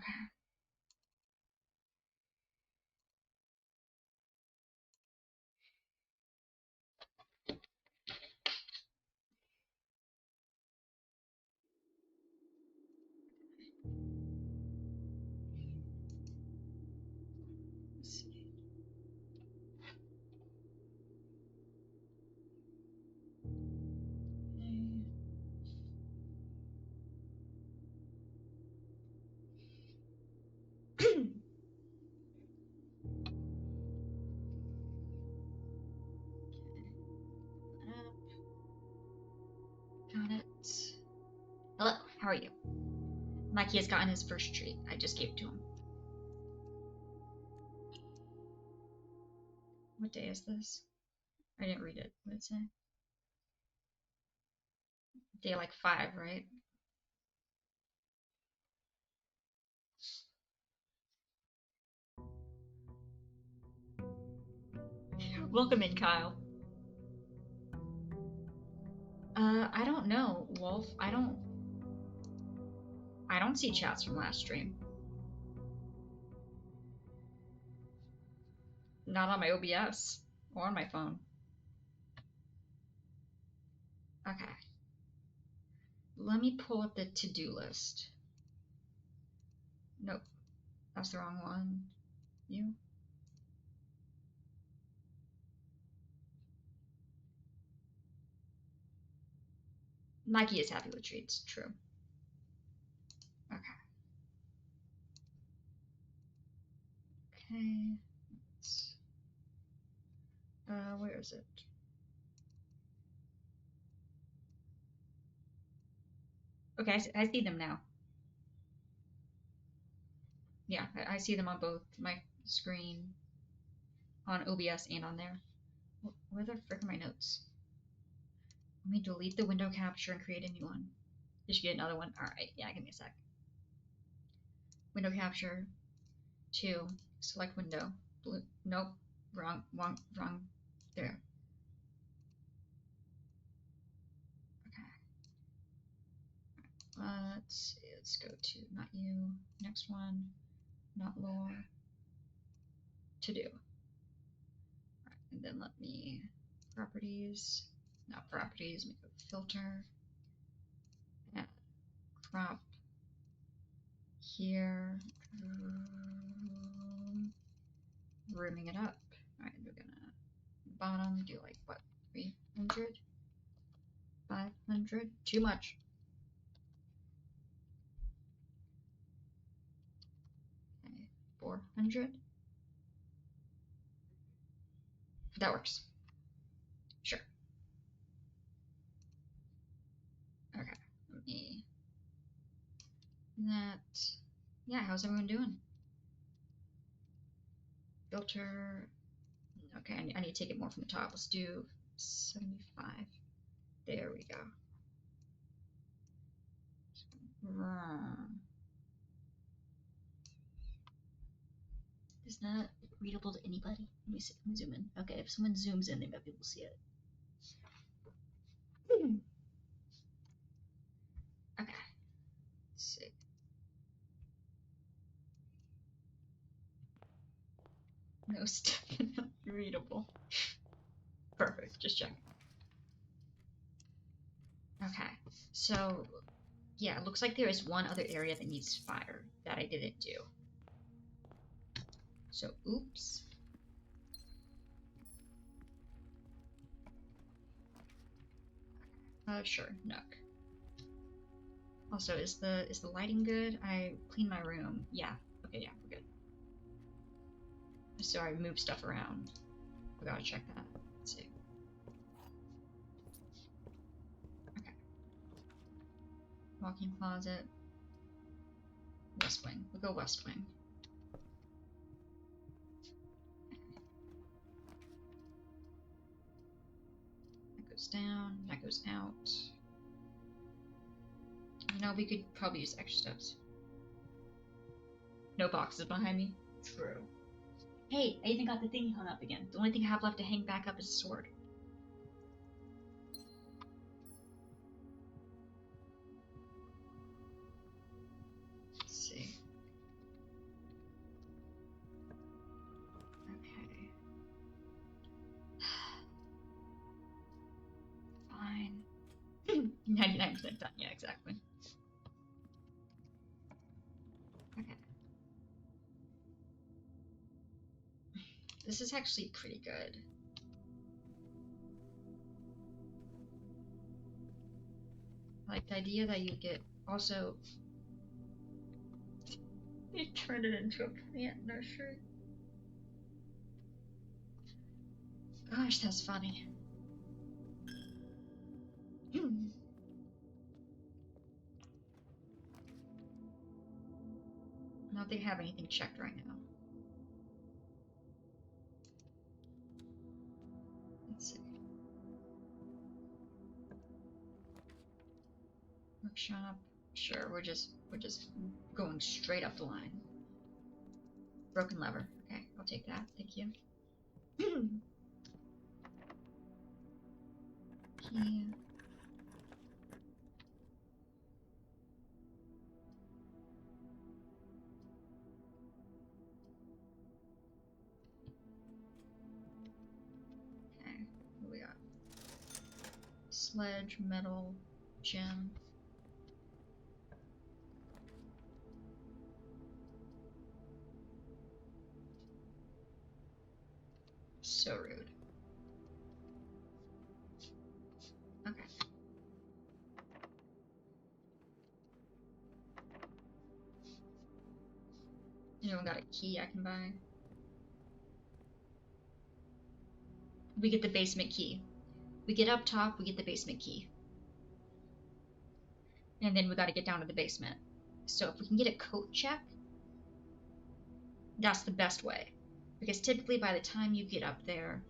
Okay. Let's see. Okay. Got it. Hello, how are you? Mikey has gotten his first treat. I just gave it to him. What day is this? I didn't read it. What did it say? Day like 5, right? Welcome in, Kyle. I don't know, Wolf. I don't see chats from last stream. Not on my OBS or on my phone. Okay. Let me pull up the to-do list. Nope. That's the wrong one. You? Mikey is happy with treats. True. Okay. Okay. Where is it? Okay, I see them now. Yeah, I see them on both my screen, on OBS and on there. Where the frick are my notes? Let me delete the window capture and create a new one. Did you get another one? Alright, yeah, give me a sec. Window capture, 2, select window, blue, nope, wrong, there. Okay. Let's see, let's go to not you, next one, not lore, to do. Alright, and then let me, properties, not properties, make a filter, add crop here, rooming it up. Alright, we're gonna bottom do like what, 300, 500, too much. Okay, 400. That works. Sure. Okay, let me that. Yeah, how's everyone doing? Filter. Okay, I need to take it more from the top. Let's do 75. There we go. Is that readable to anybody? Let me see. Let me zoom in. Okay, if someone zooms in, they might be able to see it. Okay. Let's see. No stuff readable. Perfect. Just checking. Okay. So, yeah, it looks like there is one other area that needs fire that I didn't do. So, oops. Sure, Nook. Also, is the lighting good? I cleaned my room. Yeah. Okay, yeah, we're good. So I moved stuff around. We gotta check that. Let's see. Okay. Walk-in closet. West wing. We'll go west wing. That goes down. That goes out. You know, we could probably use extra steps. No boxes behind me. True. Hey, I even got the thing hung up again. The only thing I have left to hang back up is a sword. Let's see. 100% done. Yeah, exactly. Okay. This is actually pretty good. I like the idea that you get also. You turn it into a plant nursery. Gosh, that's funny. I don't think I have anything checked right now. Let's see. Workshop. Sure, we're just going straight up the line. Broken lever. Okay, I'll take that. Thank you. Key. Okay, what we got? Sledge, metal, gem. So rude. Okay. Anyone got a key I can buy? We get the basement key. We get up top, we get the basement key. And then we gotta get down to the basement. So if we can get a coat check, that's the best way. Because typically by the time you get up there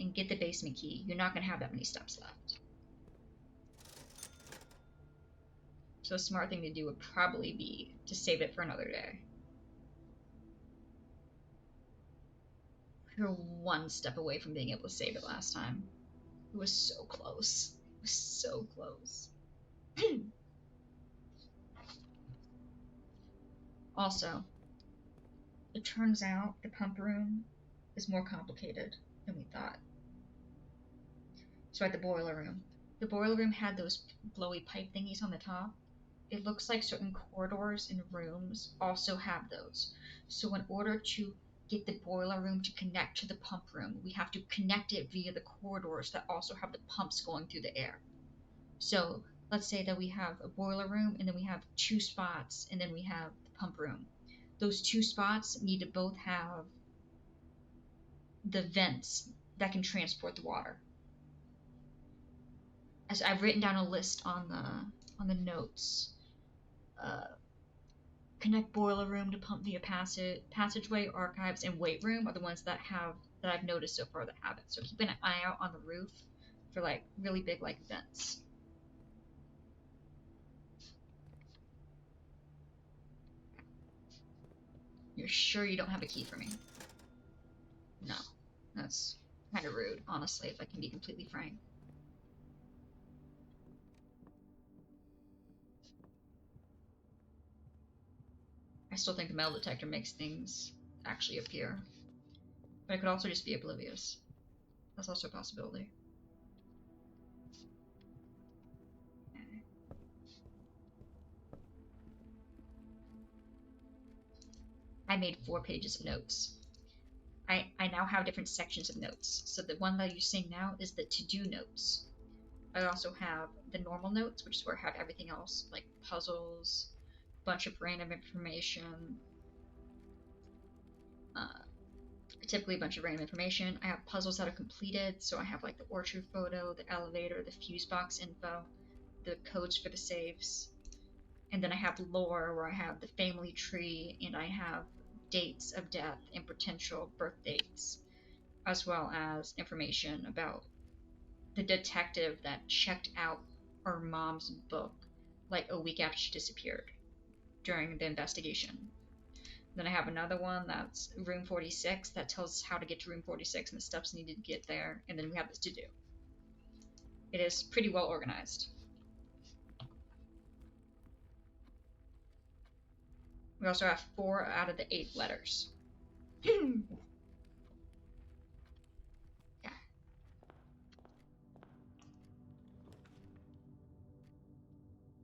and get the basement key, you're not gonna have that many steps left. So a smart thing to do would probably be to save it for another day. We were one step away from being able to save it last time. It was so close. It was so close. Also, it turns out the pump room is more complicated than we thought. So at the boiler room. The boiler room had those blowy pipe thingies on the top. It looks like certain corridors and rooms also have those. So in order to get the boiler room to connect to the pump room, we have to connect it via the corridors that also have the pumps going through the air. So let's say that we have a boiler room and then we have two spots and then we have the pump room. Those two spots need to both have the vents that can transport the water. As I've written down a list on the notes. Connect boiler room to pump via passageway, archives, and weight room are the ones that I've noticed so far that have it. So keep an eye out on the roof for like really big like vents. You're sure you don't have a key for me? No, that's kind of rude, honestly, if I can be completely frank. I still think the metal detector makes things actually appear. But I could also just be oblivious. That's also a possibility. Okay. I made 4 pages of notes. I now have different sections of notes. So the one that you're seeing now is the to-do notes. I also have the normal notes, which is where I have everything else, like puzzles, bunch of random information, typically a bunch of random information. I have puzzles that are completed, so I have like the orchard photo, the elevator, the fuse box info, the codes for the safes, and then I have lore where I have the family tree and I have dates of death and potential birth dates, as well as information about the detective that checked out her mom's book like a week after she disappeared during the investigation. Then I have another one that's room 46 that tells us how to get to room 46 and the steps needed to get there. And then we have this to do. It is pretty well organized. We also have 4 out of the 8 letters. Yeah.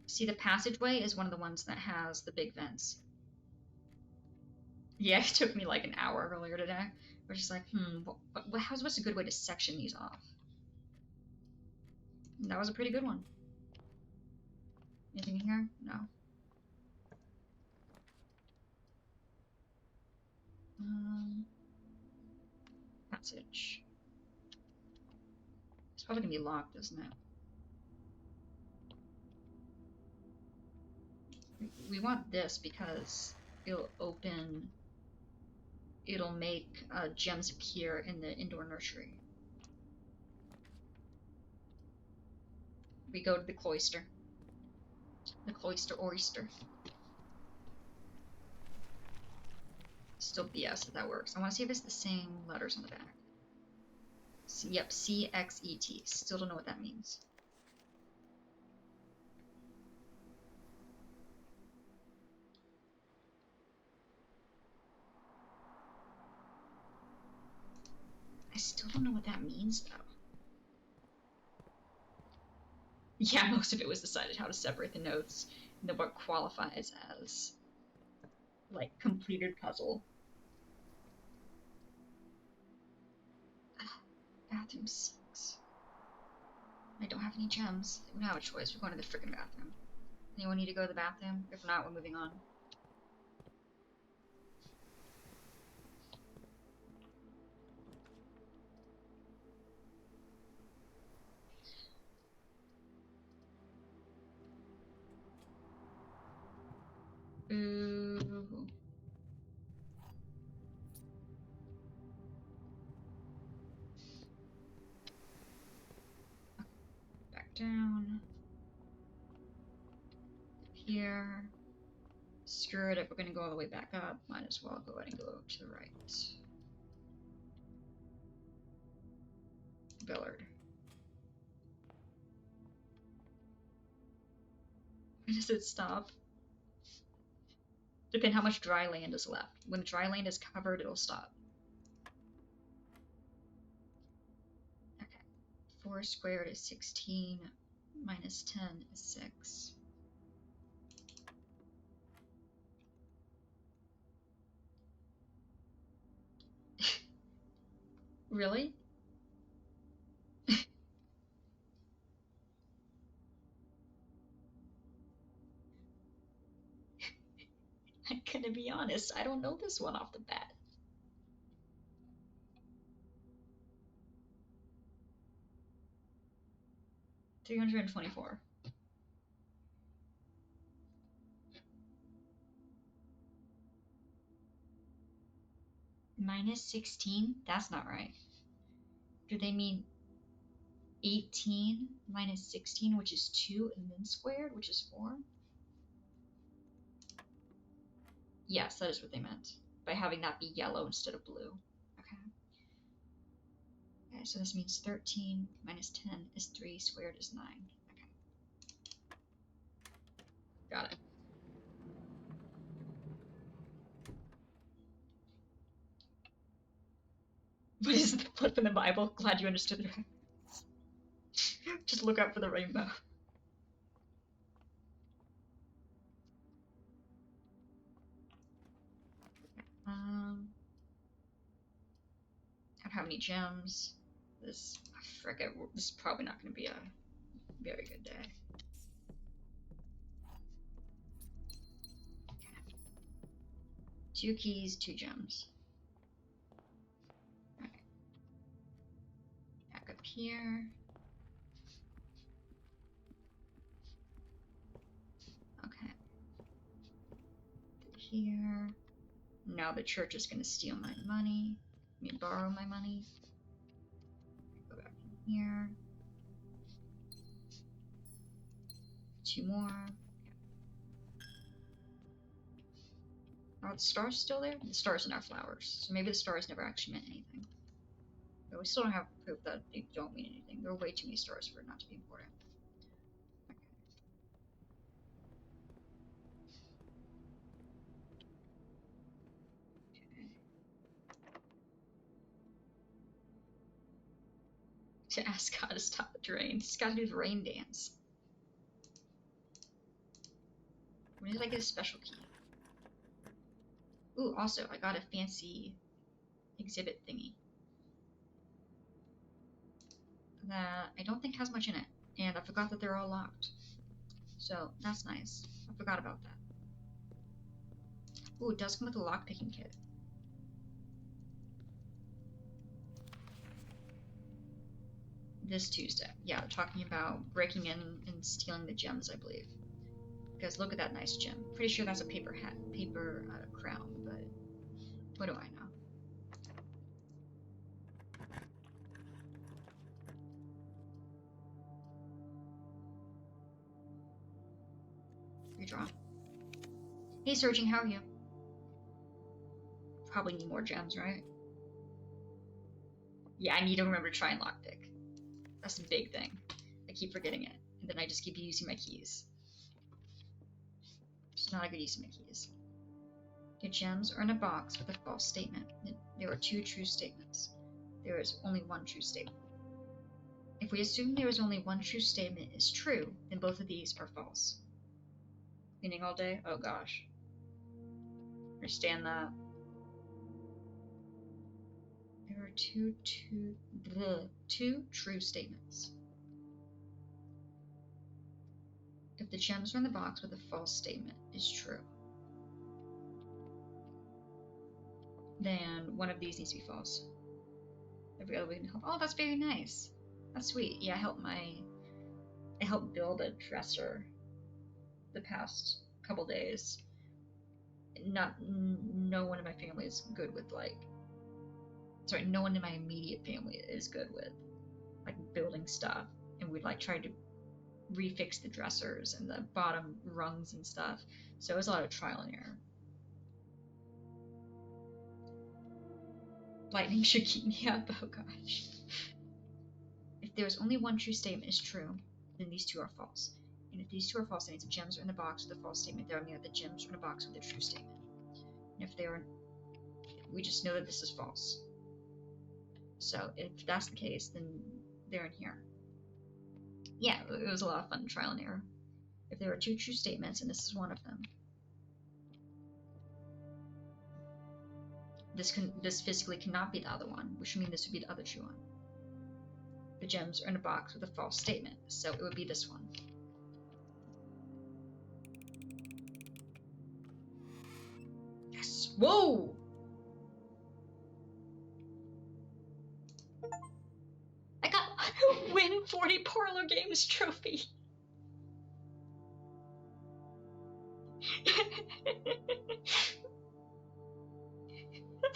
See, the passageway is one of the ones that has the big vents. Yeah, it took me like an hour earlier today. We're just like, what's a good way to section these off? And that was a pretty good one. Anything in here? No. Passage. It's probably gonna be locked, isn't it? We want this because it'll open. It'll make gems appear in the indoor nursery. We go to the cloister. The cloister oyster. Still BS that that works. I want to see if it's the same letters on the back. Yep, CXET. Still don't know what that means. I still don't know what that means, though. Yeah, most of it was decided how to separate the notes and then what qualifies as, like, completed puzzle. Bathroom sucks. I don't have any gems. We don't have a choice. We're going to the freaking bathroom. Anyone need to go to the bathroom? If not, we're moving on. Ooh. Back down. Here. Screw it, if we're gonna go all the way back up, might as well go ahead and go to the right. Billard. When does it stop? Depend how much dry land is left. When the dry land is covered, it'll stop. Okay. 4 squared is 16, minus 10 is 6. Really? I'm gonna be honest, I don't know this one off the bat. $324. Minus 16? That's not right. Do they mean 18 minus 16, which is 2, and then squared, which is 4? Yes, that is what they meant. By having that be yellow instead of blue. Okay. Okay, so this means 13 minus 10 is 3, squared is 9. Okay. Got it. What is the flip in the Bible? Glad you understood the reference. Just look out for the rainbow. I don't have any gems. This, frickin', this is probably not going to be a very good day. Okay. 2 keys, 2 gems. Alright. Back up here. Okay. Here. Now the church is going to steal my money. I mean, borrow my money. Go back in here. 2 more. Are the stars still there? The stars in our flowers. So maybe the stars never actually meant anything. But we still don't have proof that they don't mean anything. There are way too many stars for it not to be important. To ask God to stop the rain. He's got to do the rain dance. When did I get a special key? Ooh, also, I got a fancy exhibit thingy. That I don't think has much in it. And I forgot that they're all locked. So, that's nice. I forgot about that. Ooh, it does come with a lockpicking kit. This Tuesday. Yeah, talking about breaking in and stealing the gems, I believe. Because look at that nice gem. Pretty sure that's a paper hat, paper crown, but what do I know? Redraw. Hey, Surging, how are you? Probably need more gems, right? Yeah, I need to remember to try and lockpick. That's a big thing. I keep forgetting it, and then I just keep using my keys. It's not a good use of my keys. Your gems are in a box with a false statement. There are 2 true statements. There is only 1 true statement. If we assume there is only 1 true statement is true, then both of these are false. Cleaning all day? Oh gosh. Understand that. There are two true statements. If the gems are in the box with a false statement is true, then one of these needs to be false. Every other way can help. Oh, that's very nice. That's sweet. Yeah, I helped build a dresser the past couple days. No one in my family is good with no one in my immediate family is good with building stuff, and we tried to refix the dressers and the bottom rungs and stuff. So it was a lot of trial and error. Lightning Shakini, oh gosh. If there's only 1 true statement is true, then these 2 are false. And if these 2 are false, then the gems are in the box with a false statement. That would mean that the gems are in a box with a true statement. And if we just know that this is false. So if that's the case, then they're in here. Yeah, it was a lot of fun trial and error. If there are 2 true statements, and this is one of them, this physically cannot be the other one, which would mean this would be the other true one. The gems are in a box with a false statement, so it would be this one. Yes! Whoa! I got a win 40 Parlor Games trophy!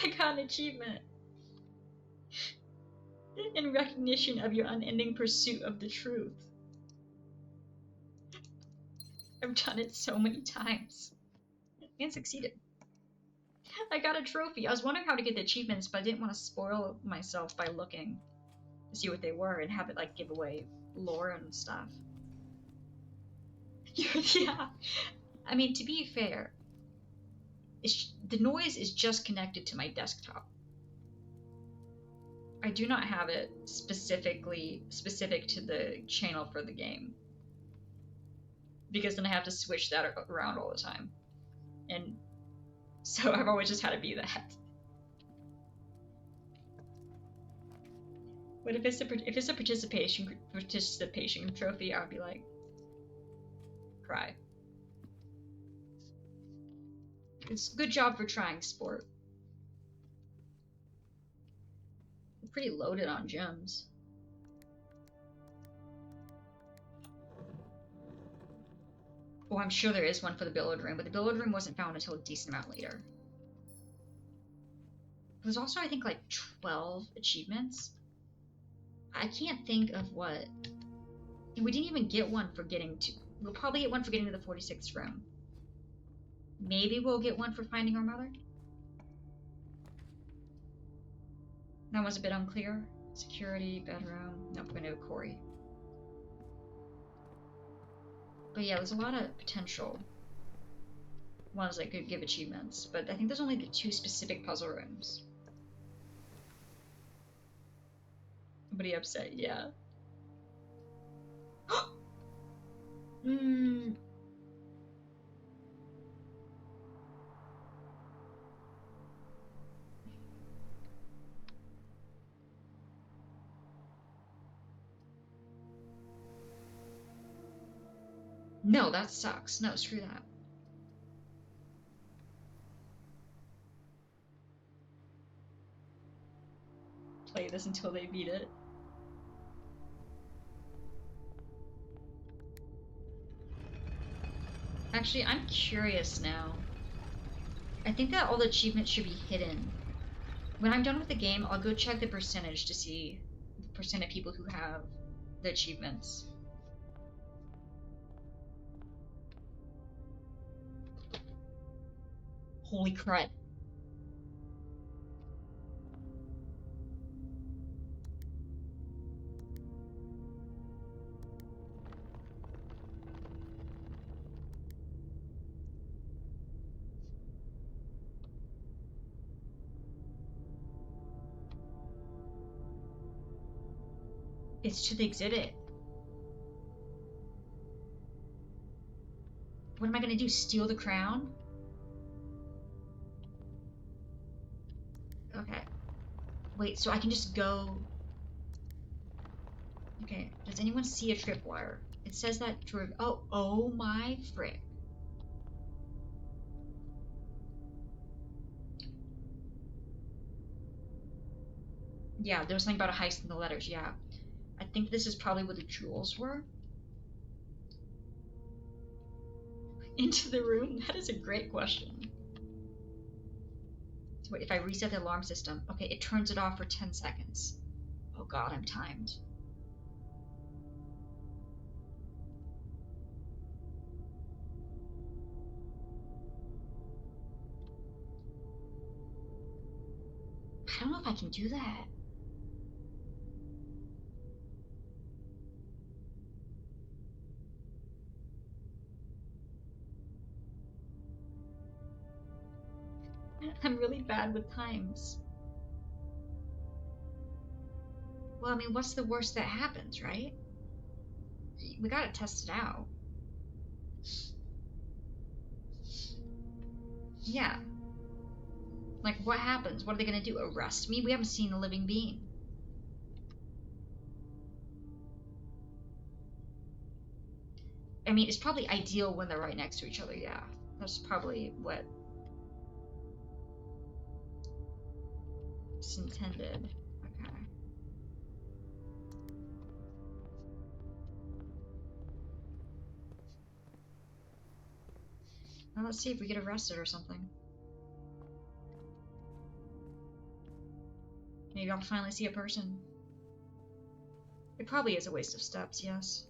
I got an achievement. In recognition of your unending pursuit of the truth. I've done it so many times. And succeeded. I got a trophy. I was wondering how to get the achievements, but I didn't want to spoil myself by looking to see what they were and have it give away lore and stuff. Yeah. I mean, to be fair, the noise is just connected to my desktop. I do not have it specific to the channel for the game, because then I have to switch that around all the time, and so I've always just had to be that. But if it's a participation trophy, I would be like, cry. It's good job for trying, sport. Pretty loaded on gems. Oh, I'm sure there is one for the Billowed Room, but the Billowed Room wasn't found until a decent amount later. There's also, I think, 12 achievements. I can't think of what. And we didn't even get one for getting to. We'll probably get one for getting to the 46th room. Maybe we'll get one for finding our mother. That was a bit unclear. Security, bedroom. Nope, we're gonna go Corey. But yeah, there's a lot of potential ones that could give achievements, but I think there's only the 2 specific puzzle rooms. Somebody upset, yeah. No, that sucks. No, screw that. Play this until they beat it. Actually, I'm curious now. I think that all the achievements should be hidden. When I'm done with the game, I'll go check the percentage to see the percent of people who have the achievements. Holy crud. It's to the exhibit. What am I gonna do? Steal the crown? Okay. Wait, so I can just go... Okay, does anyone see a tripwire? It says that oh my frick. Yeah, there was something about a heist in the letters, yeah. I think this is probably where the jewels were. Into the room? That is a great question. So wait, if I reset the alarm system, okay, it turns it off for 10 seconds. Oh god, I'm timed. I don't know if I can do that. I'm really bad with times. Well, I mean, what's the worst that happens, right? We gotta test it out. Yeah. Like, what happens? What are they gonna do? Arrest me? We haven't seen a living being. I mean, it's probably ideal when they're right next to each other, yeah. That's probably what it's intended. Okay. Now let's see if we get arrested or something. Maybe I'll finally see a person. It probably is a waste of steps, yes.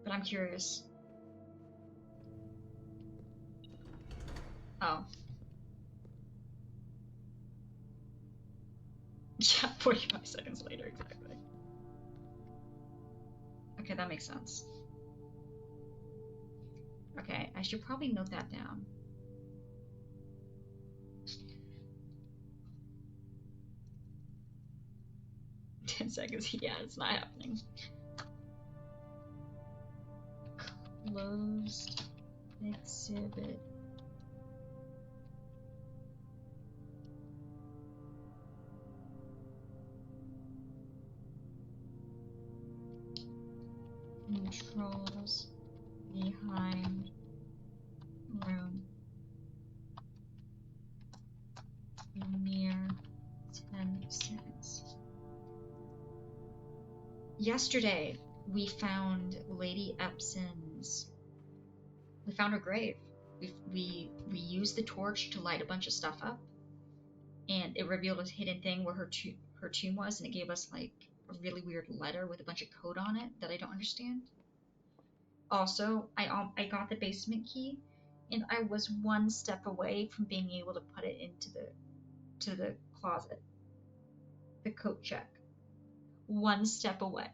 But I'm curious. Oh. Yeah, 45 seconds later, exactly. Okay, that makes sense. Okay, I should probably note that down. Ten seconds, yeah, it's not happening. Closed exhibit. Controls behind room. Near 10 seconds. Yesterday, we found Lady Epson's. We found her grave. We used the torch to light a bunch of stuff up, and it revealed a hidden thing where her tomb was, and it gave us like a really weird letter with a bunch of code on it that I don't understand. Also, I got the basement key, and I was one step away from being able to put it into the closet, the coat check. One step away.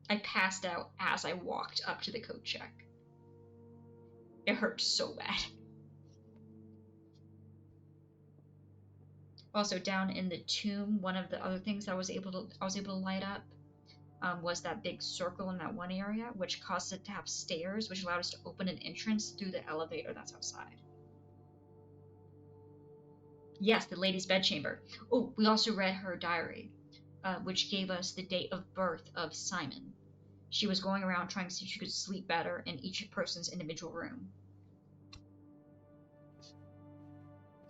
I passed out as I walked up to the coat check. It hurt so bad. Also, down in the tomb, one of the other things I was able to light up was that big circle in that one area, which caused it to have stairs, which allowed us to open an entrance through the elevator that's outside. Yes, the lady's bedchamber. Oh, we also read her diary, which gave us the date of birth of Simon. She was going around trying to see if she could sleep better in each person's individual room.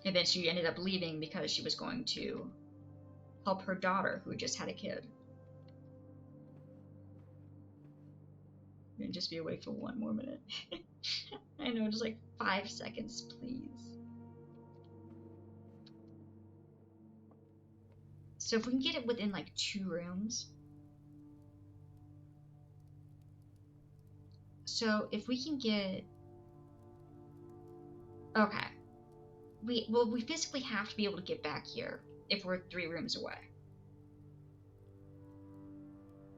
And then she ended up leaving because she was going to help her daughter, who had just had a kid. And just be awake for 1 more minute. I know, just like 5 seconds, please. So if we can get it within like 2 rooms. So if we can get... Okay. We physically have to be able to get back here if we're 3 rooms away.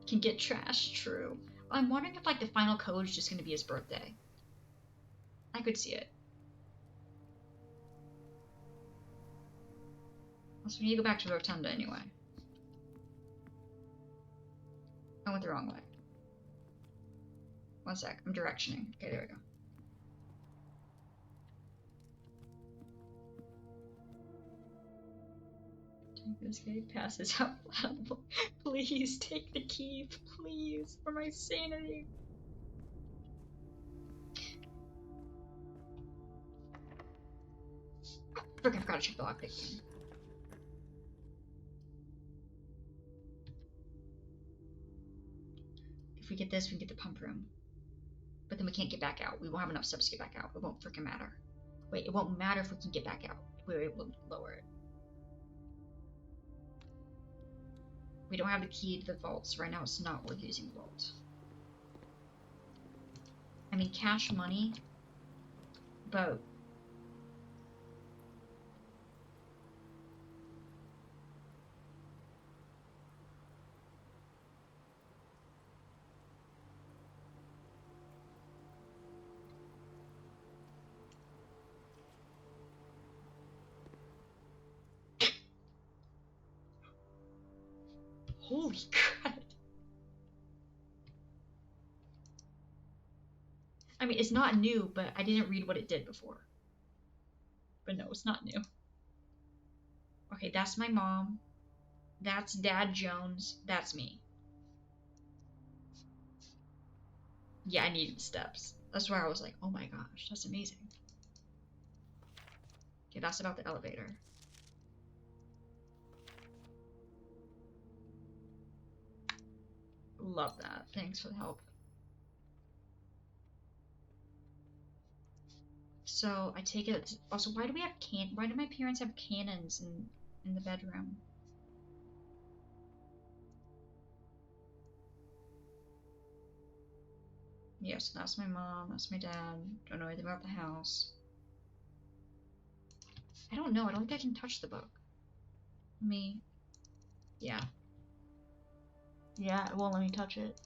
Can get trash, true. I'm wondering if like the final code is just going to be his birthday. I could see it. Also, we need to go back to the Rotunda anyway. I went the wrong way. 1 sec, I'm directioning. Okay, there we go. This guy passes out loud. Please take the key, please, for my sanity. Frick, I forgot to check the lockpick again. If we get this, we can get the pump room. But then we can't get back out. We won't have enough steps to get back out. It won't freaking matter. Wait, it won't matter if we can get back out. We're able to lower it. We don't have the key to the vault, so right now it's not worth using the vault. I mean, cash money, but... Holy crap. I mean, it's not new, but I didn't read what it did before. But no, it's not new. Okay, that's my mom. That's Dad Jones. That's me. Yeah, I needed steps. That's why I was like, oh my gosh, that's amazing. Okay, that's about the elevator. Love that. Thanks for the help. So I take it. Also, why do we have why do my parents have cannons in the bedroom? Yes, that's my mom. That's my dad. Don't know anything about the house. I don't know. I don't think I can touch the book. Yeah. Yeah, it won't let me touch it.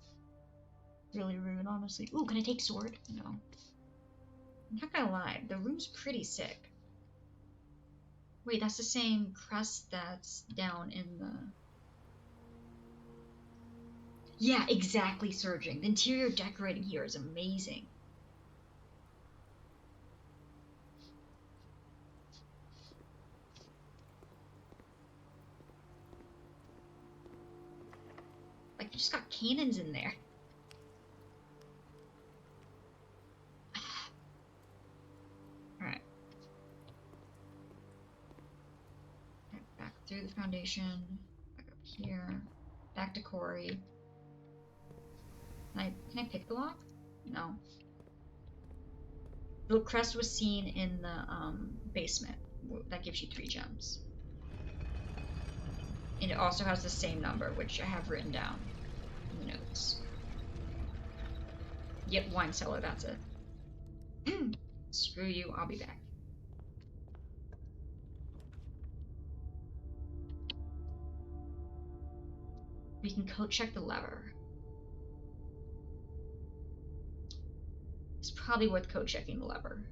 Really rude, honestly. Ooh, can I take sword? No. I'm not gonna lie, the room's pretty sick. Wait, that's the same crest that's down in the... Yeah, exactly, Surging. The interior decorating here is amazing. Like, you just got cannons in there. Alright. Back through the foundation. Back up here. Back to Corey. Can I pick the lock? No. The crest was seen in the basement. That gives you 3 gems. And it also has the same number, which I have written down in the notes. Yep, wine cellar, that's it. Screw you, I'll be back. We can code check the lever. It's probably worth code checking the lever.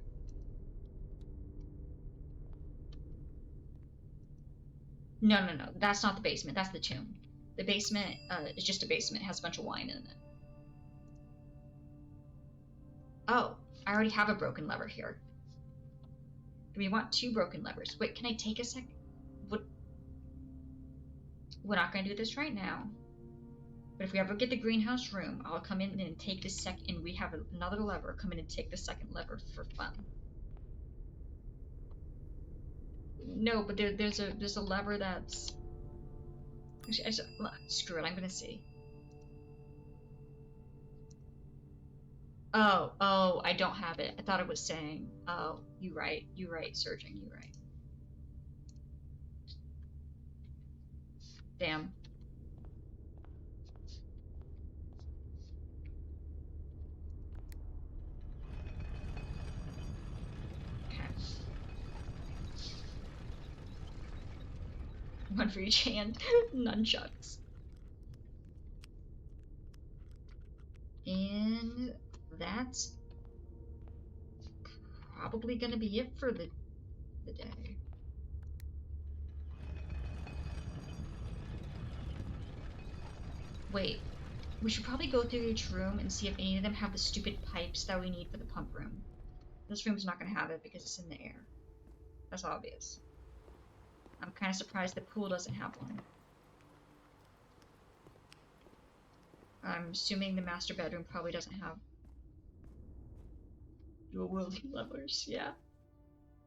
No, that's not the basement, that's the tomb. The basement is just a basement, it has a bunch of wine in it. Oh, I already have a broken lever here. We want 2 broken levers. Wait, can I take a sec? What? We're not gonna do this right now. But if we ever get the greenhouse room, I'll come in and take the second. We have another lever. Come in and take the second lever for fun. No, but there's a lever that's. Screw it. I'm gonna see. Oh, I don't have it. I thought it was saying. Oh, you right, Surging, you right. Damn. Okay. One for each hand. Nunchucks. And that's probably gonna be it for the day. Wait, we should probably go through each room and see if any of them have the stupid pipes that we need for the pump room. This room's not gonna have it because it's in the air. That's obvious. I'm kind of surprised the pool doesn't have one. I'm assuming the master bedroom probably doesn't have dual wielding levers. Yeah.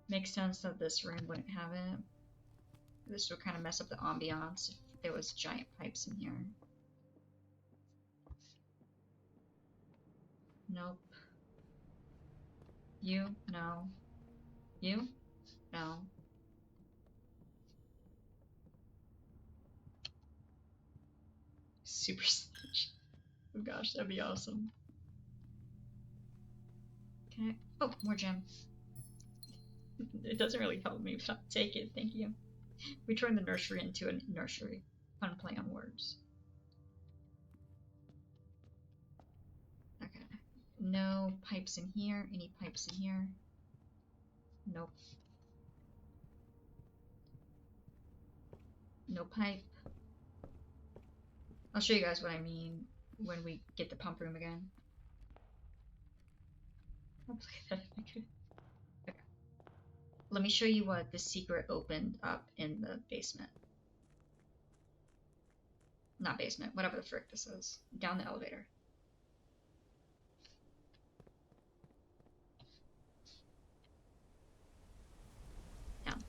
Makes sense that this room wouldn't have it. This would kind of mess up the ambiance if there was giant pipes in here. Nope. You? No. You? No. Super Stitch. Oh gosh, that'd be awesome. Okay. Oh, more gem. It doesn't really help me, but I'll take it. Thank you. We turned the nursery into a nursery. Fun play on words. Okay. No pipes in here. Any pipes in here? Nope. No pipe. I'll show you guys what I mean when we get the pump room again. I'll play that if I could. Okay. Let me show you what the secret opened up in the basement. Not basement, whatever the frick this is. Down the elevator. Down.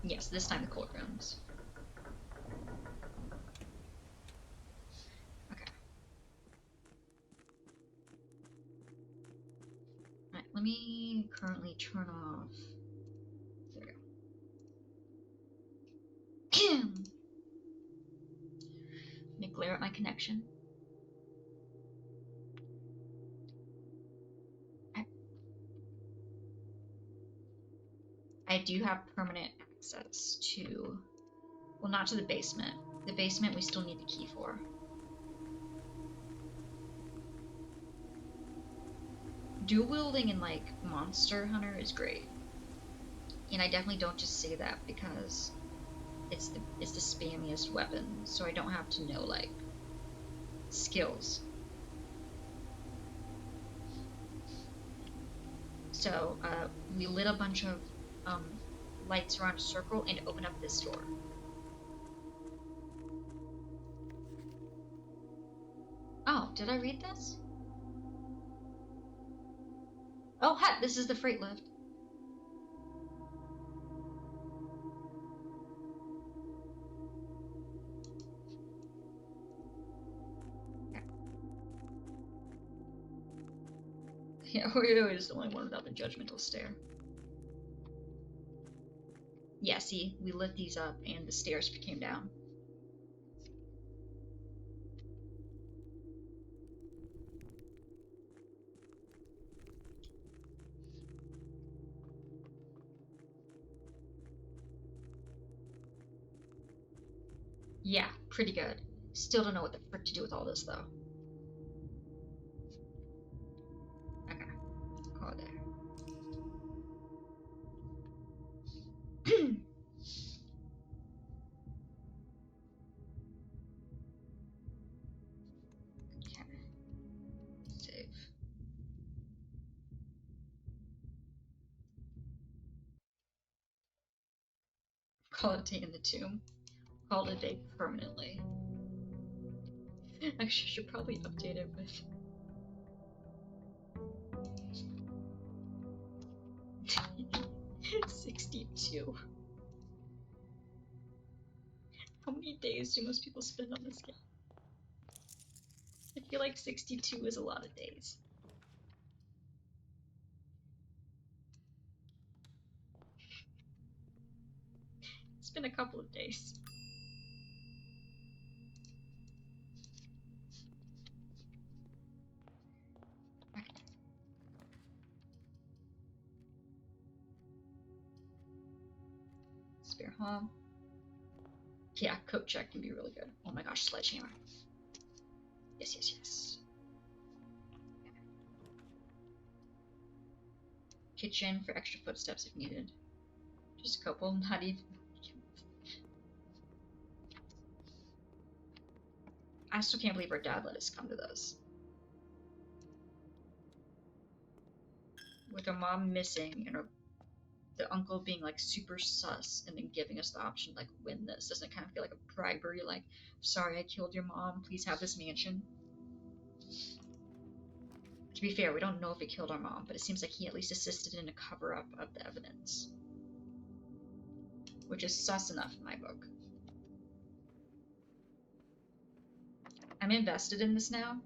Yes, this time the cold rooms. Okay. Alright, let me currently turn off. There we go. Let me clear up my connection. I do have permanent access to, well, not to the basement. The basement we still need the key for. Dual wielding in like Monster Hunter is great. And I definitely don't just say that because it's the spammiest weapon, so I don't have to know like skills. So we lit a bunch of lights around a circle and open up this door. Oh, did I read this? Oh, heck, this is the freight lift. Yeah, Oreo is the only one without the judgmental stare. Yeah, see, we lit these up and the stairs came down. Yeah, pretty good. Still don't know what the frick to do with all this, though. Okay, call it there. Save. Call it a day in the tomb. Call it a day permanently. Actually, I should probably update it with 62. How many days do most people spend on this game? I feel like 62 is a lot of days. It's been a couple of days. Spare home. Yeah, coat check can be really good. Oh my gosh, sledgehammer. Yes, yes, yes. Kitchen for extra footsteps if needed. Just a couple, not even. I still can't believe our dad let us come to this. With our mom missing and the uncle being like super sus and then giving us the option like win this. Doesn't it kind of feel like a bribery? Like, sorry, I killed your mom. Please have this mansion. To be fair, we don't know if he killed our mom, but it seems like he at least assisted in a cover-up of the evidence. Which is sus enough in my book. I'm invested in this now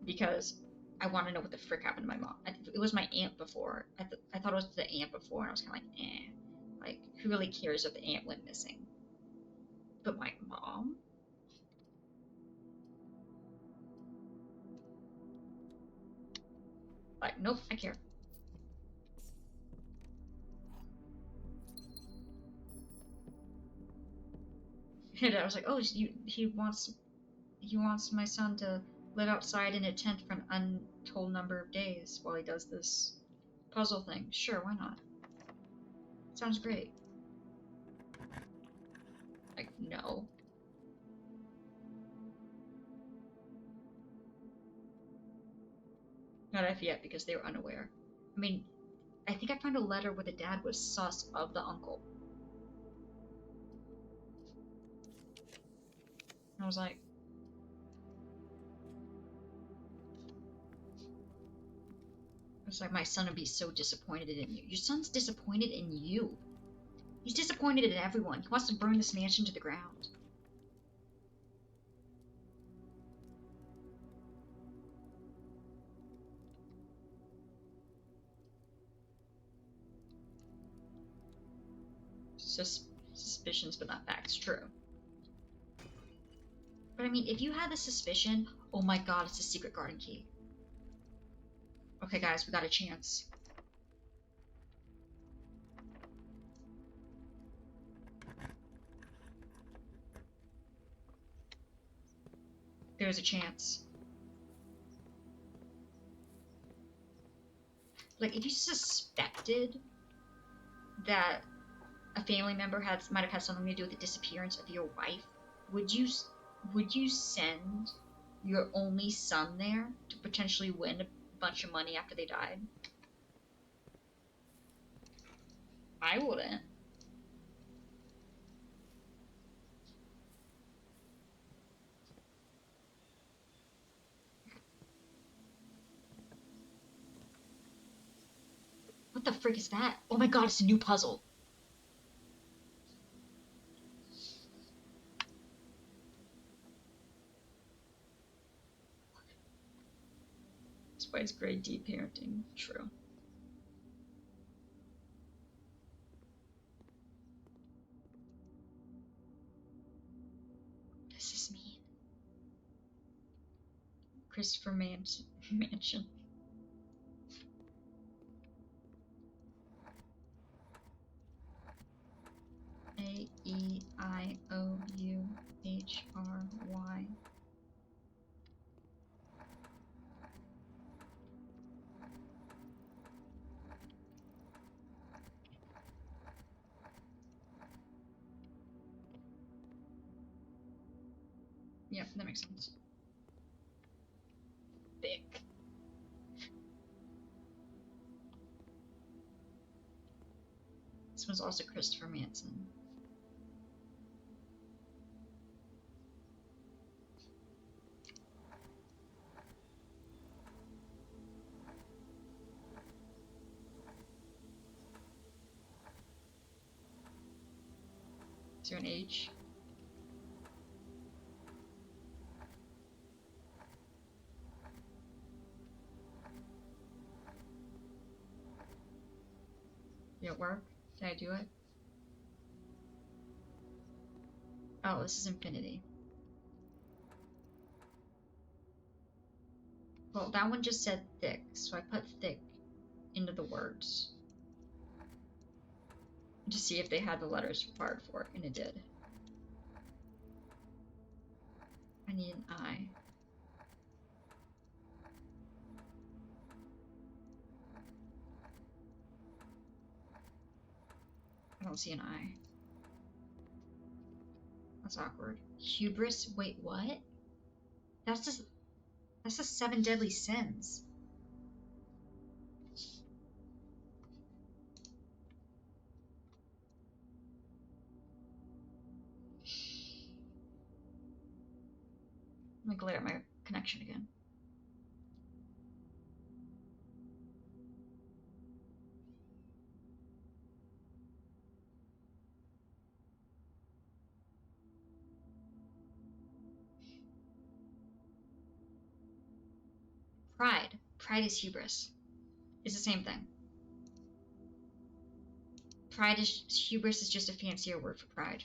because I want to know what the frick happened to my mom. It was my aunt before. I thought it was the aunt before, and I was kind of like, eh. Like, who really cares if the aunt went missing? But my mom? Like, nope, I care. And I was like, oh, he wants my son to live outside in a tent for an untold number of days while he does this puzzle thing. Sure, why not? Sounds great. Like, no. Not F yet, because they were unaware. I mean, I think I found a letter where the dad was sus of the uncle. And I was like, my son would be so disappointed in you. Your son's disappointed in you. He's disappointed in everyone. He wants to burn this mansion to the ground. Suspicions, but not facts. True. But I mean, if you had the suspicion, oh my god, it's a secret garden key. Okay, guys, we got a chance. There's a chance. Like, if you suspected that a family member might have had something to do with the disappearance of your wife, would you send your only son there to potentially win a bunch of money after they died? I wouldn't. What the frick is that? Oh my god, it's a new puzzle. That's why it's grade D parenting. True. What does this mean? Christopher Mansion. A-E-I-O-U-H-R-Y. Yep, that makes sense. Thick. This one's also Christopher Manson. Is there an H? Did it work? Did I do it? Oh, this is infinity. Well, that one just said thick, so I put thick into the words to see if they had the letters required for it, and it did. I need an I. I don't see an I. That's awkward. Hubris? Wait, what? That's the 7 deadly sins. Let me glare at my connection again. Pride. Pride is hubris. It's the same thing. Hubris is just a fancier word for pride.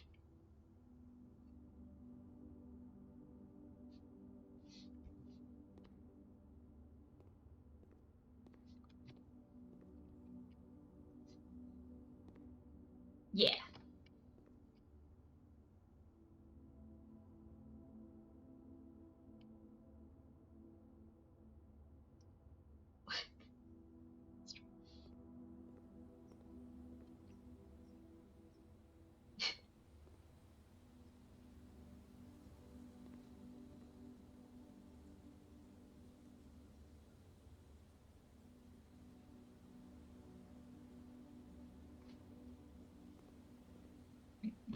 Yeah.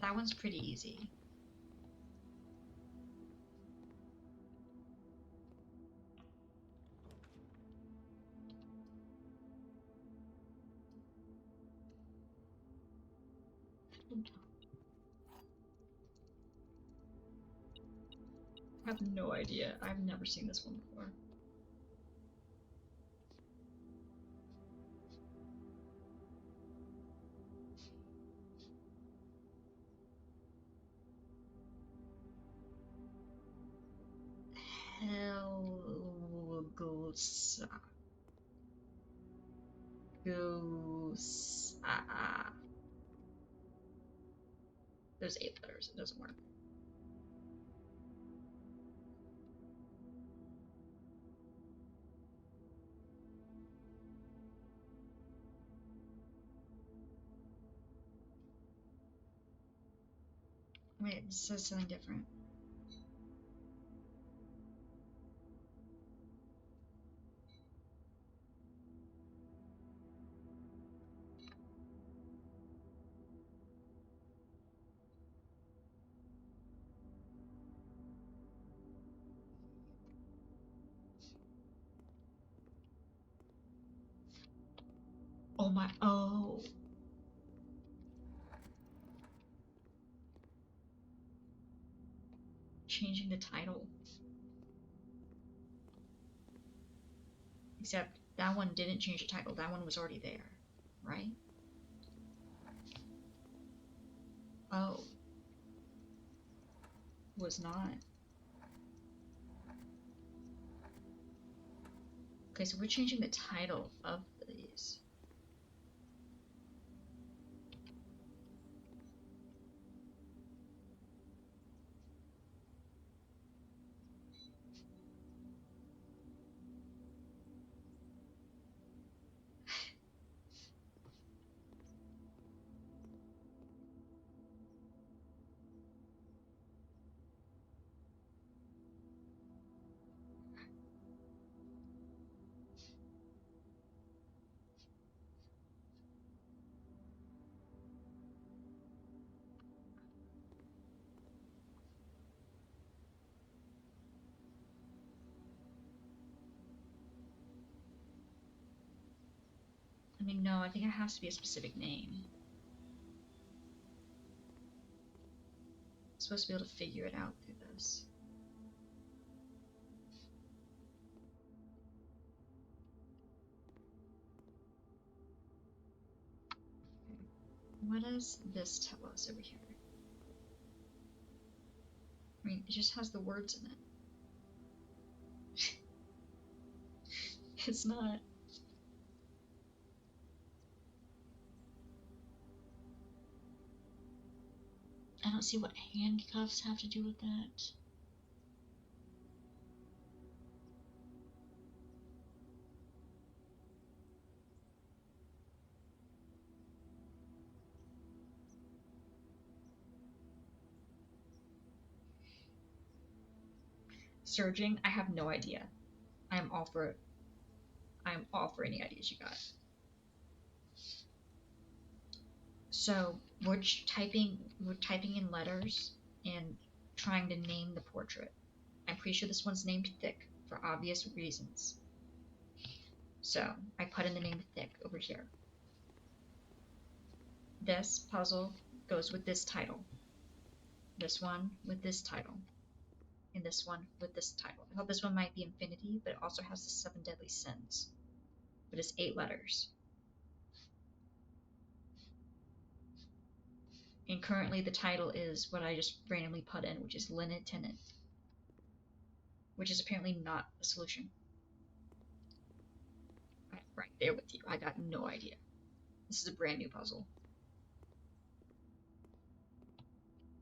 That one's pretty easy. I have no idea. I've never seen this one before. Helgosa. Goose. There's 8 letters. It doesn't work. Wait, this says something different. Oh my, oh. Changing the title. Except that one didn't change the title. That one was already there, right? Oh. Was not. Okay, so we're changing the title of these. mean, no, I think it has to be a specific name. I'm supposed to be able to figure it out through this. What does this tell us over here? I mean, it just has the words in it. It's not. I don't see what handcuffs have to do with that. Surging, I have no idea. I'm all for any ideas you got. So we're typing in letters and trying to name the portrait. I'm pretty sure this one's named Thick for obvious reasons. So I put in the name Thick over here. This puzzle goes with this title. This one with this title. And this one with this title. I thought this one might be Infinity, but it also has the 7 Deadly Sins. But it's 8 letters. And currently the title is what I just randomly put in, which is Linnet Tenant. Which is apparently not a solution. I'm right there with you. I got no idea. This is a brand new puzzle.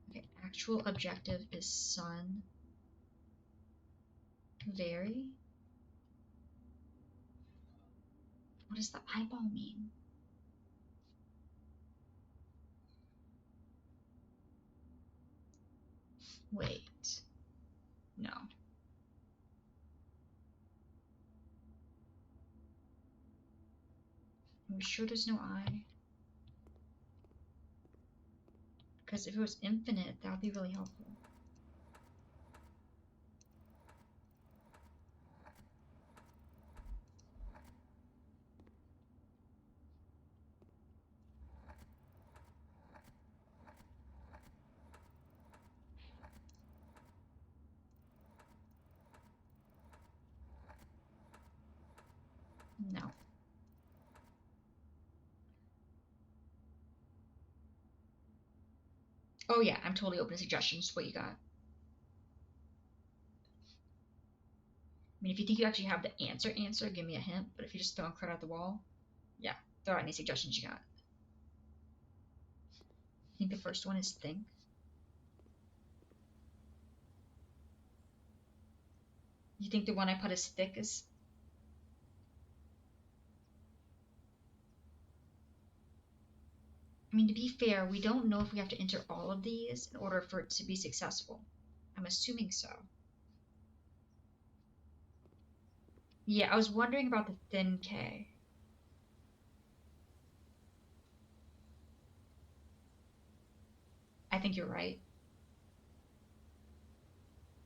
Okay, actual objective is Sun Very. What does the eyeball mean? Wait. No. Are we sure there's no eye? Because if it was infinite, that would be really helpful. No. Oh yeah, I'm totally open to suggestions. What you got? I mean, if you think you actually have the answer, give me a hint. But if you're just throwing crud out the wall, yeah, throw out any suggestions you got. I think the first one is think. You think the one I put as thick is... I mean, to be fair, we don't know if we have to enter all of these in order for it to be successful. I'm assuming so. Yeah, I was wondering about the thin K. I think you're right.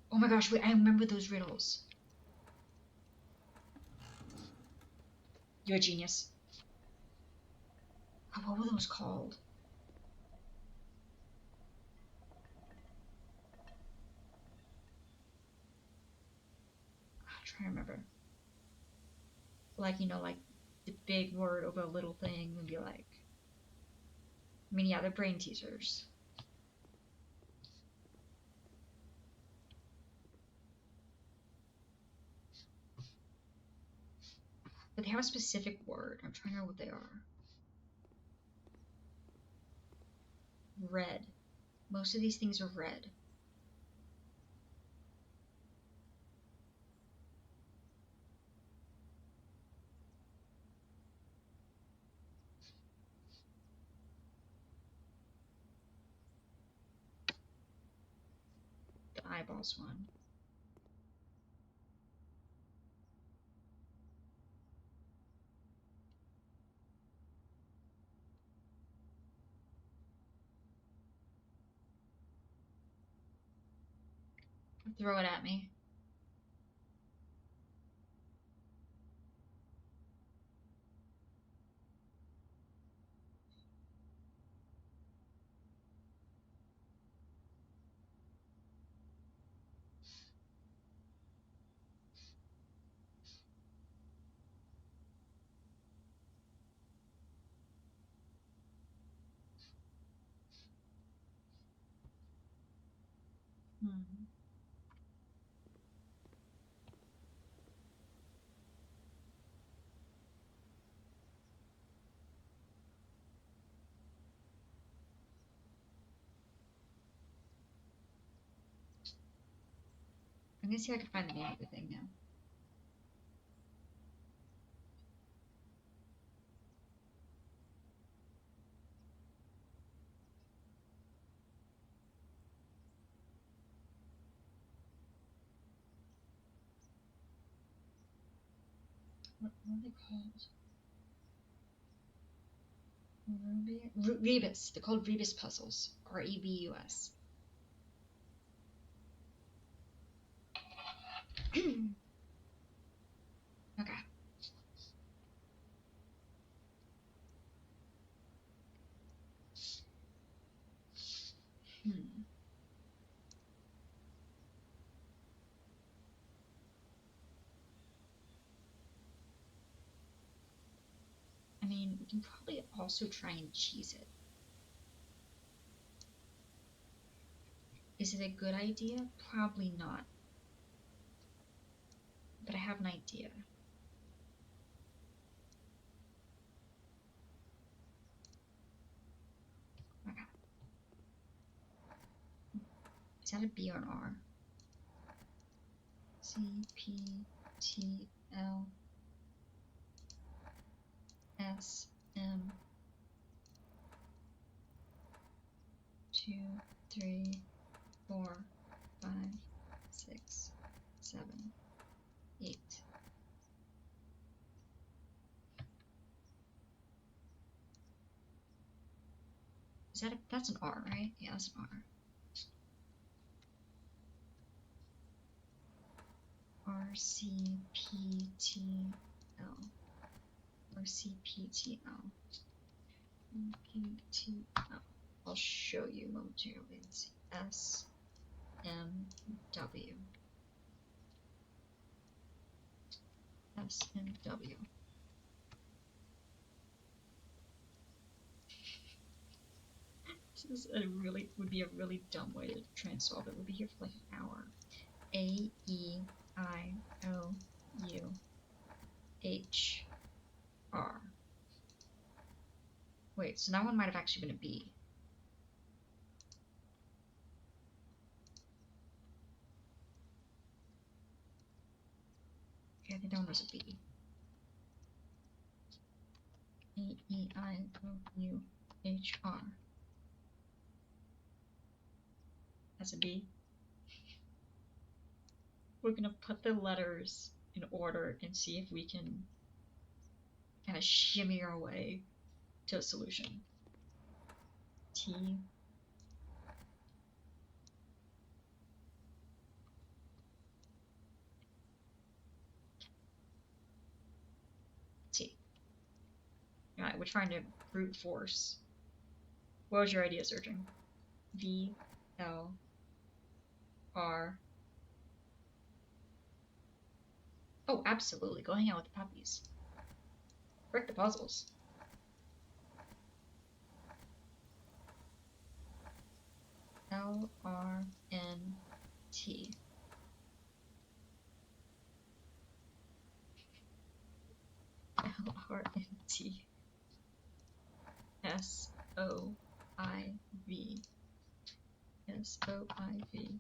Oh my gosh, wait, I remember those riddles. You're a genius. Oh, what were those called? I'm trying to remember. Like, you know, like the big word over a little thing would be like... I mean, yeah, they're brain teasers. But they have a specific word. I'm trying to know what they are. Red. Most of these things are red. The eyeballs one. Throw it at me. Hmm. I'm gonna see if I can find the name of the thing now. What are they called? Rebus. They're called Rebus puzzles. Rebus. Okay. Hmm. I mean, we can probably also try and cheese it. Is it a good idea? Probably not. But I have an idea. Okay. Is that a B or an R? C, P, T, L, S, M, 2, 3, 4, 5, 6, 7, 8. Is that that's an R, right? Yeah, that's an R. R, C, P, T, L. R, C, P, T, L. P, T, L. I'll show you momentarily. Let's see. S, M, W. S, M, W. This is would be a really dumb way to try and solve it. We'll be here for like an hour. A, E, I, O, U, H, R. Wait, so that one might have actually been a B. Okay, I think that one was a B. A, E, I, O, U, H, R. That's a B. We're gonna put the letters in order and see if we can kind of shimmy our way to a solution. T, T. Alright, we're trying to brute force. What was your idea, searching? V, L, R. Oh, absolutely. Go hang out with the puppies. Frick the puzzles. L, R, N, T. L, R, N, T. S, O, I, V. S, O, I, V.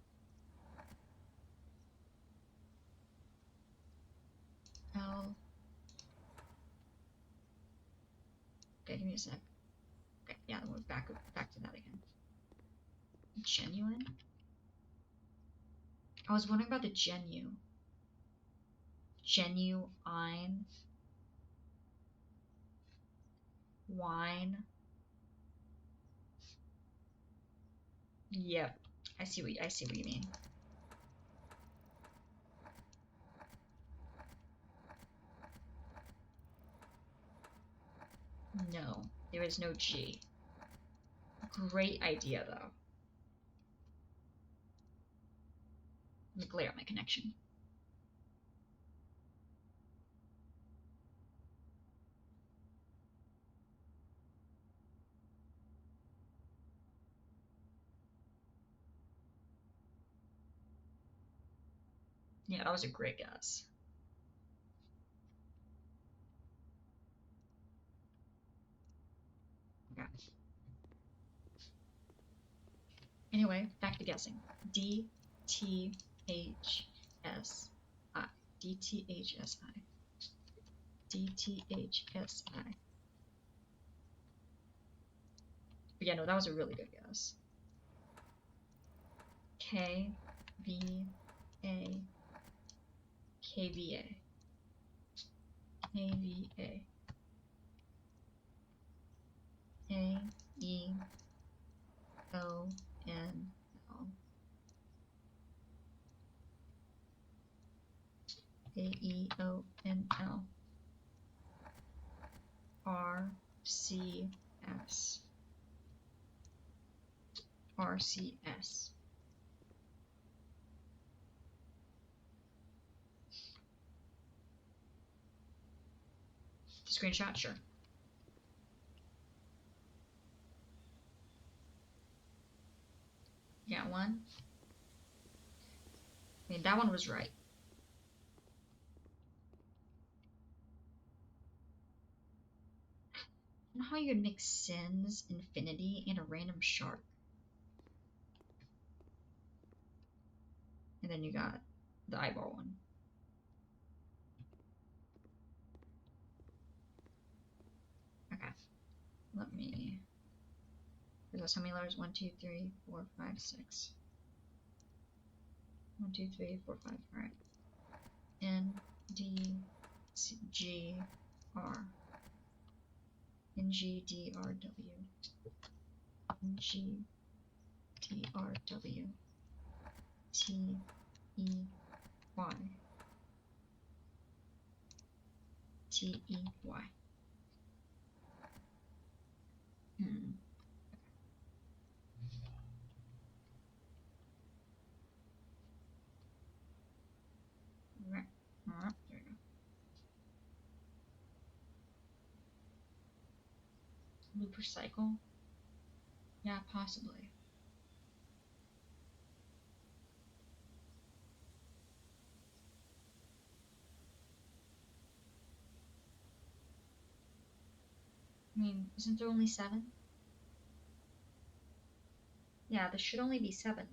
L. Okay, give me a sec. Okay, yeah, then we're back to that again. Genuine? I was wondering about the genu. Genuine. Wine. Yep. I see what you mean. No, there is no G. Great idea though. Let me clear up my connection. Yeah, that was a great guess. Okay. Anyway, back to guessing. D T H S I. D T H S I. D T H S I. But yeah, no, that was a really good guess. K V A K V A K V A A E O N L A E O N L R C S R C S. Screenshot, sure. Yeah, one. I mean, that one was right. I don't know how you'd mix Sins, Infinity, and a random shark. And then you got the eyeball one. Okay. Let me. There's how many letters? 1, 2, 3, 4, 5, 6. 1, 2, 3, 4, 5. Alright. N, D, C, G, R. N, G, D, R, W. N, G, D, R, W. T, E, Y. T, E, Y. Hmm. Right. There we go. Looper cycle? Yeah, possibly. I mean, isn't there only 7? Yeah, there should only be 7.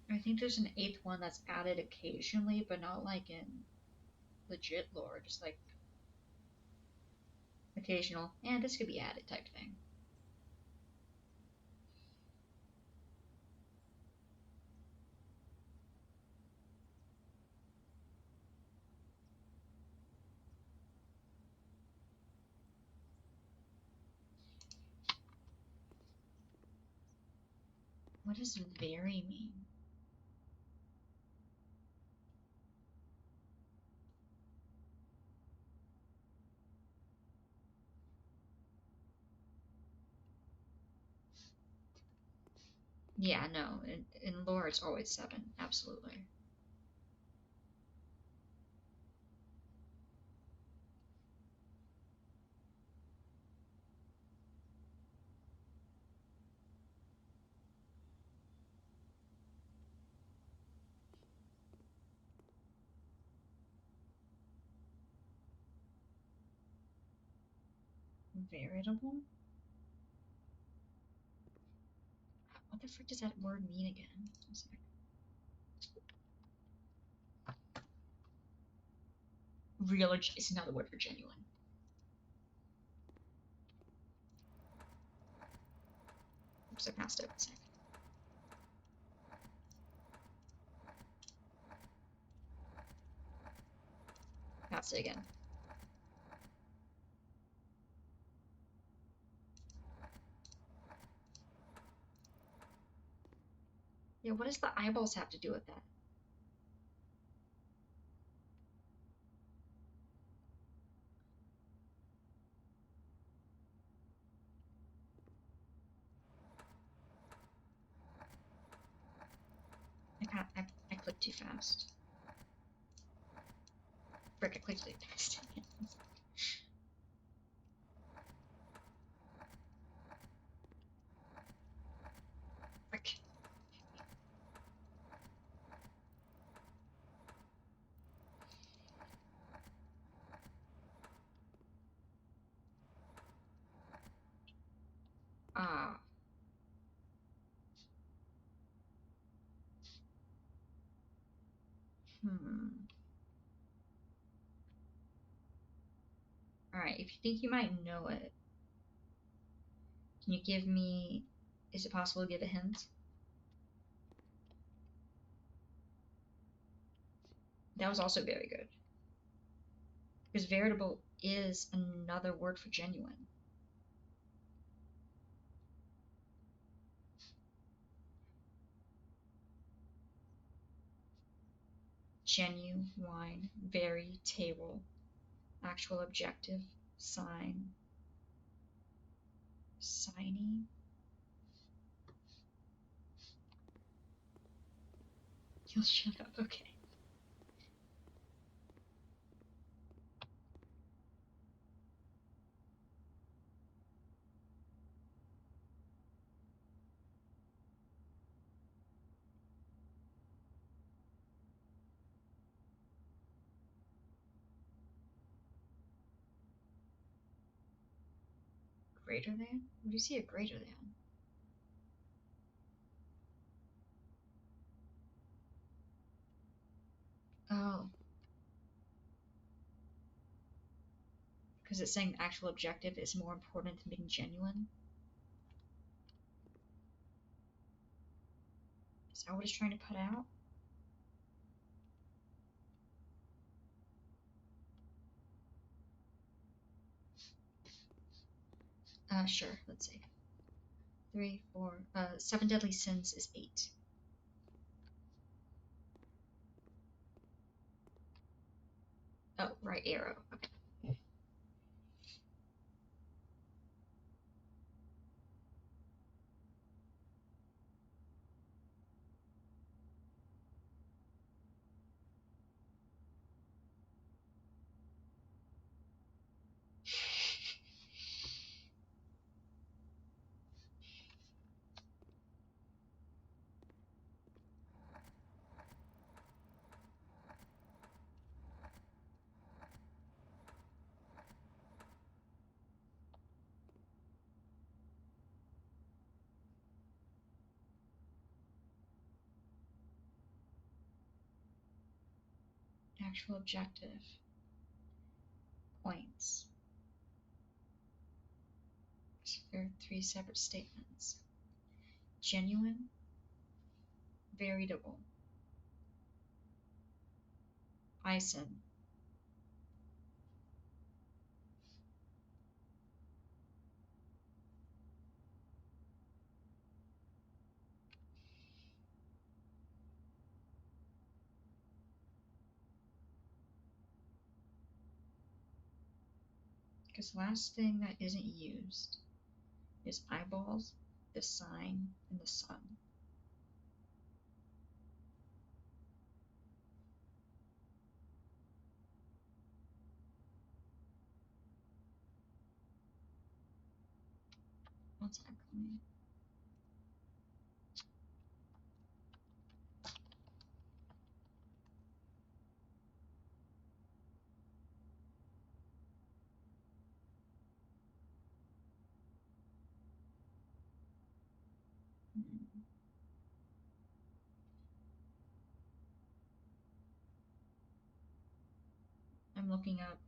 I think there's an 8th one that's added occasionally, but not like in legit lore, just like occasional, and this could be added type thing. What does very mean? Yeah, no, in lore it's always 7, absolutely. Veritable? What the frick does that word mean again? One sec. Real is another word for genuine. Oops, I passed it. One sec. Passed it again. Yeah, what does the eyeballs have to do with that? I clicked too fast. Frick, I clicked too fast. Frick. Alright, if you think you might know it, can you give me... Is it possible to give a hint? That was also very good. Because veritable is another word for genuine. Genuine, very, table, actual objective, sign, signy. You'll shut up, okay. Greater than? What do you see a greater than? Oh. Because it's saying the actual objective is more important than being genuine? Is that what it's trying to put out? Sure, let's see. 3, 4, 7 deadly sins is 8. Oh, right arrow, okay. Actual objective. Points. So there are 3 separate statements. Genuine, veritable, Ison, because the last thing that isn't used is eyeballs, the sign, and the sun. What's that coming? I'm looking up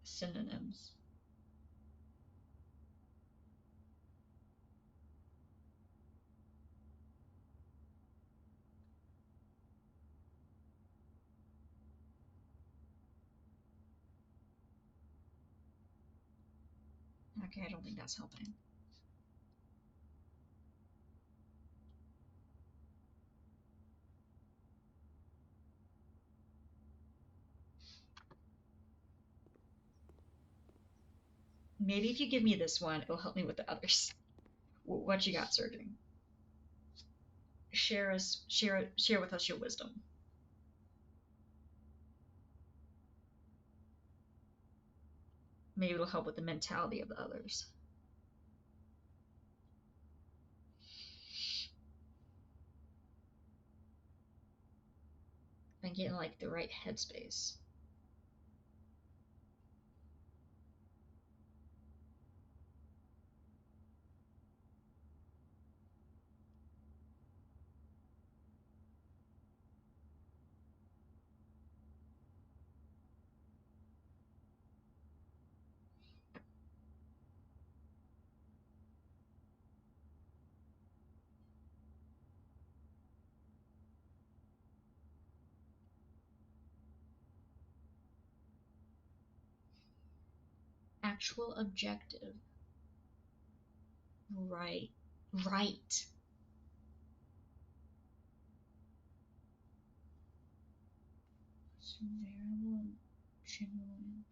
synonyms. Okay, I don't think that's helping. Maybe if you give me this one, it'll help me with the others. What you got, Surgeon? Share with us your wisdom. Maybe it'll help with the mentality of the others. If I get in like the right headspace. Actual objective. Right. Right. So variable and genuine.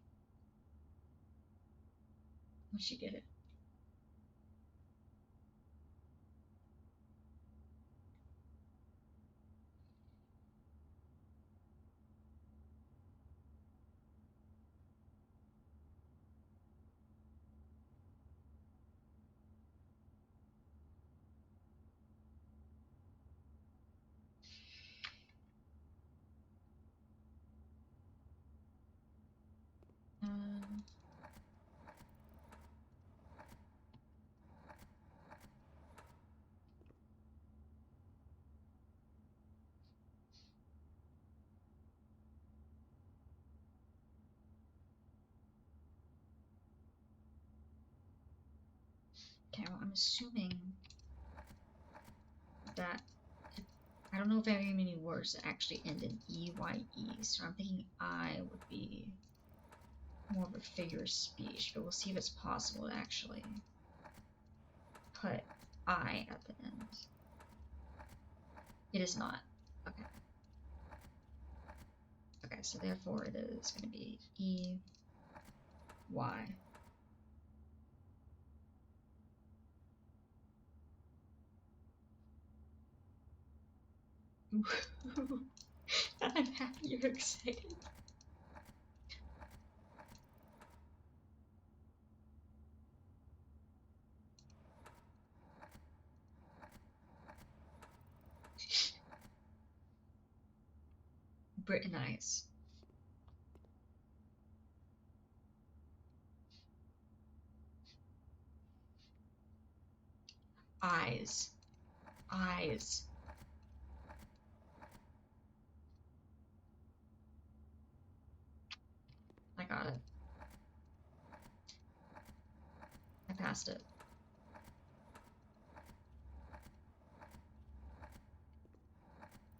Once she get it. Okay, well, I'm assuming that I don't know if I have any words that actually end in EYE, so I'm thinking I would be more of a figure of speech, but we'll see if it's possible to actually put I at the end. It is not. Okay. Okay, so therefore it is going to be EY. I'm happy you're excited. Brittanize. Eyes. Eyes. I got it. I passed it.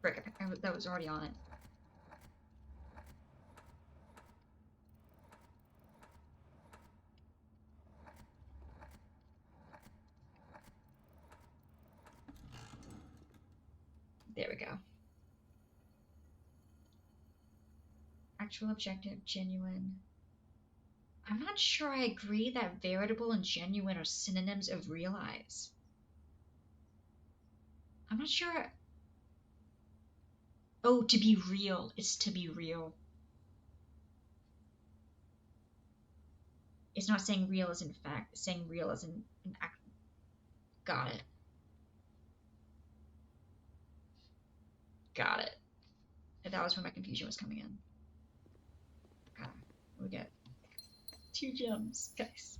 Frick, that was already on it. There we go. Actual, objective, genuine. I'm not sure I agree that veritable and genuine are synonyms of realize. I'm not sure. Oh, to be real. It's to be real. It's not saying real as in fact. It's saying real as in act. Got it. Got it. And that was where my confusion was coming in. Okay. We get 2 gems, guys.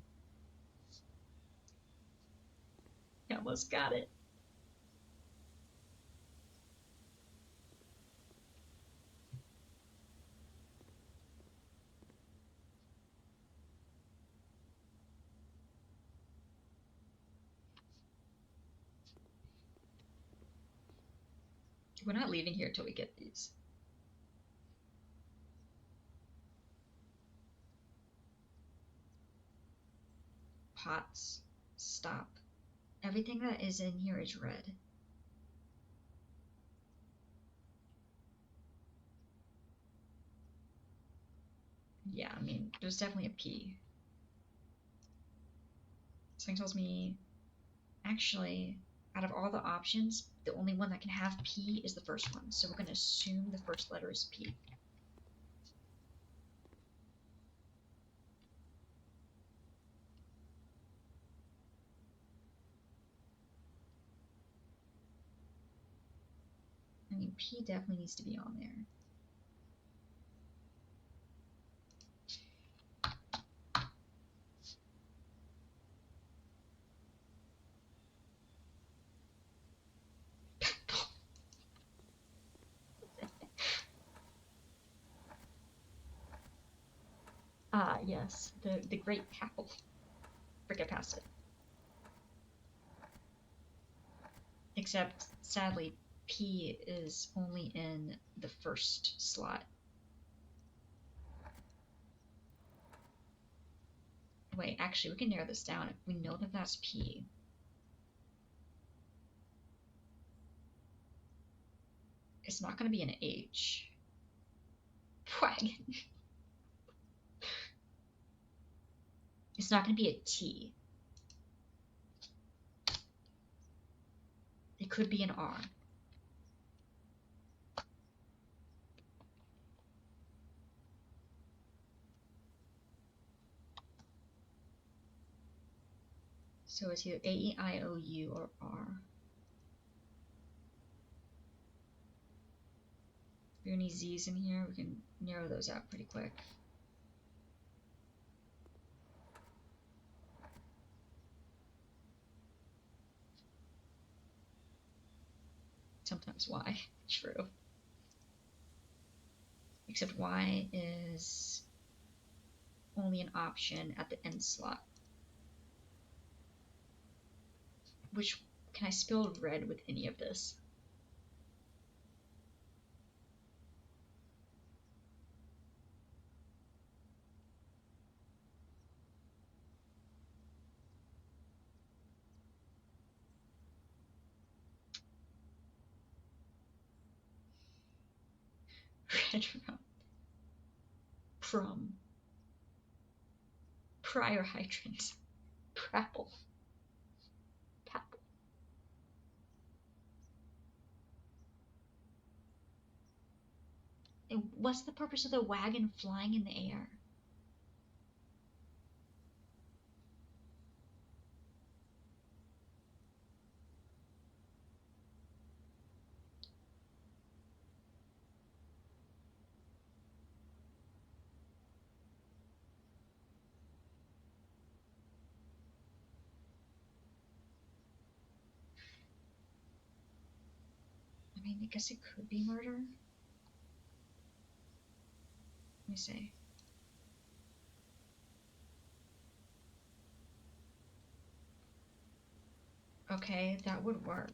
I almost got it. We're not leaving here till we get these. Pots. Stop. Everything that is in here is red. Yeah, I mean, there's definitely a P. Something tells me, actually, out of all the options, the only one that can have P is the first one. So we're going to assume the first letter is P. I mean, P definitely needs to be on there. Ah, yes, the great apple. Forget past it. Except, sadly, P is only in the first slot. Wait, actually, we can narrow this down. If we know that that's P, it's not going to be an H. Wagon. It's not going to be a T. It could be an R. So it's either A-E-I-O-U or R. If there are any Z's in here, we can narrow those out pretty quick. Sometimes Y. True. Except Y is only an option at the end slot. Which, can I spell red with any of this? Red from prior hydrant. Prapple. Papple. And what's the purpose of the wagon flying in the air? I mean, I guess it could be murder. Let me see. Okay, that would work.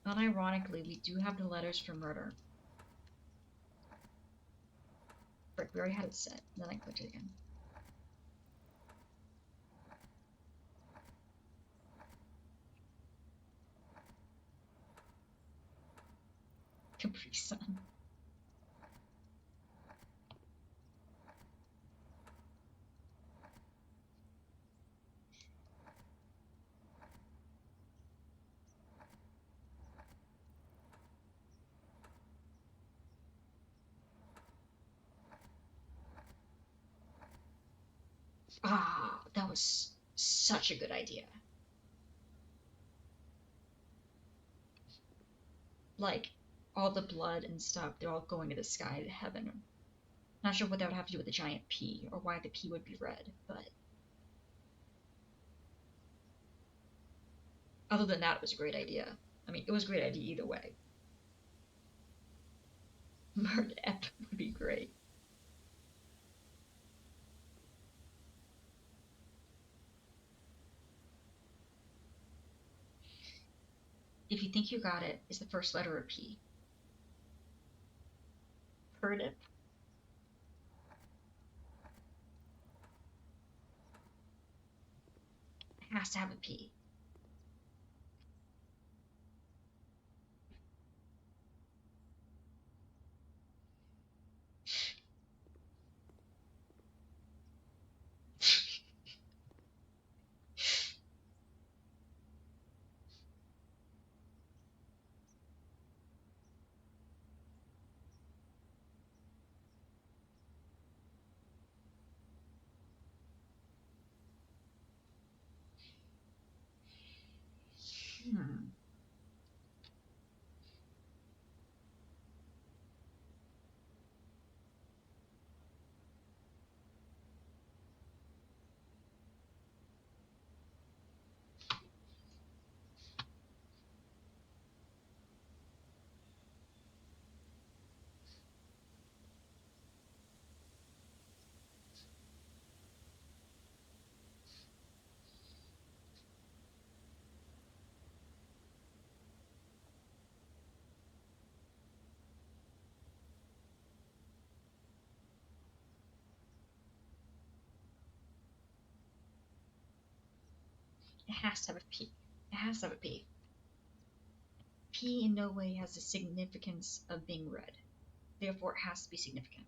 Unironically, we do have the letters for murder. Frick, we already had it set. Then I clicked it again. Capri Sun. Ah, that was such a good idea. Like, all the blood and stuff, they're all going to the sky, to heaven. Not sure what that would have to do with the giant P, or why the P would be red, but... Other than that, it was a great idea. I mean, it was a great idea either way. Murder would be great. If you think you got it, is the first letter a P. Perdip. It has to have a P. It has to have a P. It has to have a P. P in no way has the significance of being red. Therefore, it has to be significant.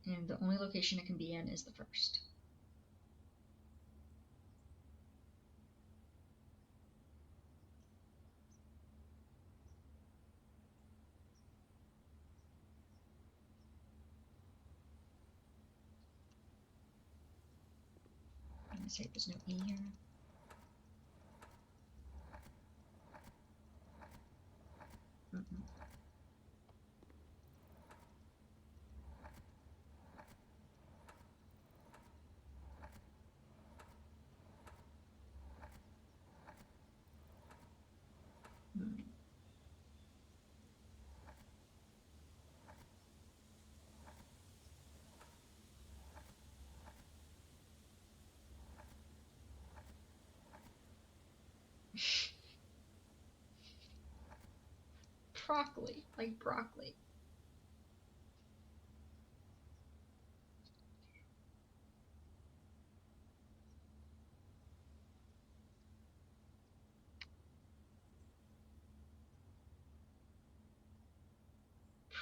And the only location it can be in is the first. I'm gonna say there's no E here. Mm-mm. Mm. Broccoli, like broccoli.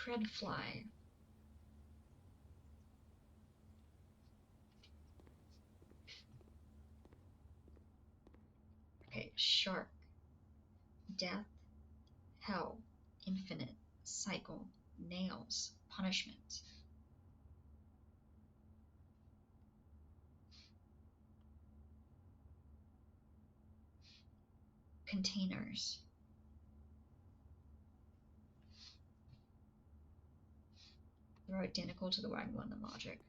Predfly. Okay, shark. Death, hell, infinite, cycle, nails, punishment. Containers. They're identical to the wagon one in logic.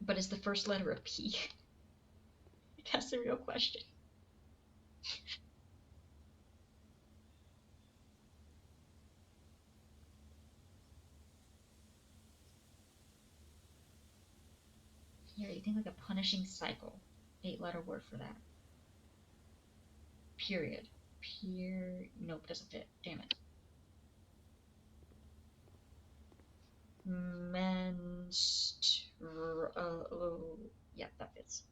But is the first letter a P? That's the real question. Yeah, you think like a punishing cycle. 8-letter word for that. Period. Nope, doesn't fit. Damn it. Yep, that fits.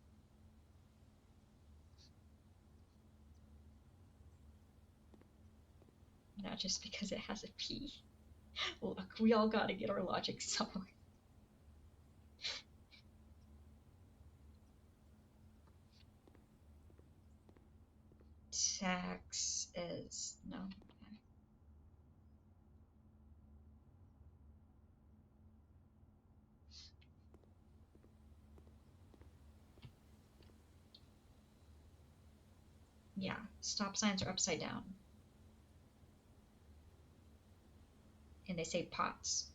Not just because it has a P. Look, we all gotta get our logic somewhere. Tax is no. Okay. Yeah, stop signs are upside down. And they say pots.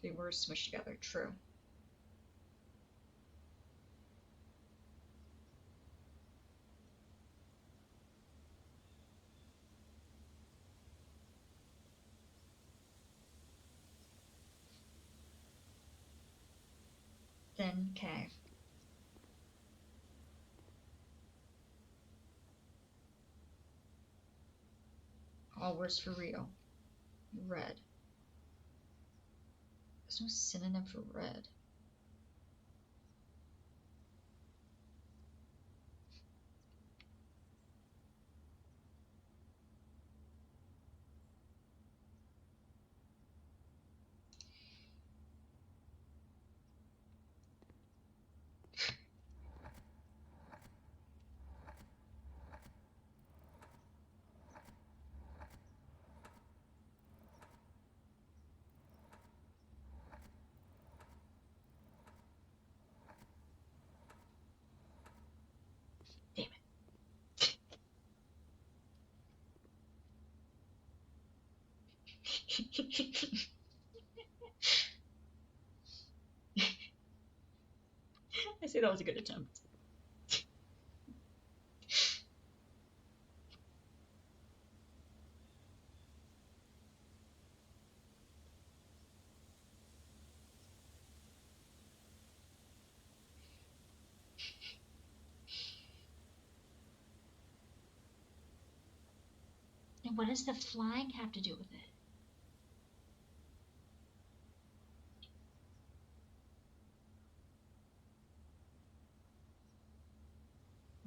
3 words smushed together. True. Then K. All words for real. Red. There's no synonym for red. Damn it. I say that was a good attempt. And what does the flying have to do with it?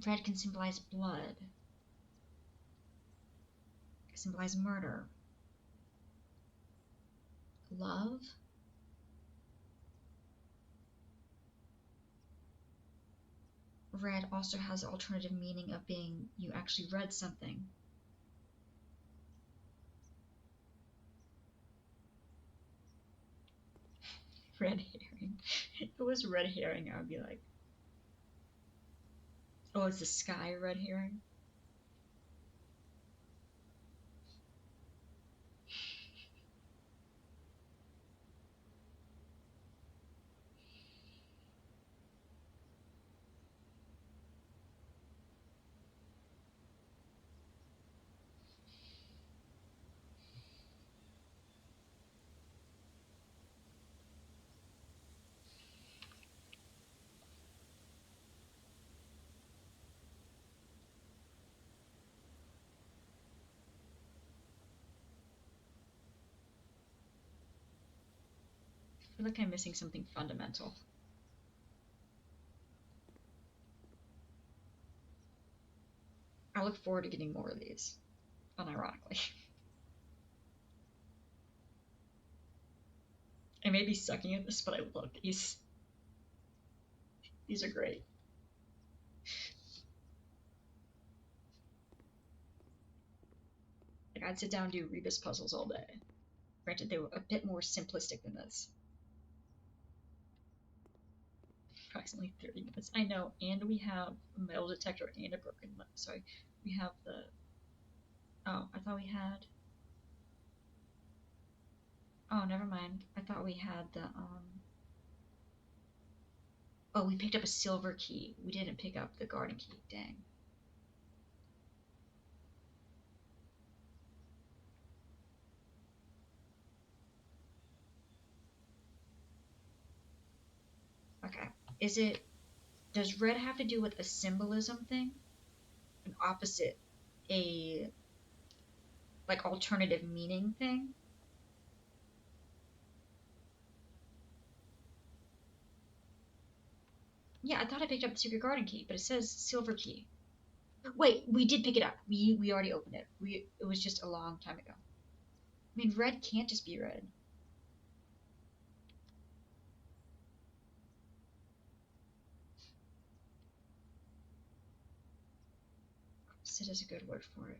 Red can symbolize blood. Symbolize murder. Love? Red also has the alternative meaning of being you actually read something. Red herring. If it was red herring, I would be like, oh, it's the sky red herring? I feel like I'm missing something fundamental. I look forward to getting more of these, unironically. I may be sucking at this, but I love these. These are great. Like, I'd sit down and do Rebus puzzles all day. Granted, they were a bit more simplistic than this. Approximately 30 minutes. I know, and we have a metal detector and a broken leg. Sorry, we have the... Oh, I thought we had... Oh, never mind. I thought we had the, Oh, we picked up a silver key. We didn't pick up the garden key. Dang. Okay. Is it... Does red have to do with a symbolism thing? An opposite, a like alternative meaning thing? Yeah, I thought I picked up the secret garden key, but it says silver key. Wait, we did pick it up. We already opened it. It was just a long time ago. I mean, red can't just be red. Opposite is a good word for it.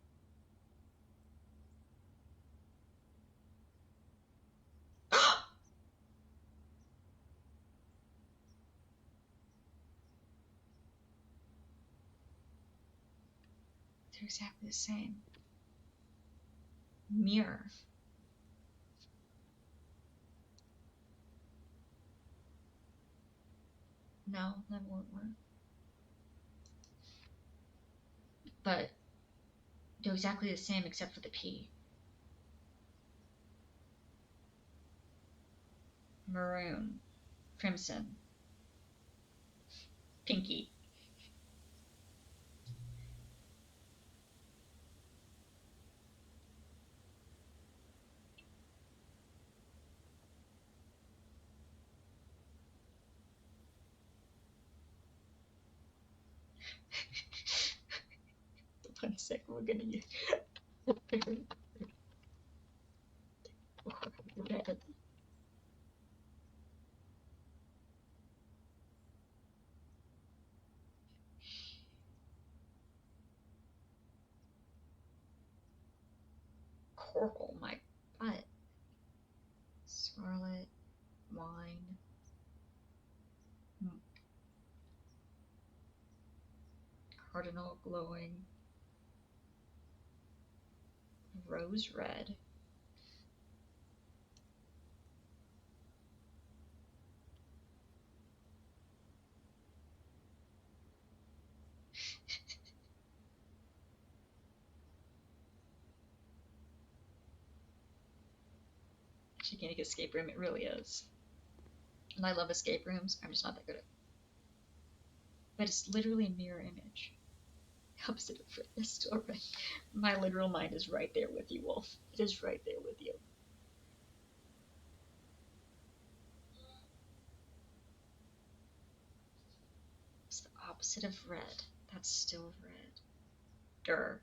They're exactly the same. Mirror. No, that won't work. But they're exactly the same except for the P. Maroon. Crimson. Pinky. One second, we're gonna use red. Coral, my butt. Scarlet, wine, cardinal glowing, rose red. Gigantic escape room, it really is. And I love escape rooms, I'm just not that good at it. But it's literally a mirror image. Opposite of red is still red. My literal mind is right there with you, Wolf. It is right there with you. It's the opposite of red. That's still red. Durr.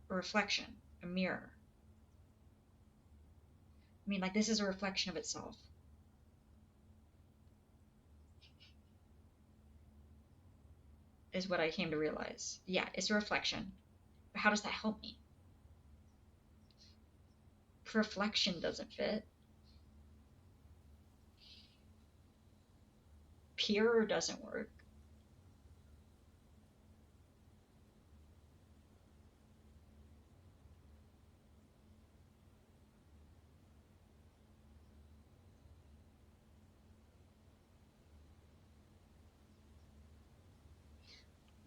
A reflection. A mirror. I mean, like, this is a reflection of itself. Is what I came to realize. Yeah, it's a reflection. But how does that help me? Reflection doesn't fit. Pure doesn't work.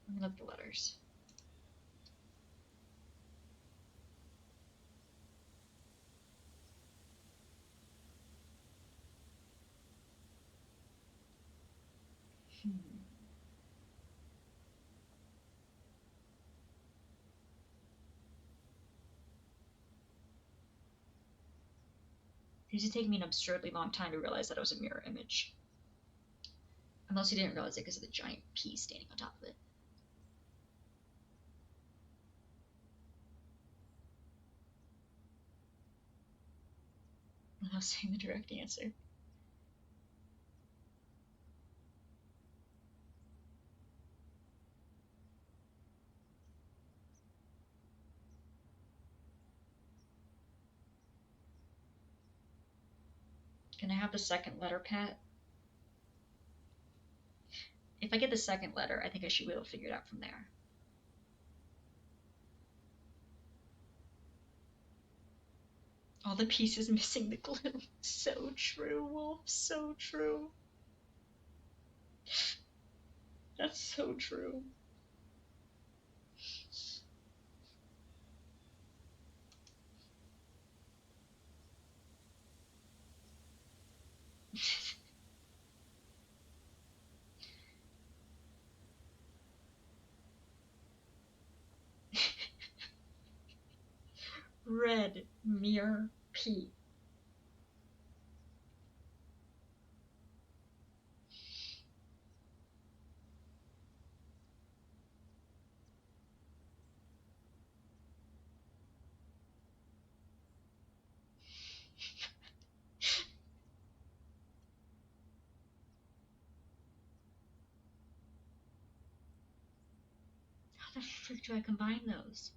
Let me look at the letters. It used to take me an absurdly long time to realize that it was a mirror image. I mostly didn't realize it because of the giant P standing on top of it. I was saying the direct answer. Can I have the second letter, Pat? If I get the second letter, I think I should be able to figure it out from there. All the pieces missing the glue. So true, Wolf. So true. That's so true. Red mirror P. How the frick do I combine those?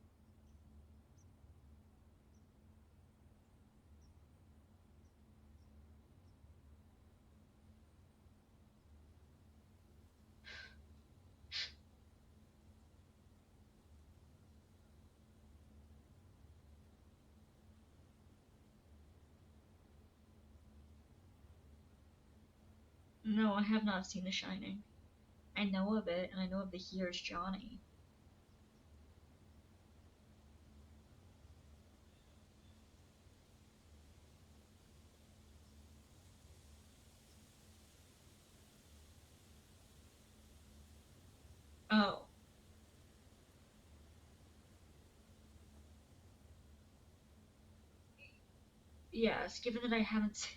No, I have not seen The Shining. I know of it, and I know of the Here's Johnny. Oh. Yes, given that I haven't seen...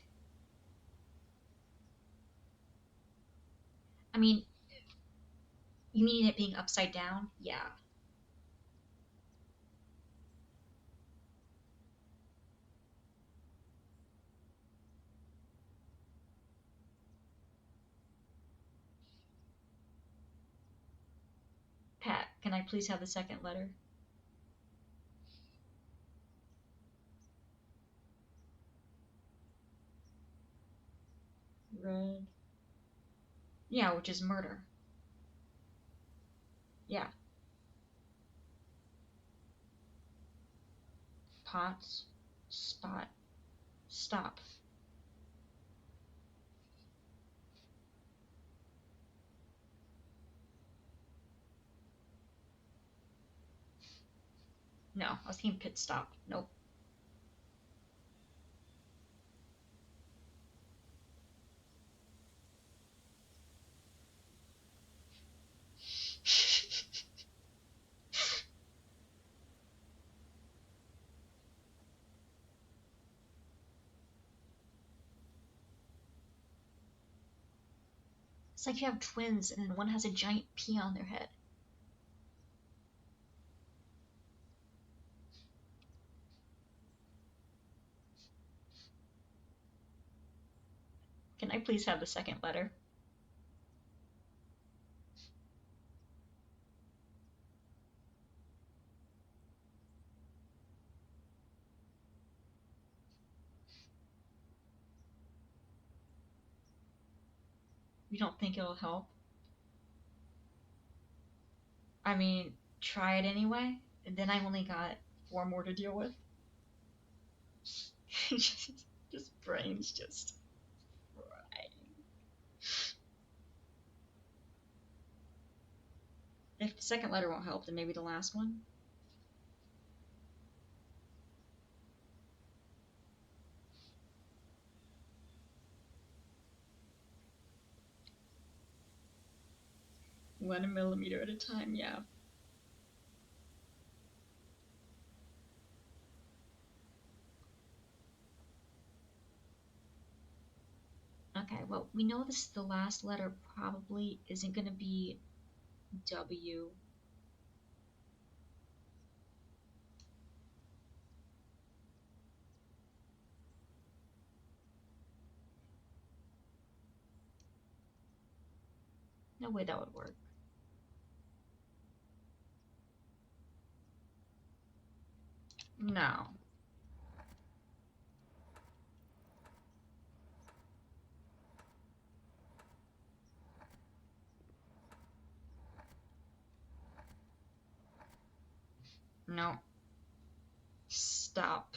I mean, you mean it being upside down? Yeah. Pat, can I please have the second letter? Red. Yeah, which is murder. Yeah. Pots. Spot. Stop. No, I was thinking pit stop. Nope. It's like you have twins and one has a giant pea on their head. Can I please have the second letter? You don't think it'll help? I mean, try it anyway, and then I only got 4 more to deal with. just brains just frying. If the second letter won't help, then maybe the last one? One millimeter at a time, yeah. Okay, well, we know the last letter probably isn't going to be W. No way that would work. No. No. Stop.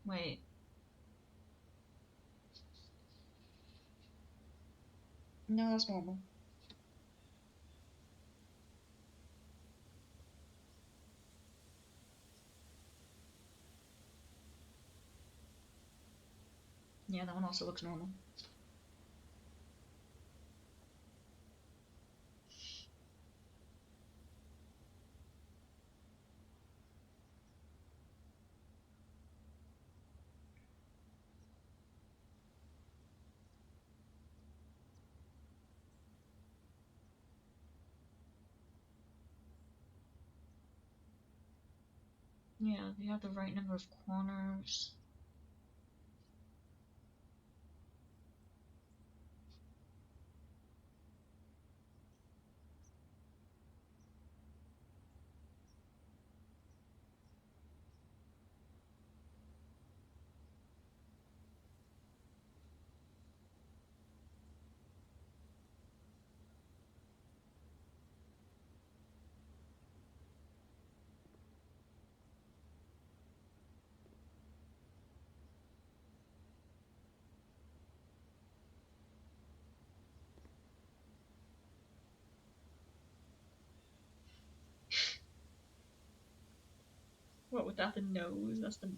Wait. No, that's normal. Yeah, that one also looks normal. Yeah, they have the right number of corners. What, without the nose? That's the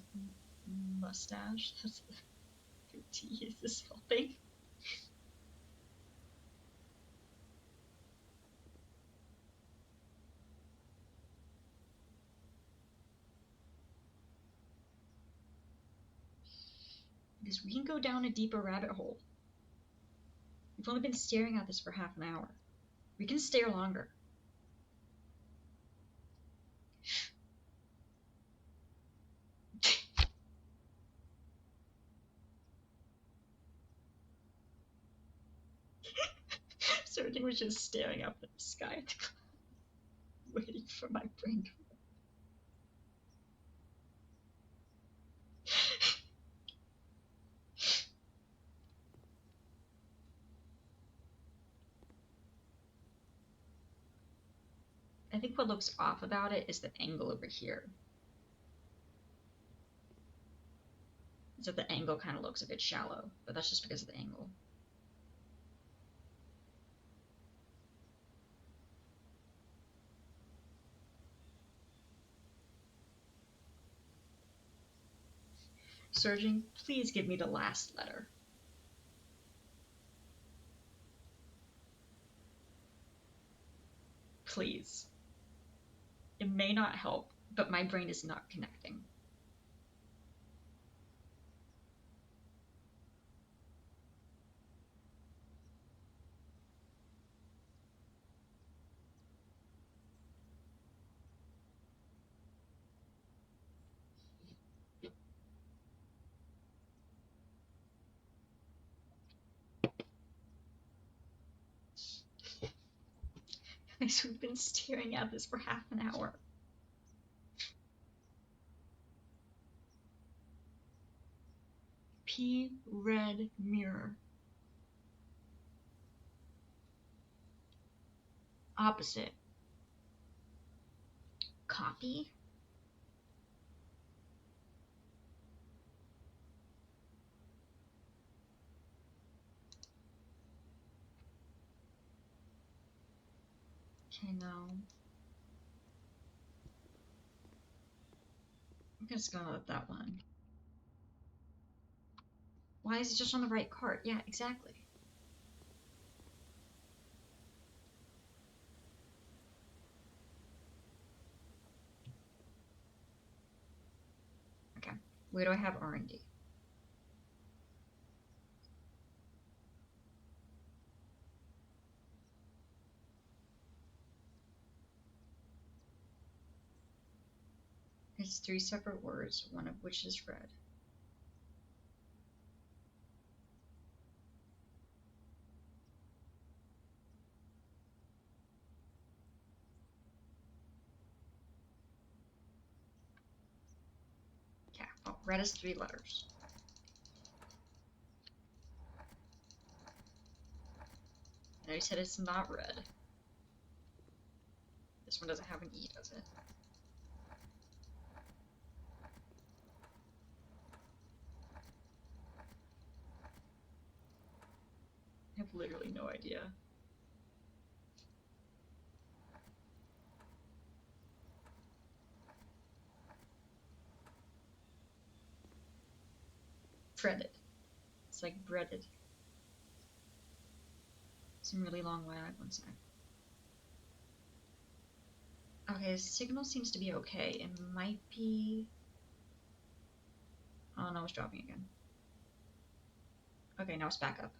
mustache? That's the goatee. Is this helping? Because we can go down a deeper rabbit hole. We've only been staring at this for half an hour. We can stare longer. Surgeon was just staring up at the sky, waiting for my brain to. I think what looks off about it is the angle over here. So the angle kind of looks a bit shallow, but that's just because of the angle. Surgeon, please give me the last letter. Please. It may not help, but my brain is not connecting. We've been staring at this for half an hour. P red mirror. Opposite. Copy? Okay, no. I'm just gonna let that one. Why is it just on the right cart? Yeah, exactly. Okay, where do I have R&D? It's 3 separate words, one of which is red. Yeah, oh, red is 3 letters. I already said it's not red. This one doesn't have an E, does it? I have literally no idea. Breaded. It's like breaded. Some really long line on one side. Okay, the signal seems to be okay. It might be... Oh no, it's dropping again. Okay, now it's back up.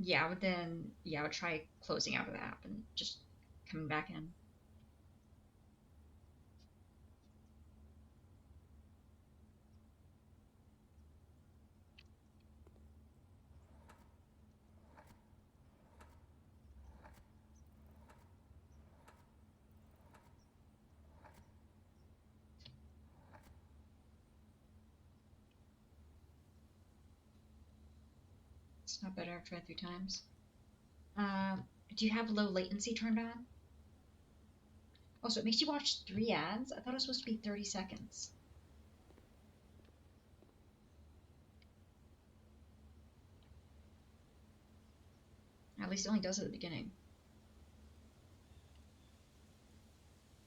Yeah, but then, yeah, I would try closing out of the app and just coming back in. It's not better after 3 times. Do you have low latency turned on? Also, it makes you watch 3 ads? I thought it was supposed to be 30 seconds. At least it only does it at the beginning.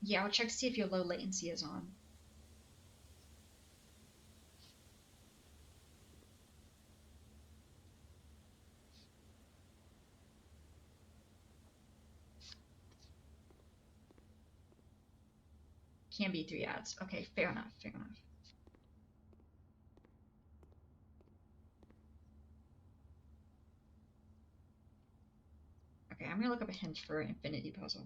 Yeah, I'll check to see if your low latency is on. Can be 3 ads. Okay, fair enough, fair enough. Okay, I'm gonna look up a hint for Infinity Puzzle.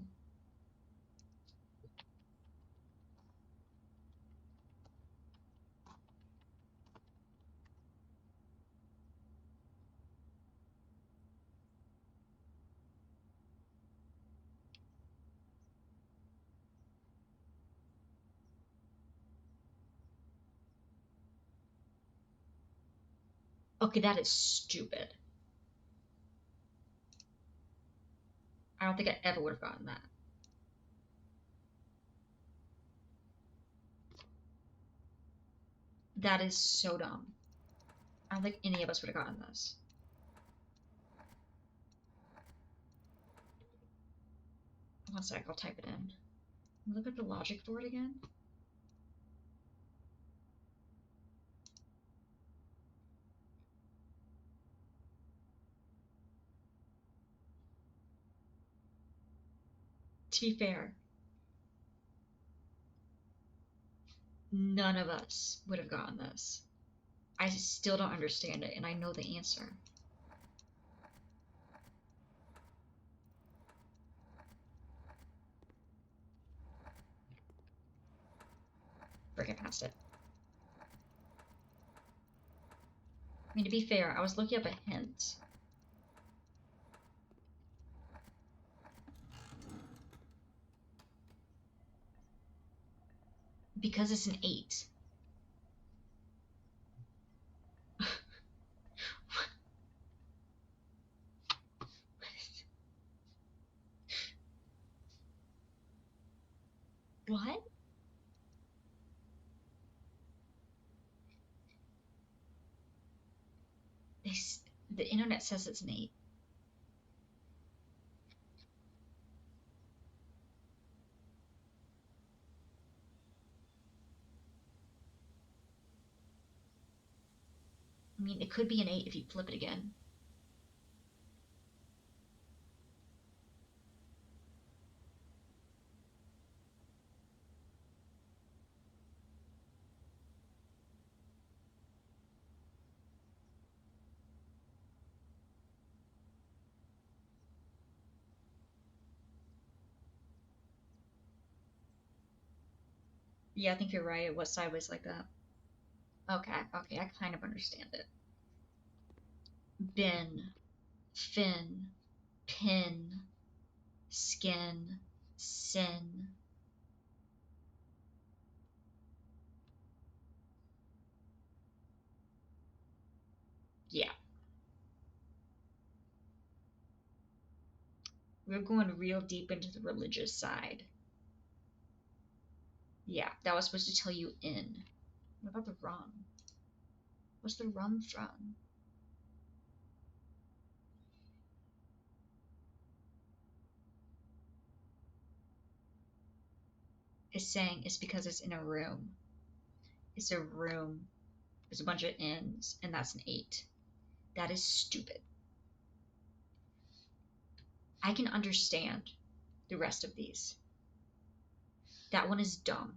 Okay, that is stupid. I don't think I ever would have gotten that. That is so dumb. I don't think any of us would have gotten this. One sec, I'll type it in. Look at the logic for it again. To be fair, none of us would have gotten this. I still don't understand it, and I know the answer. Forget past it. I mean, to be fair, I was looking up a hint. Because it's an 8. What? The internet says it's an 8. I mean, it could be an 8 if you flip it again. Yeah, I think you're right. It was sideways like that. Okay, okay, I kind of understand it. Bin, fin, pin, skin, sin. Yeah. We're going real deep into the religious side. Yeah, that was supposed to tell you in. What about the rum? What's the rum from? It's saying it's because it's in a room. It's a room. There's a bunch of ins, and that's an 8. That is stupid. I can understand the rest of these. That one is dumb.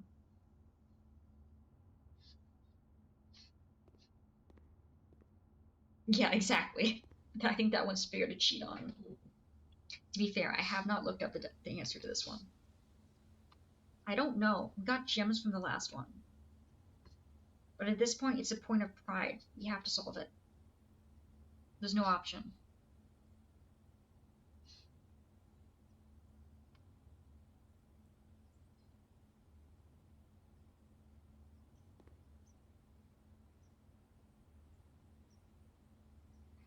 Yeah, exactly. I think that one's fair to cheat on. To be fair, I have not looked up the answer to this one. I don't know. We got gems from the last one. But at this point, it's a point of pride. We have to solve it. There's no option.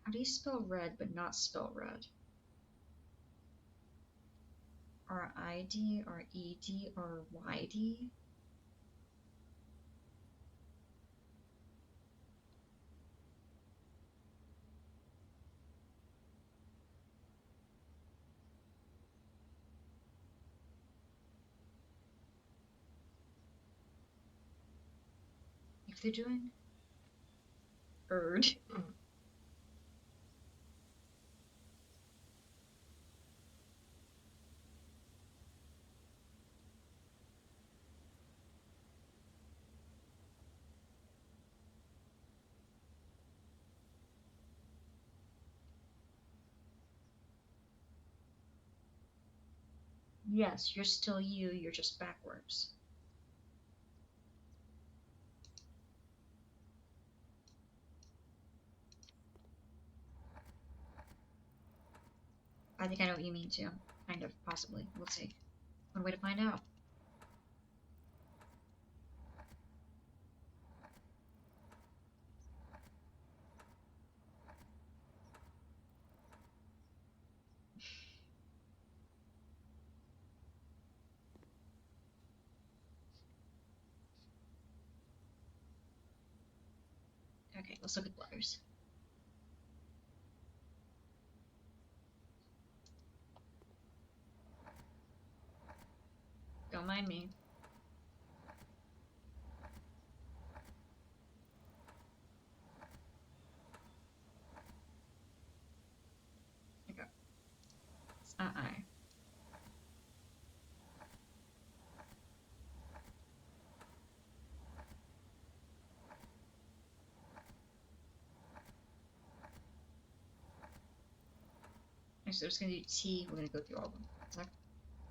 How do you spell red but not spell red? R-I-D, R-E-D, or Y-D? If they're doing Erd. Yes, you're still you, you're just backwards. I think I know what you mean too. Kind of, possibly. We'll see. One way to find out. Okay, let's look at blurs. Don't mind me. Okay. It's not I. So we're just gonna do T. We're gonna go through all of them. So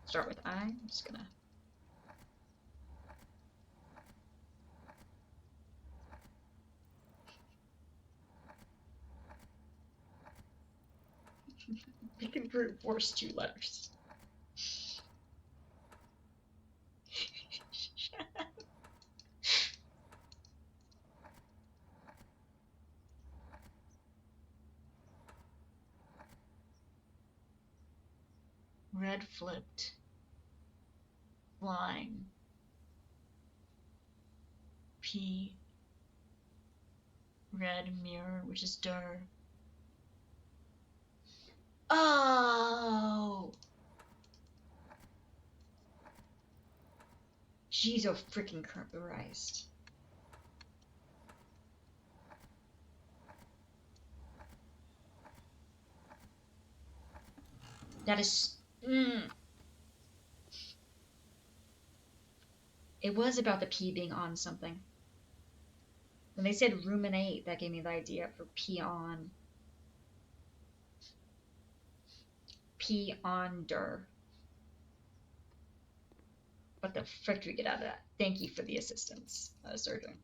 start with I. I'm just gonna. You can brute force 2 letters. Red flipped. Line. P. Red mirror, which is dir. Oh! Jesus freaking Christ. That is. It was about the P being on something. When they said ruminate, that gave me the idea for P on. P onder. What the frick do we get out of that? Thank you for the assistance, surgeon.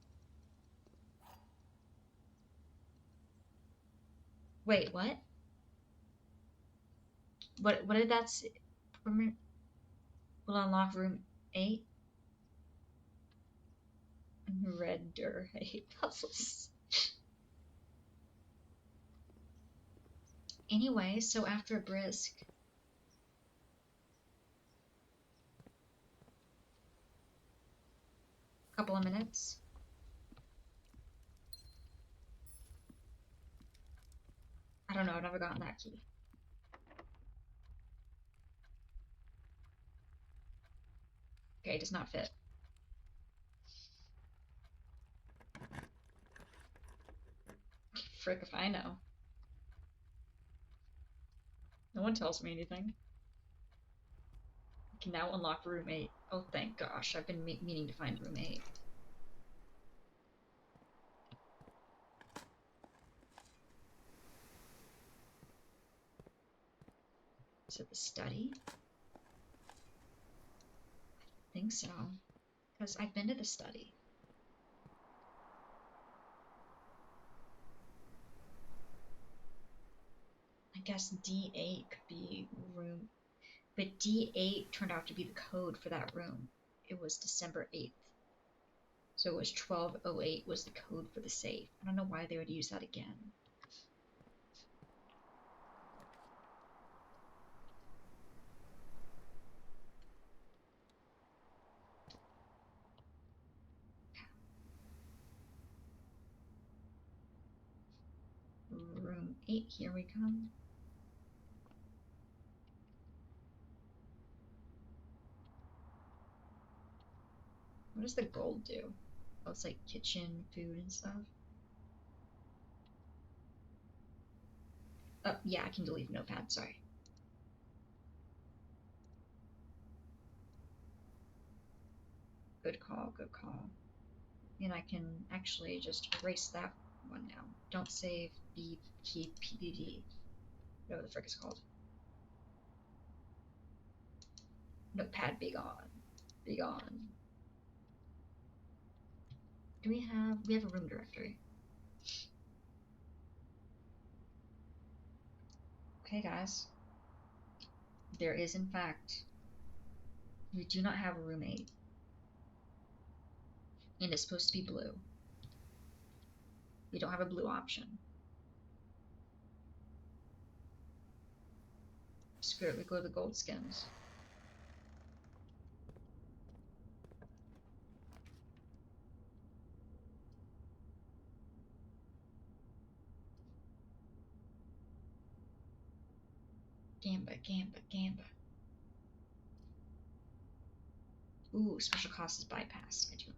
Wait, what? What did that say? Will unlock room 8? Red dir. I hate puzzles. Anyway, so after a brisk couple of minutes. I don't know, I've never gotten that key. Okay, it does not fit. Frick if I know. No one tells me anything. I can now unlock room 8. Oh, thank gosh. I've been meaning to find room 8. Is it the study? I think so. Because I've been to the study. I guess D8 could be room. But D8 turned out to be the code for that room. It was December 8th. So it was 1208 was the code for the safe. I don't know why they would use that again. Room 8, here we come. What does the gold do? Oh, it's like kitchen, food, and stuff. Oh, yeah, I can delete Notepad, sorry. Good call, good call. And I can actually just erase that one now. Don't save the key PPD. Whatever the frick it's called. Notepad, be gone. Be gone. Do we have a room directory? Okay, guys. There is, in fact, we do not have a roommate. And it's supposed to be blue. We don't have a blue option. Screw it, we go to the gold skins. Gamba, gamba, gamba. Ooh, special cost is bypass. I do like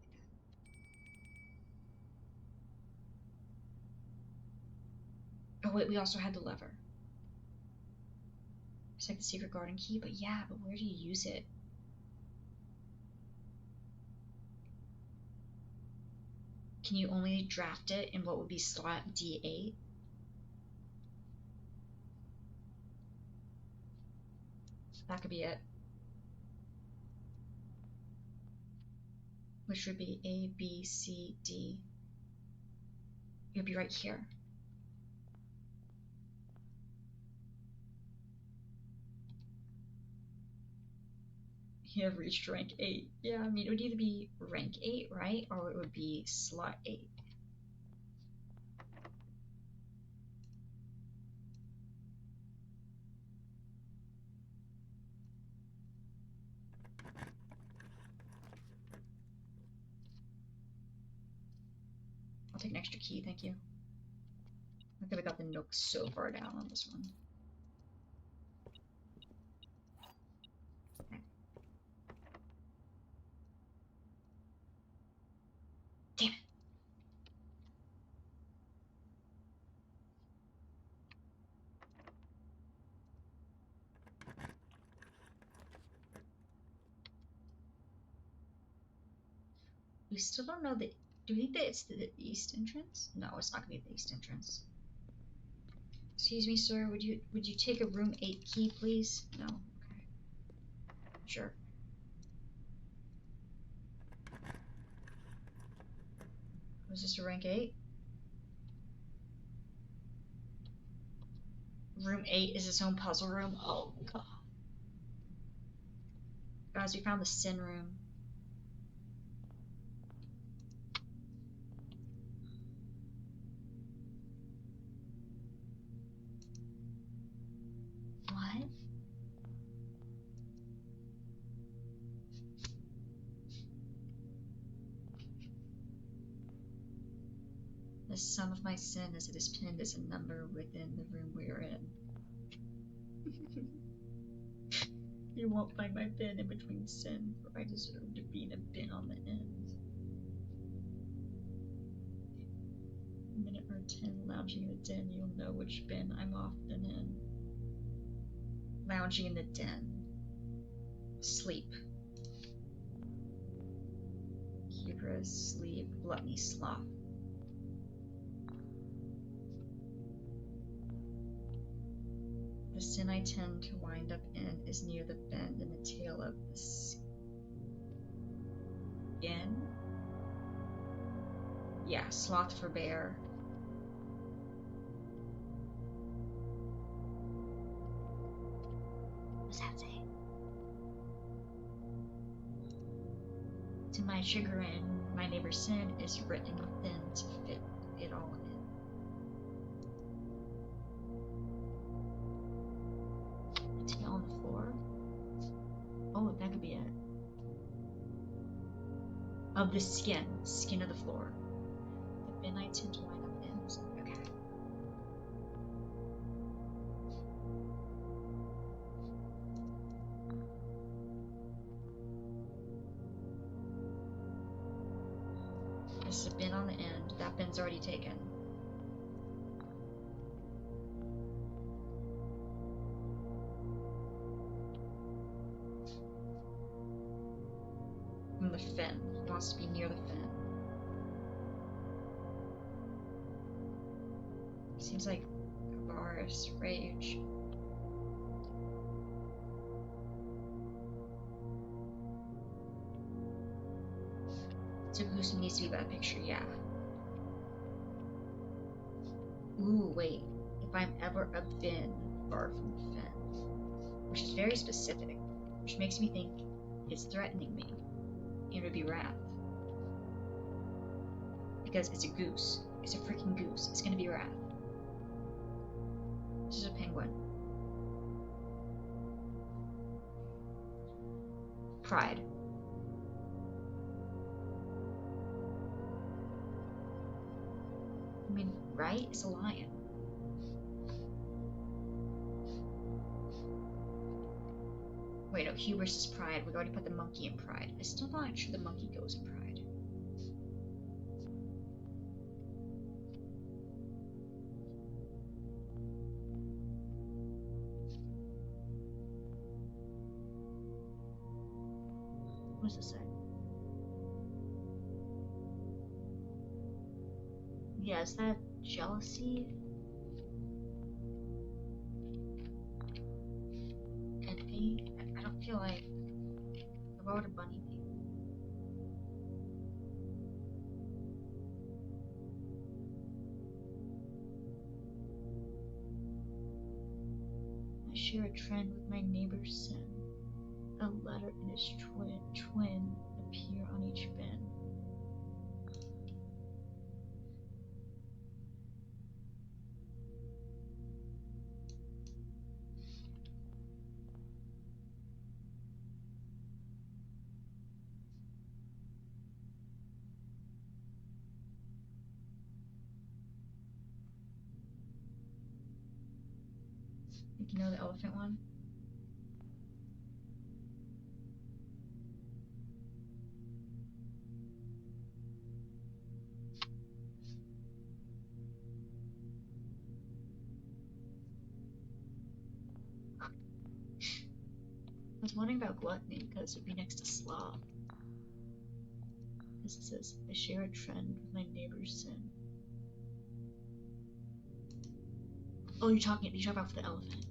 that. Oh wait, we also had the lever. It's like the secret garden key, but yeah, but where do you use it? Can you only draft it in what would be slot D8? That could be it. Which would be A, B, C, D. It would be right here. You have reached rank 8. Yeah, I mean, it would either be rank 8, right? Or it would be slot 8. I'll take an extra key, thank you. I could have got the nook so far down on this one. Damn it. We still don't know the... Do we think that it's the east entrance? No, it's not gonna be the east entrance. Excuse me, sir. Would you take a room 8 key, please? No. Okay. Sure. Was this a rank 8? Room 8 is its own puzzle room. Oh god. Guys, we found the sin room. What? The sum of my sin as it is pinned as a number within the room we are in. You won't find my bin in between sin, for I deserve to be in a bin on the end. Minute or 10 lounging in the den, you'll know which bin I'm often in. Lounging in the den. Sleep. Hubris, sleep, gluttony, sloth. The sin I tend to wind up in is near the bend in the tail of the skin. Yeah, sloth for bear. What does that say? To my chagrin, my neighbor's sin is written within to fit it all in. Tail on the floor? Oh, that could be it. Of the skin. Skin of the floor. The bin I tend to wind up in. Okay. This is a bin on the end. That bin's already taken. The fin. He wants to be near the fin. Seems like Varus, rage. So Goose needs to be by the picture, yeah. Ooh, wait. If I'm ever a bin far from the fen. Which is very specific. Which makes me think it's threatening me. And it would be wrath. Because it's a goose. It's a freaking goose. It's gonna be wrath. This is a penguin. Pride. I mean, right? It's a lion. Wait, no, hubris is pride. We've already put the monkey in pride. I'm still not sure the monkey goes in pride. What does this say? Yeah, is that jealousy? Envy? I don't feel like... What would a bunny be? I share a trend with my neighbor's sin. A letter and its twin appear on each bin. Think you know the elephant one? I was wondering about gluttony because it would be next to sloth. Because it says, I share a trend with my neighbor's sin. Oh, you're talking about for the elephant.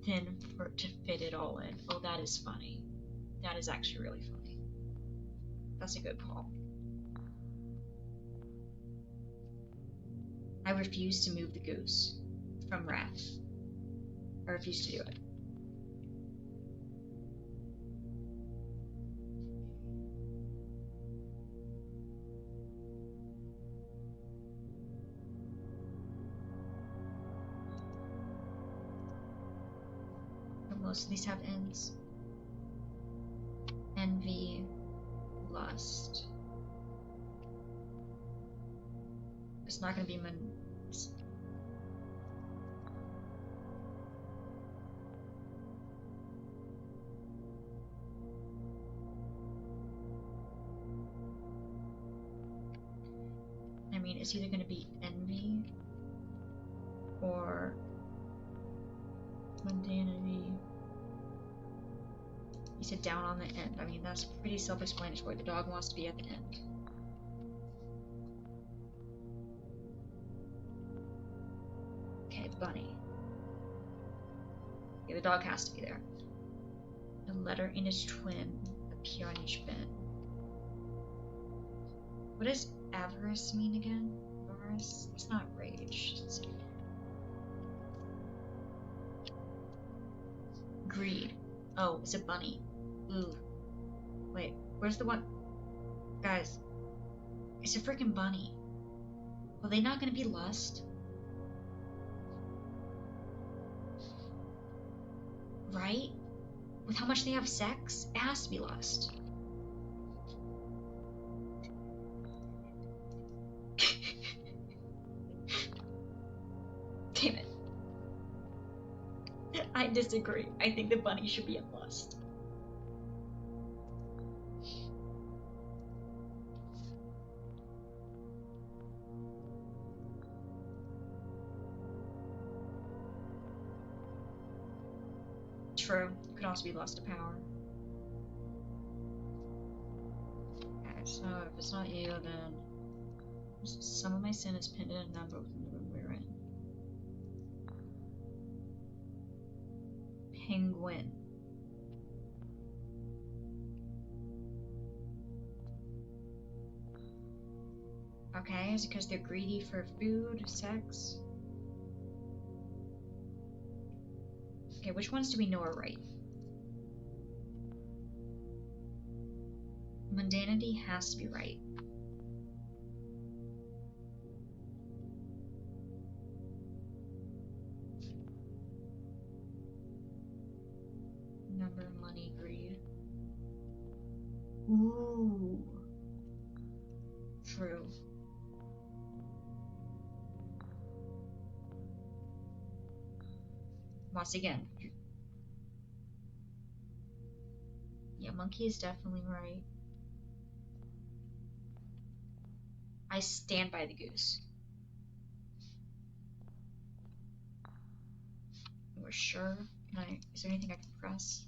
Thin for to fit it all in. Oh, that is funny. That is actually really funny. That's a good call. I refuse to move the goose from wrath. I refuse to do it. But most of these have ends. Envy, lust. It's not going to be I mean, it's either going to be envy or mundanity. You said down on the end. I mean, that's pretty self-explanatory. The dog wants to be at the end. Okay, bunny. Yeah, the dog has to be there. A letter and its twin appear on each bin. What does avarice mean again? Avarice? It's not rage. Let's see. Greed. Oh, it's a bunny. Ooh. Wait, where's the one? Guys, it's a freaking bunny. Are they not gonna be lust? Right? With how much they have sex, it has to be lust. Damn it. I disagree. I think the bunny should be in lust. True. It could also be lust of power. Okay, so if it's not you, then some of my sin is pinned in a number within the room we're in. Penguin. Okay, is it because they're greedy for food, sex? Okay, which ones do we know are right? Mundanity has to be right. Number, money, greed. Ooh. True. Once again. Yeah, monkey is definitely right. I stand by the goose. We're sure. Is there anything I can press?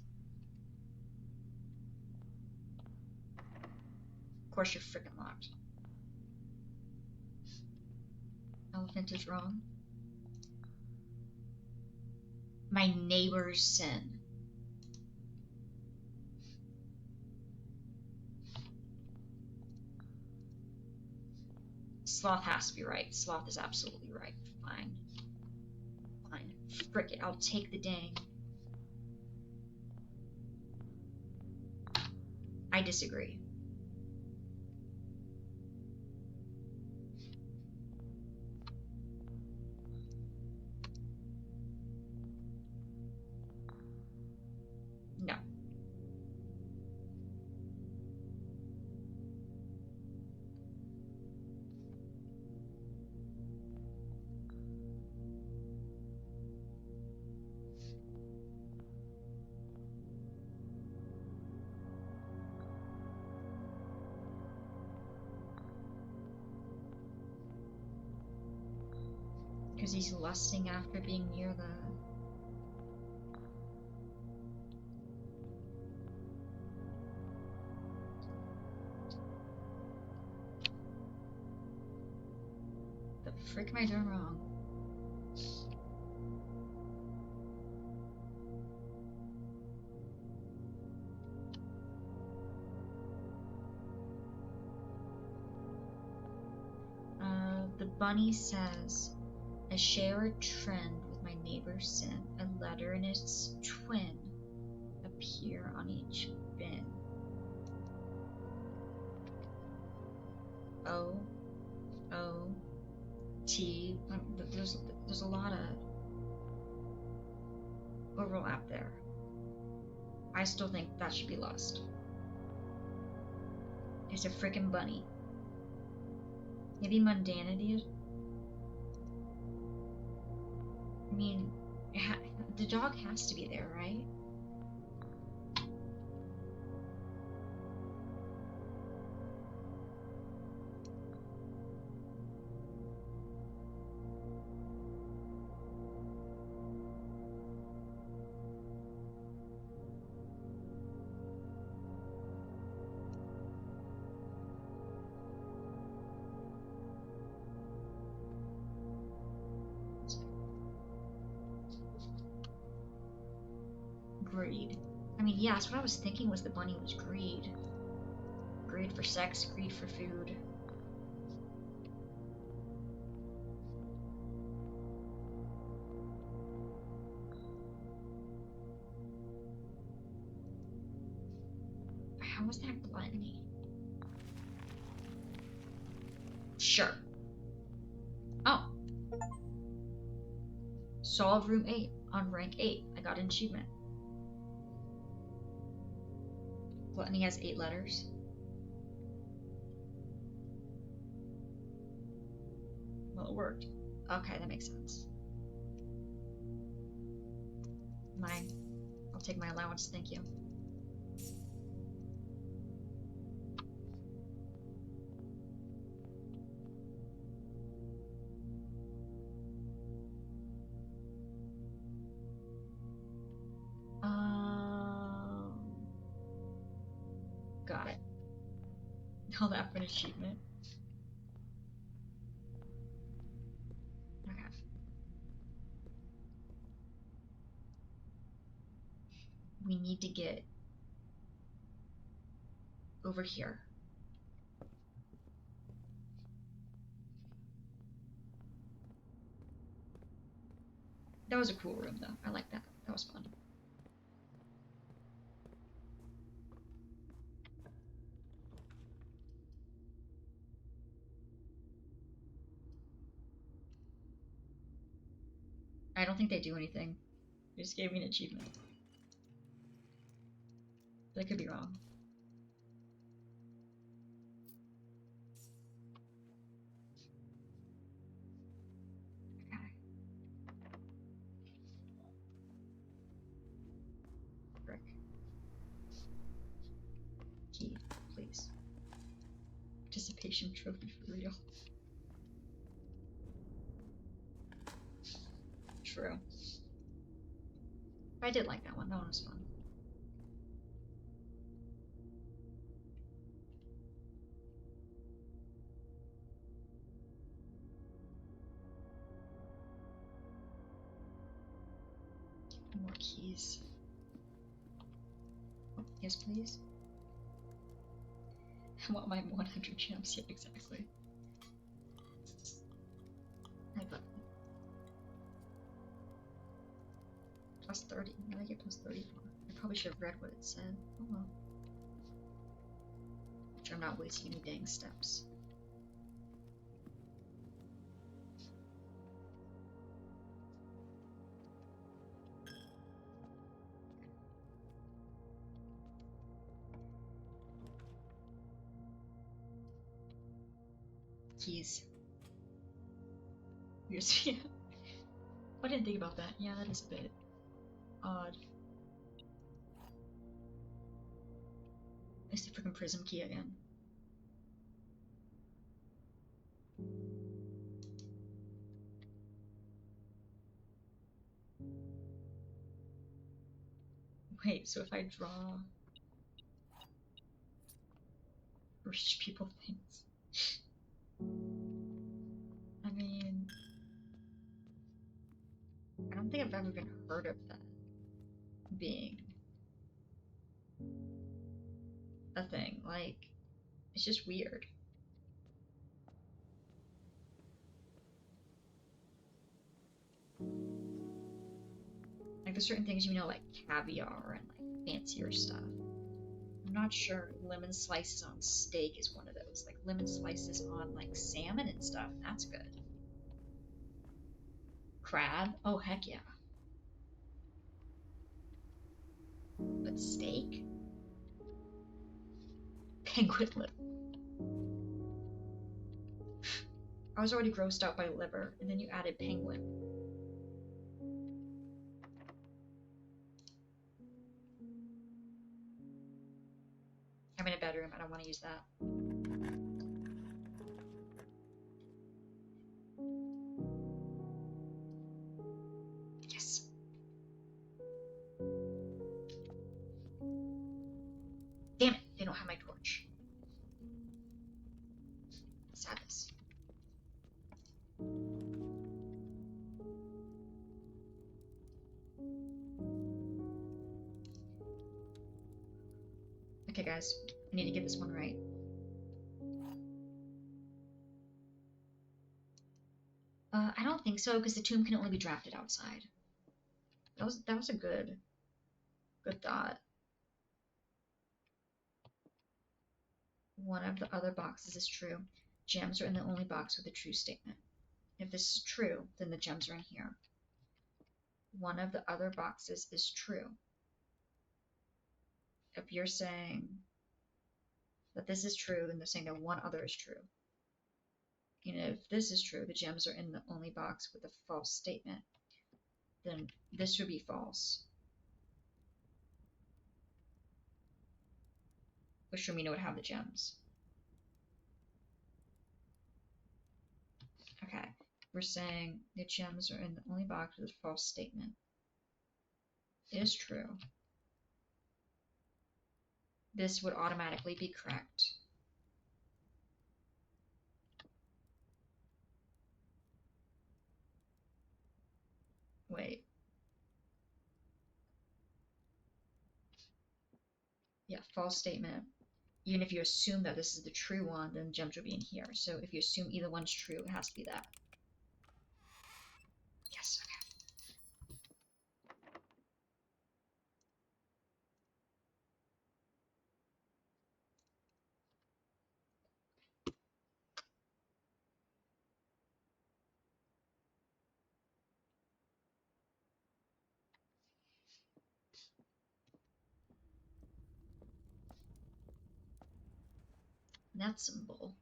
Of course you're freaking locked. Elephant is wrong. My neighbor's sin. Sloth has to be right. Sloth is absolutely right. Fine. Fine. Frick it. I'll take the dang. I disagree. No. Because he's lusting after being near the... The frick am I doing wrong? The bunny says, I share a trend with my neighbor's sin. A letter and its twin appear on each bin. O, O, T. There's a lot of overlap there. I still think that should be lost. It's a freaking bunny. Maybe mundanity is... I mean, the dog has to be there, right? Greed. I mean, yeah, that's what I was thinking was the bunny was greed. Greed for sex, greed for food. How was that gluttony? Sure. Oh. Solve room 8 on rank 8. I got an achievement. Gluttony has 8 letters. Well, it worked. Okay, that makes sense. Mine. I'll take my allowance, thank you. Got it. All that for an achievement. Okay. We need to get over here. That was a cool room, though. I like that. That was fun. I don't think they do anything. They just gave me an achievement. But I could be wrong. Okay. Frick. Key, please. Participation trophy for real. True. I did like that one. That one was fun. More keys. Oh, yes, please. I want my 100 gems. Yeah, exactly. I got plus 30. Now I get plus 34. I probably should have read what it said. Oh well. Which I'm not wasting any dang steps. Keys. Yeah. I didn't think about that. Yeah, that is a bit odd. It's the freaking prism key again. Wait, so if I draw rich people things. I mean, I don't think I've ever even heard of that being a thing. Like, it's just weird. Like, there's certain things, you know, like caviar and like fancier stuff. I'm not sure lemon slices on steak is one of those. Like lemon slices on like salmon and stuff. That's good. Crab? Oh, heck yeah. But steak? Penguin lip. I was already grossed out by liver, and then you added penguin. I'm in a bedroom. I don't want to use that. Yes. Damn it, they don't have my torch. Sadness. Okay, guys, I need to get this one right. I don't think so, because the tomb can only be drafted outside. That was a good thought. One of the other boxes is true. Gems are in the only box with a true statement. If this is true, then the gems are in here. One of the other boxes is true. If you're saying that this is true, then they're saying that one other is true. And if this is true, the gems are in the only box with a false statement, then this would be false. Which would mean it would have the gems. Okay, we're saying the gems are in the only box with a false statement. It is true. This would automatically be correct. Wait. Yeah, false statement. Even if you assume that this is the true one, then gems would be in here. So if you assume either one's true, it has to be that. Yes, okay. That's some bull.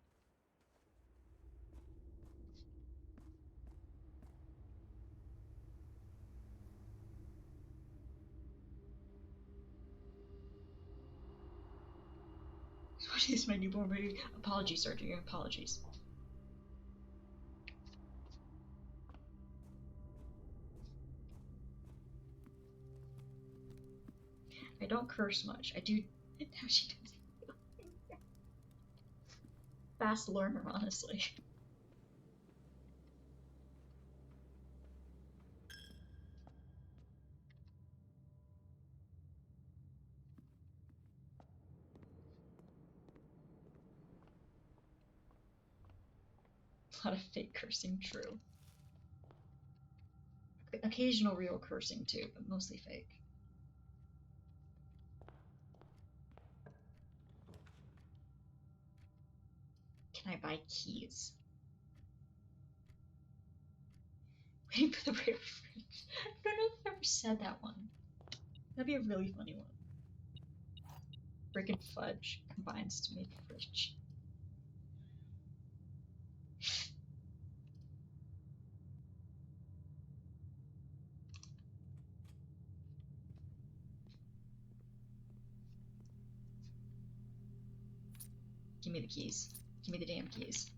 What is my newborn baby? Apologies, surgery. Apologies. I don't curse much. I do. Now she does. Fast learner, honestly. A lot of fake cursing, true. Occasional real cursing too, but mostly fake. Can I buy keys? Waiting for the rare fridge. I don't know if I've ever said that one. That'd be a really funny one. Brick and fudge combines to make fridge. Give me the keys. Give me the damn keys.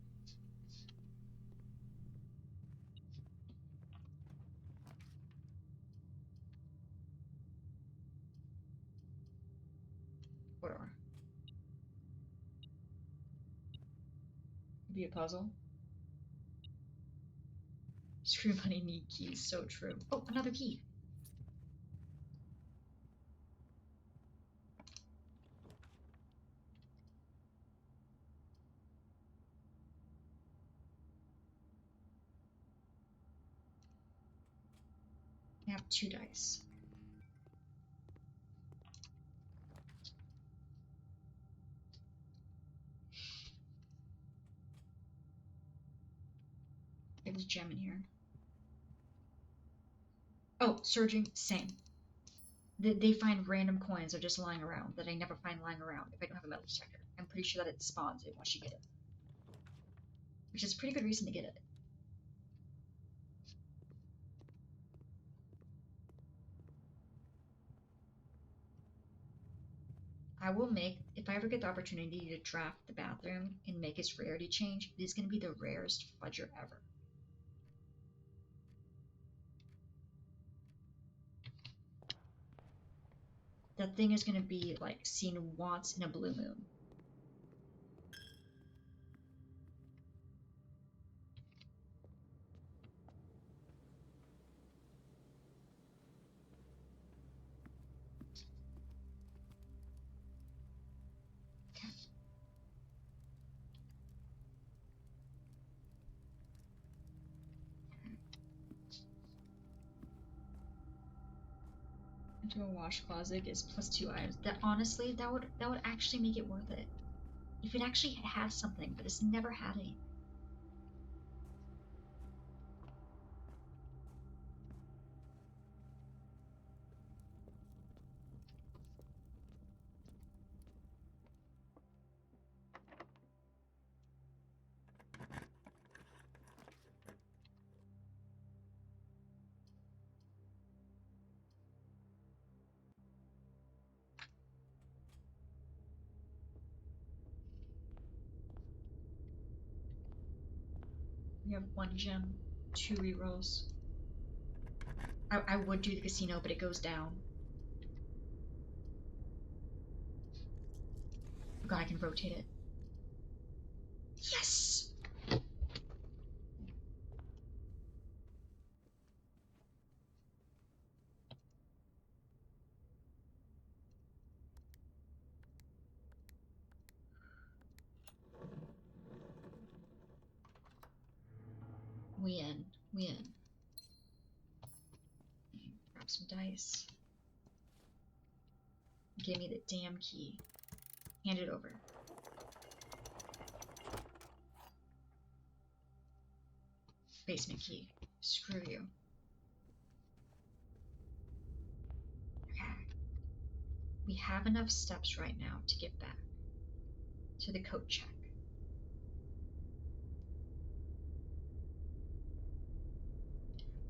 Whatever. Could be a puzzle. Screw money, need keys. So true. Oh, another key. I have 2 dice. There's a gem in here. Oh, surging, same. They find random coins are just lying around that I never find lying around if I don't have a metal detector. I'm pretty sure that it spawns it once you get it. Which is a pretty good reason to get it. I will make, if I ever get the opportunity to draft the bathroom and make its rarity change, it is going to be the rarest fudger ever. That thing is going to be like seen once in a blue moon. Okay. Into a wash closet is +2 items. That honestly, that would actually make it worth it. If it actually had something, but it's never had any. We have 1 gem, 2 rerolls. I would do the casino, but it goes down. Oh god, I can rotate it. Yes! We in. We in. Grab some dice. Give me the damn key. Hand it over. Basement key. Screw you. Okay. We have enough steps right now to get back to the coat check.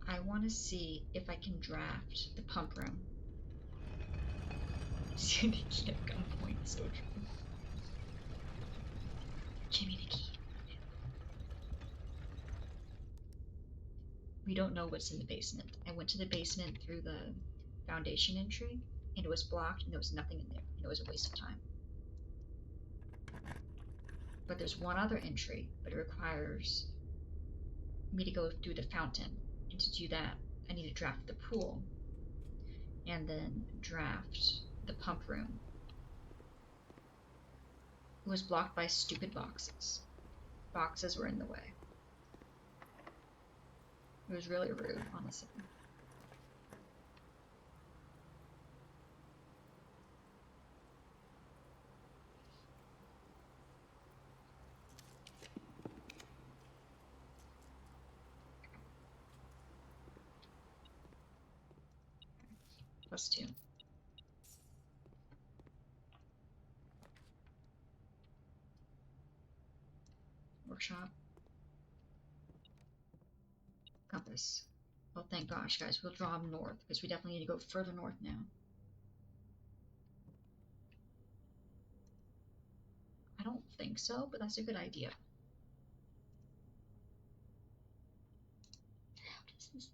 I want to see if I can draft the pump room. See Nikki at gunpoint, so true. Jimmy Nikki. We don't know what's in the basement. I went to the basement through the foundation entry, and it was blocked, and there was nothing in there, and it was a waste of time. But there's one other entry, but it requires me to go through the fountain, and to do that, I need to draft the pool, and then draft the pump room. It was blocked by stupid boxes. Boxes were in the way. It was really rude, honestly. +2. Workshop. Compass. Oh, thank gosh, guys. We'll draw them north, because we definitely need to go further north now. I don't think so, but that's a good idea. How does this...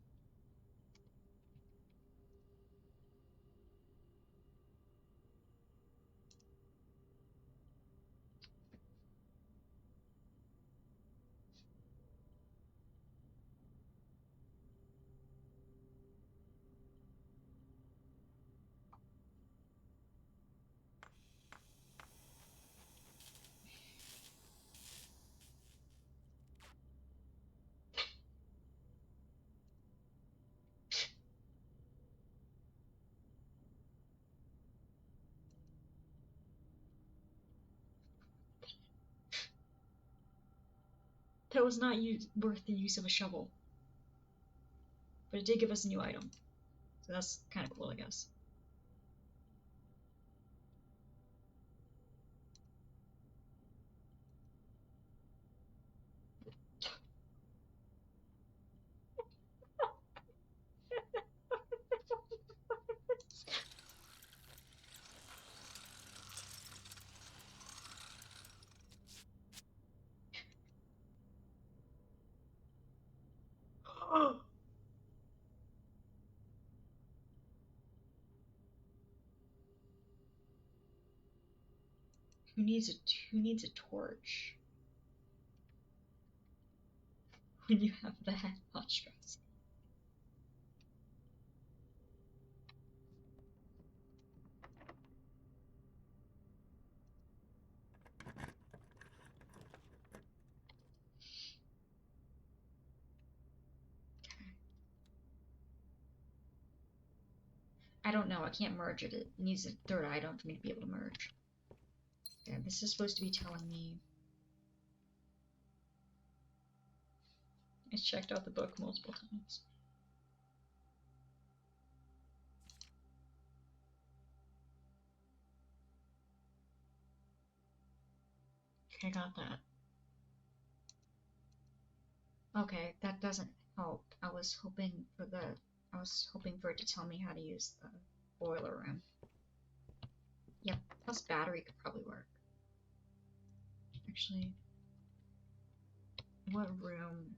That was not worth the use of a shovel. But it did give us a new item. So that's kind of cool, I guess. Who needs a torch when you have that monstrous? I don't know. I can't merge it. It needs a third item for me to be able to merge. Yeah, this is supposed to be telling me. I checked out the book multiple times. Okay, I got that. Okay, that doesn't help. I was hoping for it to tell me how to use the boiler room. Yep, plus battery could probably work. Actually, what room?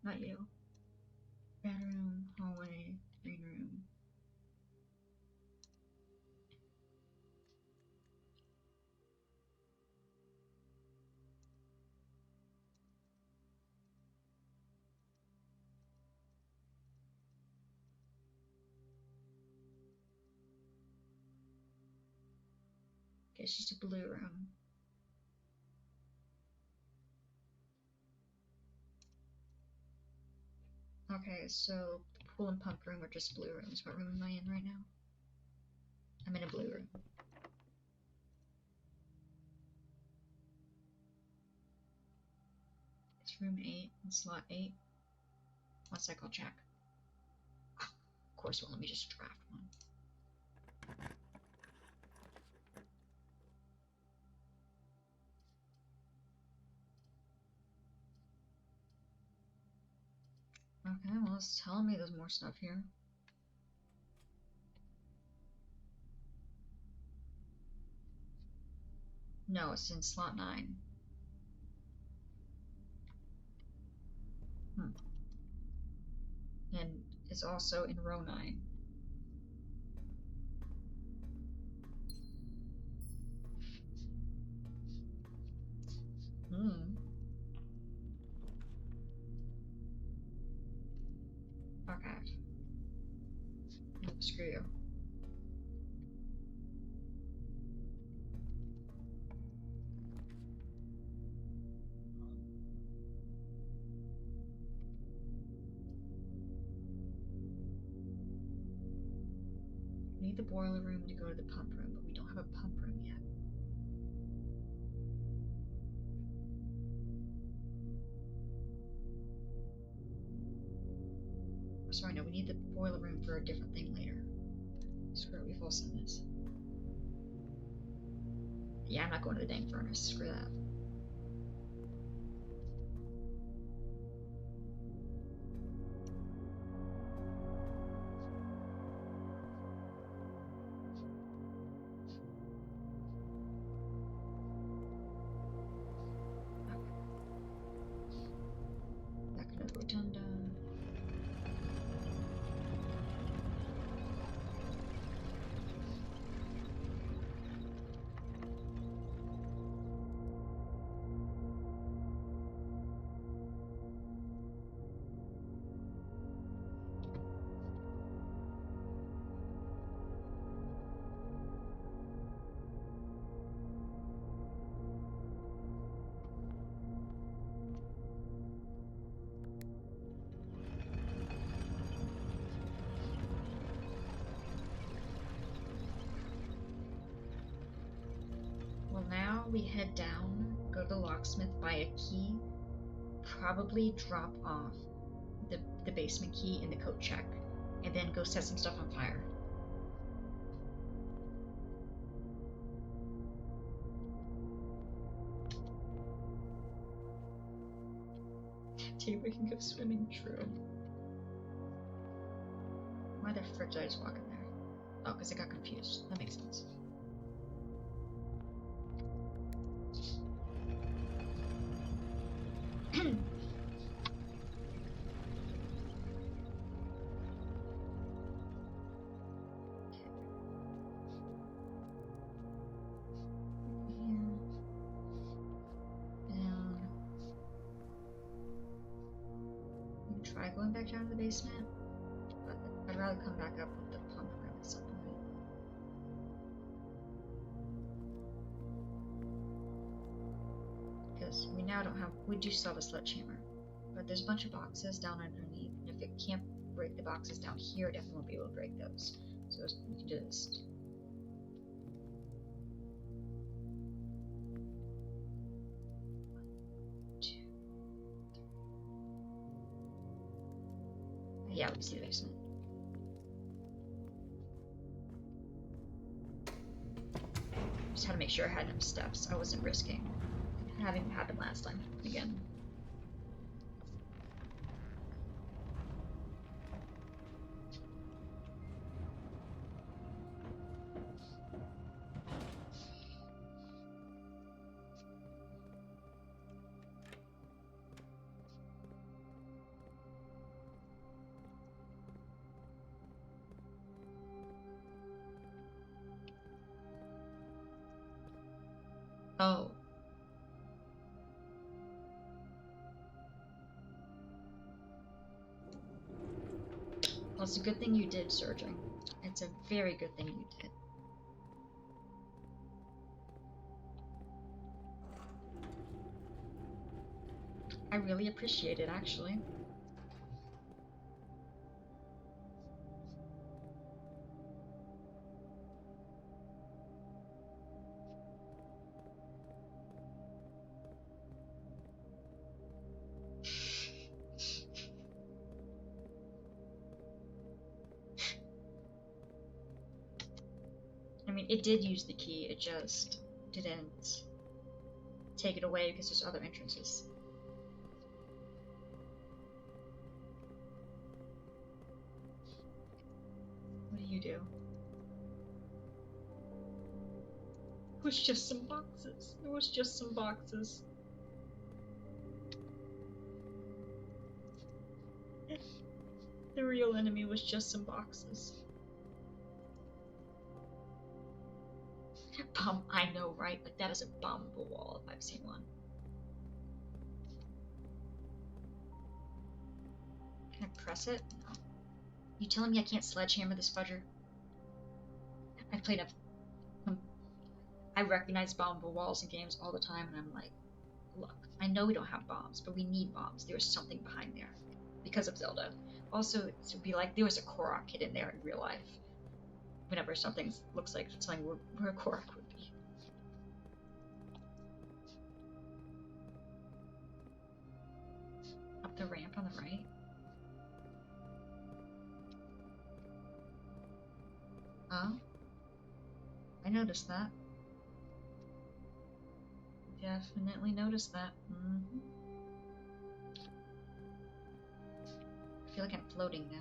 Not you. Bedroom, hallway, green room. Okay, it's just a blue room. Okay, so the pool and pump room are just blue rooms. What room am I in right now? I'm in a blue room. It's room 8 and slot 8. One sec, I'll check. Of course, well, let me just draft one. Okay, well, it's telling me there's more stuff here. No, it's in slot 9. And it's also in row 9. Hmm. Okay. No, screw you. We need the boiler room to go to the pump room, but we don't have a pump room yet. Sorry, no, we need the boiler room for a different thing later. Screw it, we've all seen this. Yeah, I'm not going to the dang furnace. Screw that. Back into the rotunda. Well, now we head down, go to the locksmith, buy a key, probably drop off the basement key in the coat check, and then go set some stuff on fire. We can go swimming, true. Why the frick did I just walk in there? Oh, because I got confused. That makes sense. Try going back down to the basement, but I'd rather come back up with the pump room at some point. Because we now don't have, we do still have a sledgehammer, but there's a bunch of boxes down underneath, and if it can't break the boxes down here, it definitely won't be able to break those. So we can just... Yeah, we can see the basement. Just had to make sure I had enough steps. I wasn't risking having it happen last time again. Oh. Well, it's a good thing you did, Surging. It's a very good thing you did. I really appreciate it, actually. I mean, it did use the key, it just didn't take it away because there's other entrances. You do. It was just some boxes. It was just some boxes. The real enemy was just some boxes. I know, right? Like, that is a bombable wall if I've seen one. Can I press it? No. You telling me I can't sledgehammer this fudger? I've played I recognize bombable walls in games all the time, and I'm like, look, I know we don't have bombs, but we need bombs. There's something behind there. Because of Zelda. Also, to be like, there was a Korok kid in there in real life. Whenever something looks like something where a Korok would be. Up the ramp on the right. Huh? I noticed that. Definitely noticed that. I feel like I'm floating now.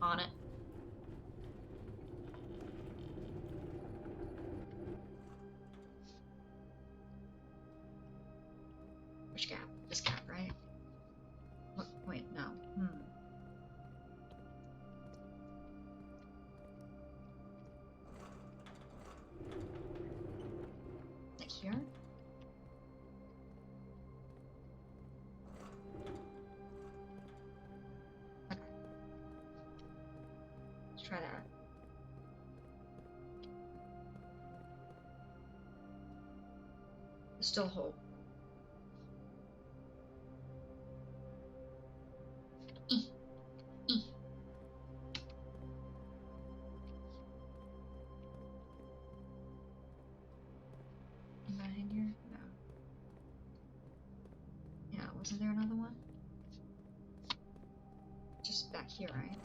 On it. Which gap? This gap, right? What? Wait, no. Like here? Okay. Let's try that. There's still a hole. Am I in here? No. Yeah, wasn't there another one? Just back here, right?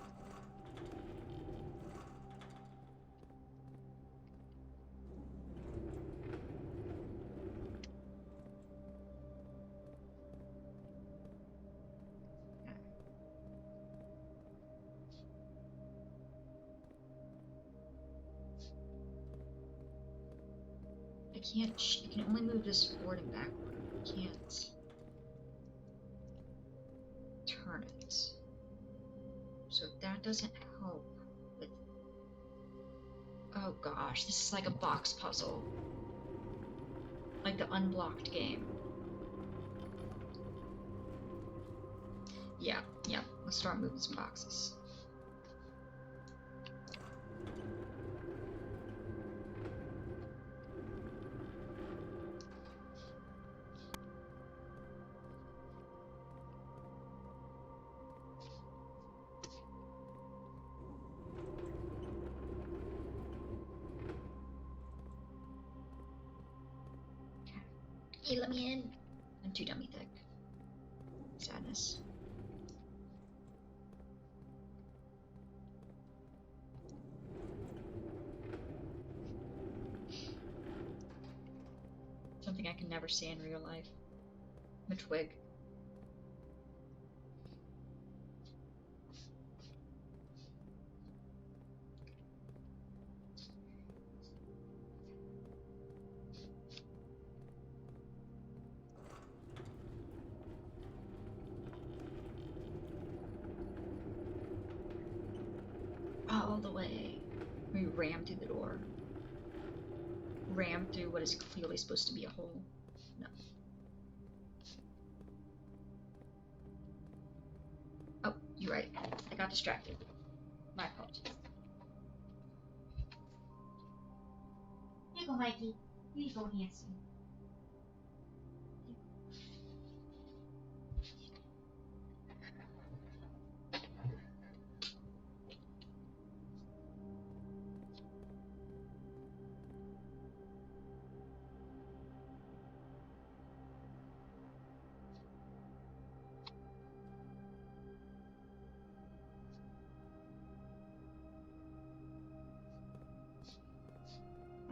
I can only move this forward and backward. I can't turn it. So that doesn't help with... Oh gosh, this is like a box puzzle. Like the unblocked game. Yeah, let's start moving some boxes. Hey, let me in. I'm too dummy thick. Sadness. Something I can never see in real life. A twig. All the way. We ram through the door. Ram through what is clearly supposed to be a hole. No. Oh, you're right. I got distracted. My fault. Here you go, Mikey. Here you go, Nancy.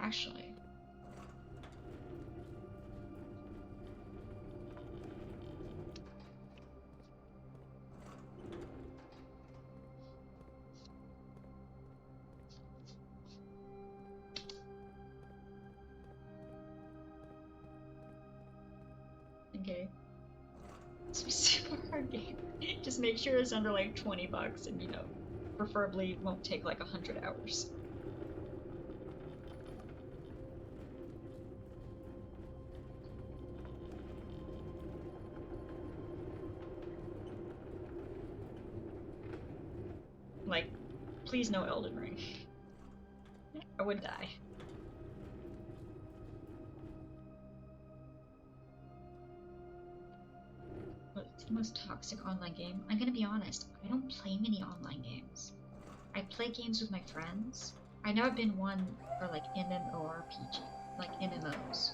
Actually. Okay. It's a super hard game. Just make sure it's under like 20 bucks and, you know, preferably won't take like 100 hours. Like, please no Elden Ring. I would die. What's the most toxic online game? I'm gonna be honest, I don't play many online games. I play games with my friends. I've never been one for like MMORPG, like MMOs.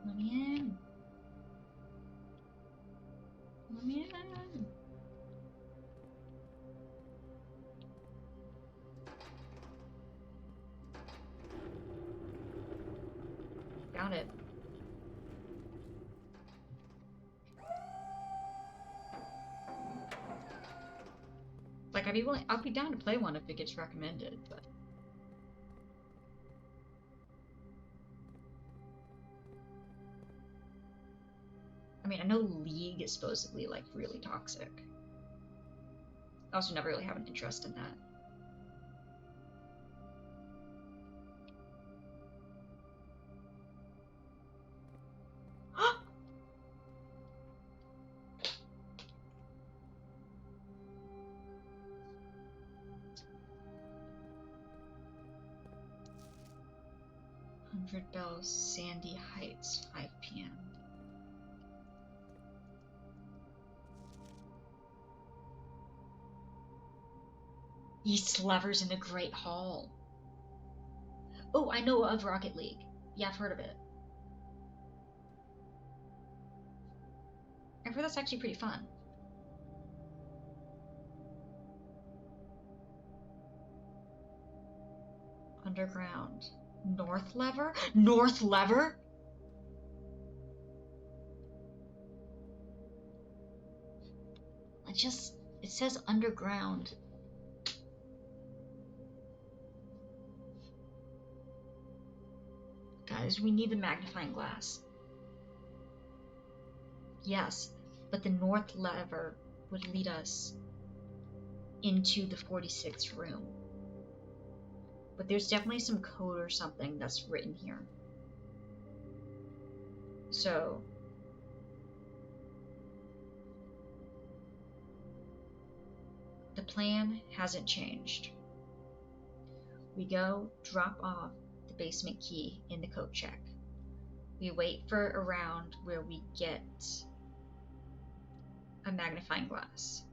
Let me in. Let me in. Got it. Like I'll be down to play one if it gets recommended, but I mean I know League is supposedly like really toxic. I also never really have an interest in that. Hundred Bells, Sandy Heights, 5 p.m. East Levers in the Great Hall. Oh, I know of Rocket League. Yeah, I've heard of it. I've heard that's actually pretty fun. Underground. North Lever? North Lever? It says underground. Guys, we need the magnifying glass. Yes, but the North Lever would lead us into the 46th room. But there's definitely some code or something that's written here. So the plan hasn't changed. We go drop off the basement key in the coat check. We wait for a round where we get a magnifying glass.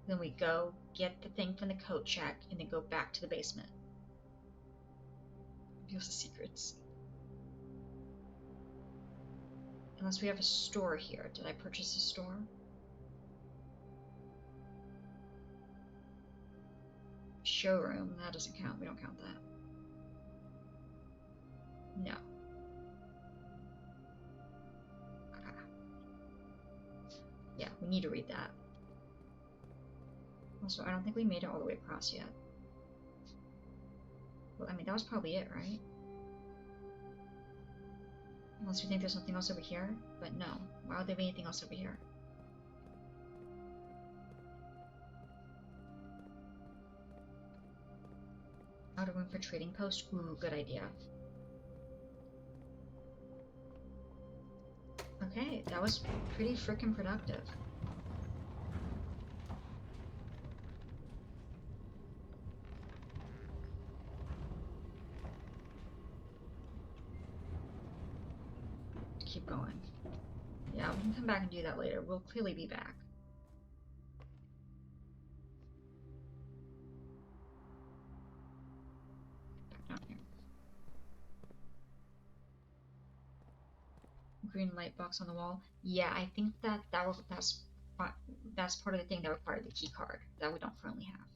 Then we go get the thing from the coat check and then go back to the basement. Reveals the secrets. Unless we have a store here. Did I purchase a store? Showroom. That doesn't count. We don't count that. No. Yeah, we need to read that. Also, I don't think we made it all the way across yet. Well, I mean, that was probably it, right? Unless we think there's something else over here, but no. Why would there be anything else over here? Outer room for trading post? Ooh, good idea. Okay, that was pretty freaking productive. Keep going. Yeah, we can come back and do that later. We'll clearly be back. Back down here. green light box on the wall. Yeah, I think that's part of the thing that required the key card that we don't currently have.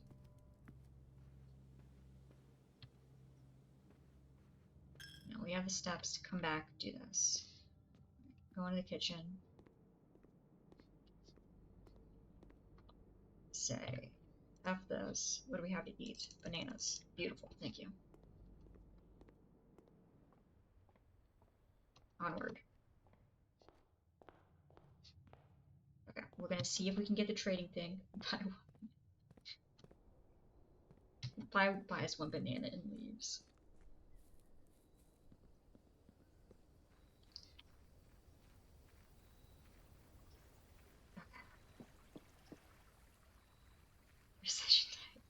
No, we have the steps to come back, do this. Go into the kitchen. Say, have this. What do we have to eat? Bananas. Beautiful, thank you. Onward. Okay, we're gonna see if we can get the trading thing. Buys one banana and leaves. Okay. Recession time.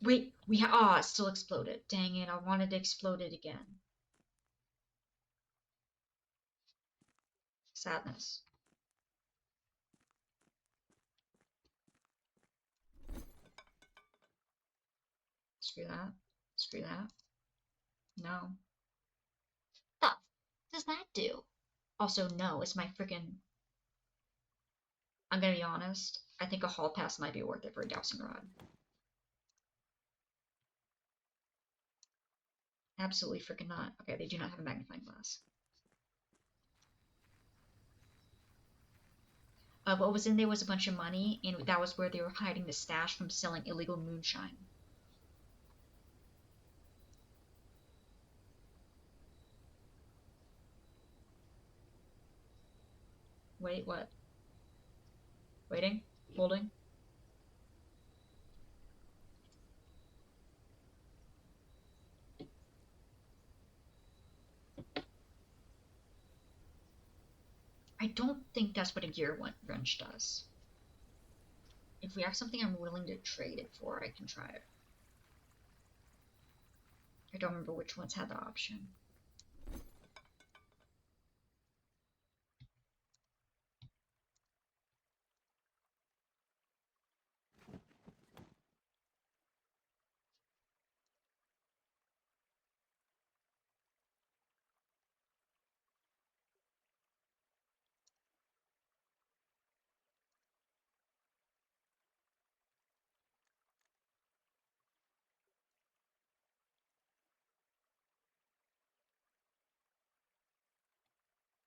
Wait, it still exploded. Dang it, I wanted to explode it again. Sadness. Screw that. Screw that. No. What does that do? Also, no, it's my freaking. I'm gonna be honest. I think a hall pass might be worth it for a dowsing rod. Absolutely freaking not. Okay, they do not have a magnifying glass. What was in there was a bunch of money, and that was where they were hiding the stash from selling illegal moonshine. Wait, what? Waiting? Holding? I don't think that's what a gear wrench does. If we have something I'm willing to trade it for, I can try it. I don't remember which ones had the option.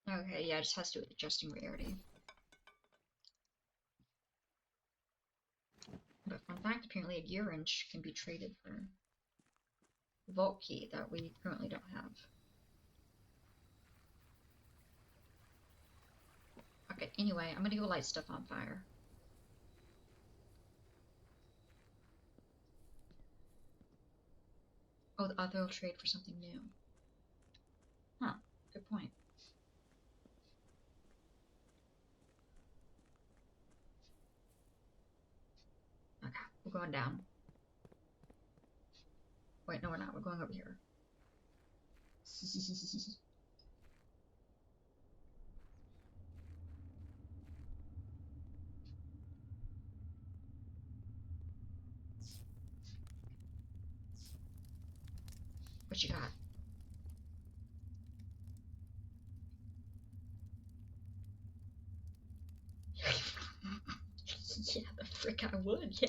Okay, yeah, it just has to do with adjusting rarity. But fun fact, apparently a gear wrench can be traded for a vault key that we currently don't have. Okay, anyway, I'm gonna go light stuff on fire. Oh, the other will trade for something new. Huh, good point. Okay, we're going down. Wait, no, we're not. We're going over here. What you got? Yeah, the frick I would, yeah.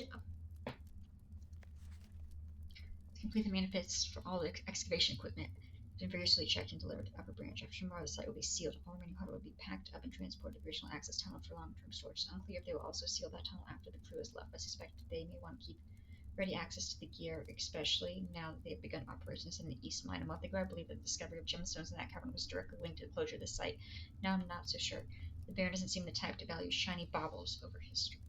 Complete the manifests for all the excavation equipment. Been variously checked and delivered to Upper Branch. After tomorrow, the site will be sealed. All remaining hardware will be packed up and transported to the original access tunnel for long-term storage. It's unclear if they will also seal that tunnel after the crew has left. I suspect they may want to keep ready access to the gear, especially now that they have begun operations in the East Mine. A month ago, I believe that the discovery of gemstones in that cavern was directly linked to the closure of the site. Now I'm not so sure. The Baron doesn't seem the type to value shiny baubles over history.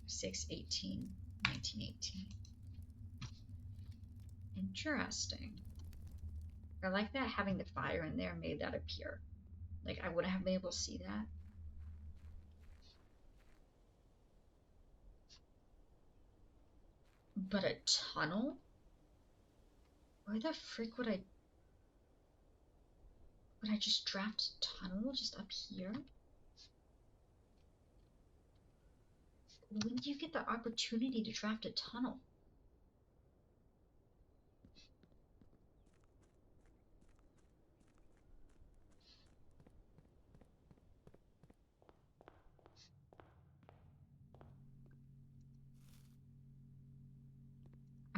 6/18, 1918. Interesting. I like that having the fire in there made that appear. Like, I wouldn't have been able to see that. But a tunnel? Where the frick would I just draft a tunnel just up here? When do you get the opportunity to draft a tunnel?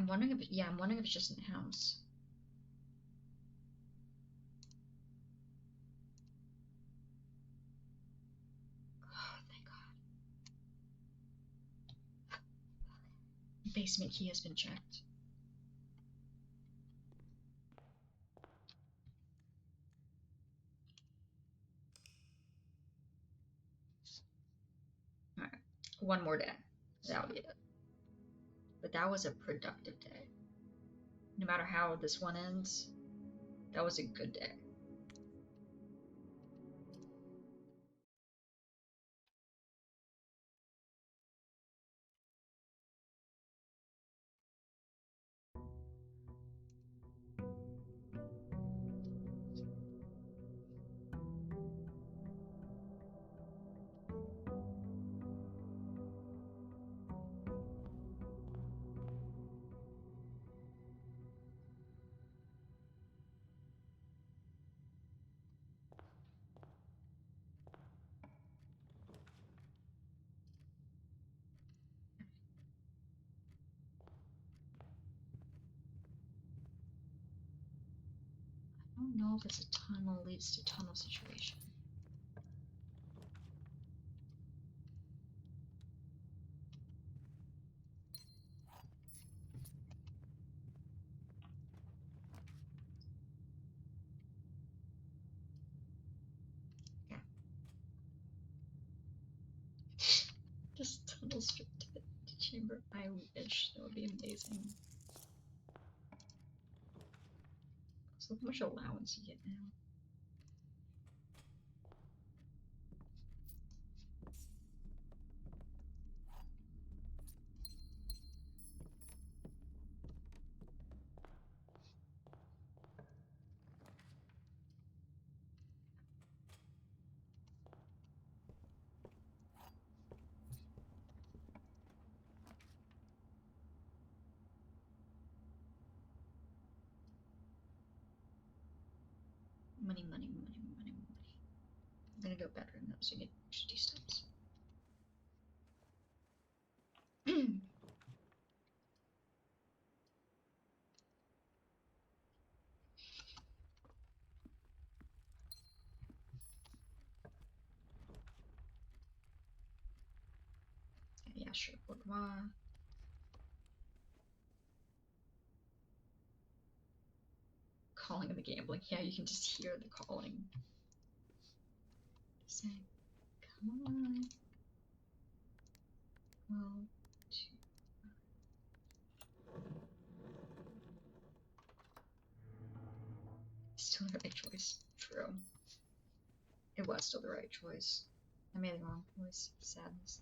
I'm wondering if I'm wondering if it's just in the house. Oh, thank God. Basement key has been checked. Alright. One more day. That'll be it. But that was a productive day. No matter how this one ends, that was a good day. I don't know if it's a tunnel leads to tunnel situation. Yeah. Just tunnel straight to the chamber. I wish that would be amazing. So how much allowance you get now? Money, money, money, money, money. I'm gonna go bedroom though, so you get extra 2 steps. Yeah, sure, boudoir. Calling of the gambling. Yeah, you can just hear the calling. Just saying, come on. Well, 2. Still the right choice. True. It was still the right choice. I made the wrong choice. Sadness.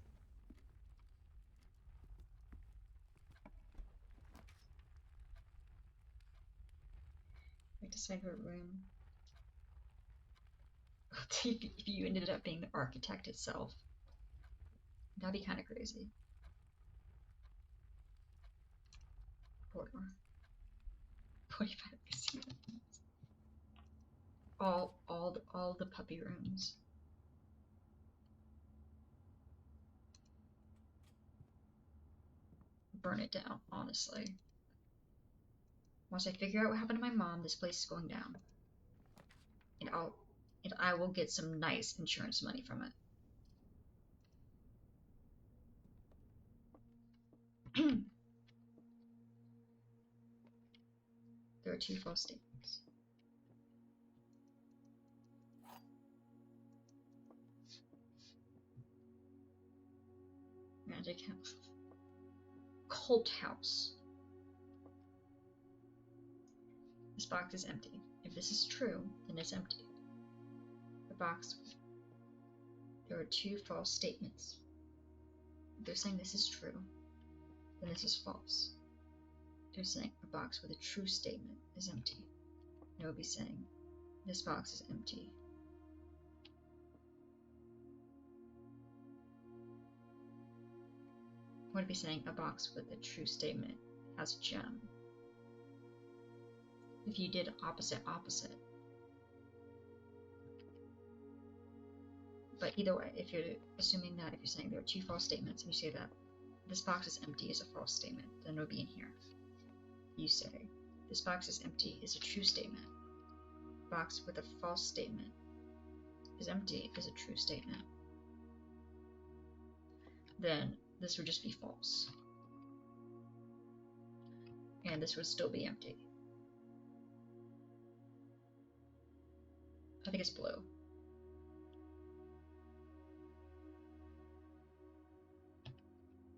Wait to decipher a room. If you ended up being the architect itself, that'd be kind of crazy. Boudoir. 45 casino. All the puppy rooms. Burn it down, honestly. Once I figure out what happened to my mom, this place is going down. And I will get some nice insurance money from it. There are 2 false statements. Magic house. Cult house. This box is empty. If this is true, then it's empty. The box. There are 2 false statements. If they're saying this is true, then this is false. They're saying a box with a true statement is empty. And it would be saying this box is empty. Would be saying a box with a true statement has a gem. If you did opposite. But either way, if you're assuming that, if you're saying there are 2 false statements and you say that this box is empty is a false statement, then it would be in here. you say this box is empty is a true statement. Box with a false statement is empty is a true statement. Then this would just be false. And this would still be empty. I think it's blue.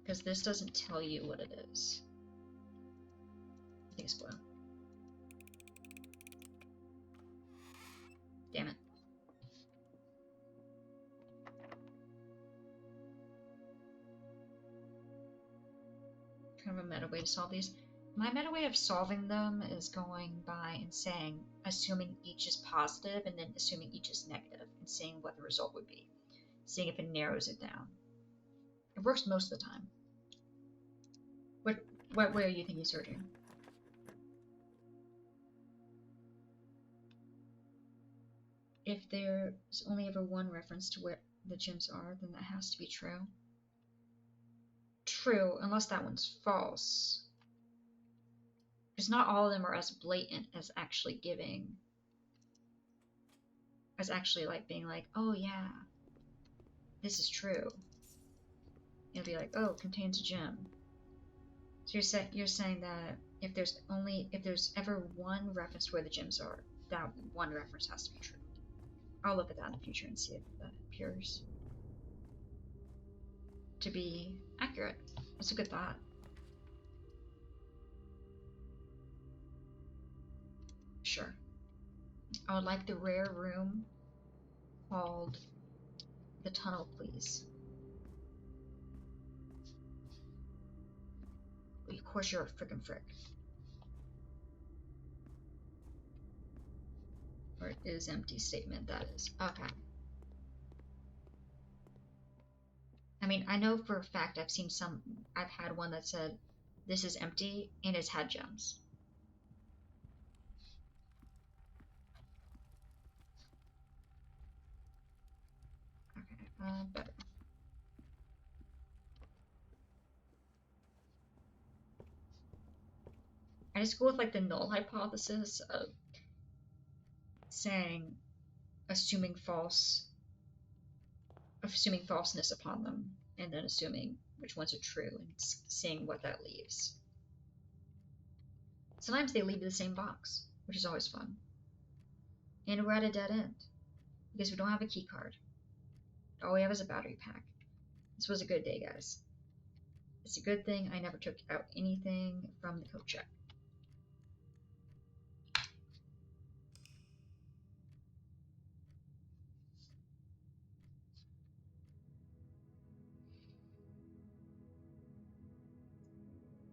Because this doesn't tell you what it is. I think it's blue. Damn it. Kind of a meta way to solve these. My meta way of solving them is going by and saying, assuming each is positive and then assuming each is negative and seeing what the result would be. Seeing if it narrows it down. It works most of the time. What way are you thinking searching? If there's only ever one reference to where the gems are, then that has to be true. True, unless that one's false. Because not all of them are as blatant as actually giving. As actually like being like, oh yeah, this is true. It'll be like, oh, contains a gem. So you're saying that if there's ever one reference to where the gems are, that one reference has to be true. I'll look at that in the future and see if that appears to be accurate. That's a good thought. Sure. I would like the rare room called the tunnel, please. Of course you're a frickin' frick. Or it is empty statement, that is. Okay. I mean, I know for a fact I've had one that said, this is empty, and it's had gems. Okay, better. I just go with like the null hypothesis of saying, assuming falseness upon them, and then assuming which ones are true and seeing what that leaves. Sometimes they leave the same box, which is always fun. And we're at a dead end because we don't have a key card. All we have is a battery pack. This was a good day, guys. It's a good thing I never took out anything from the code check.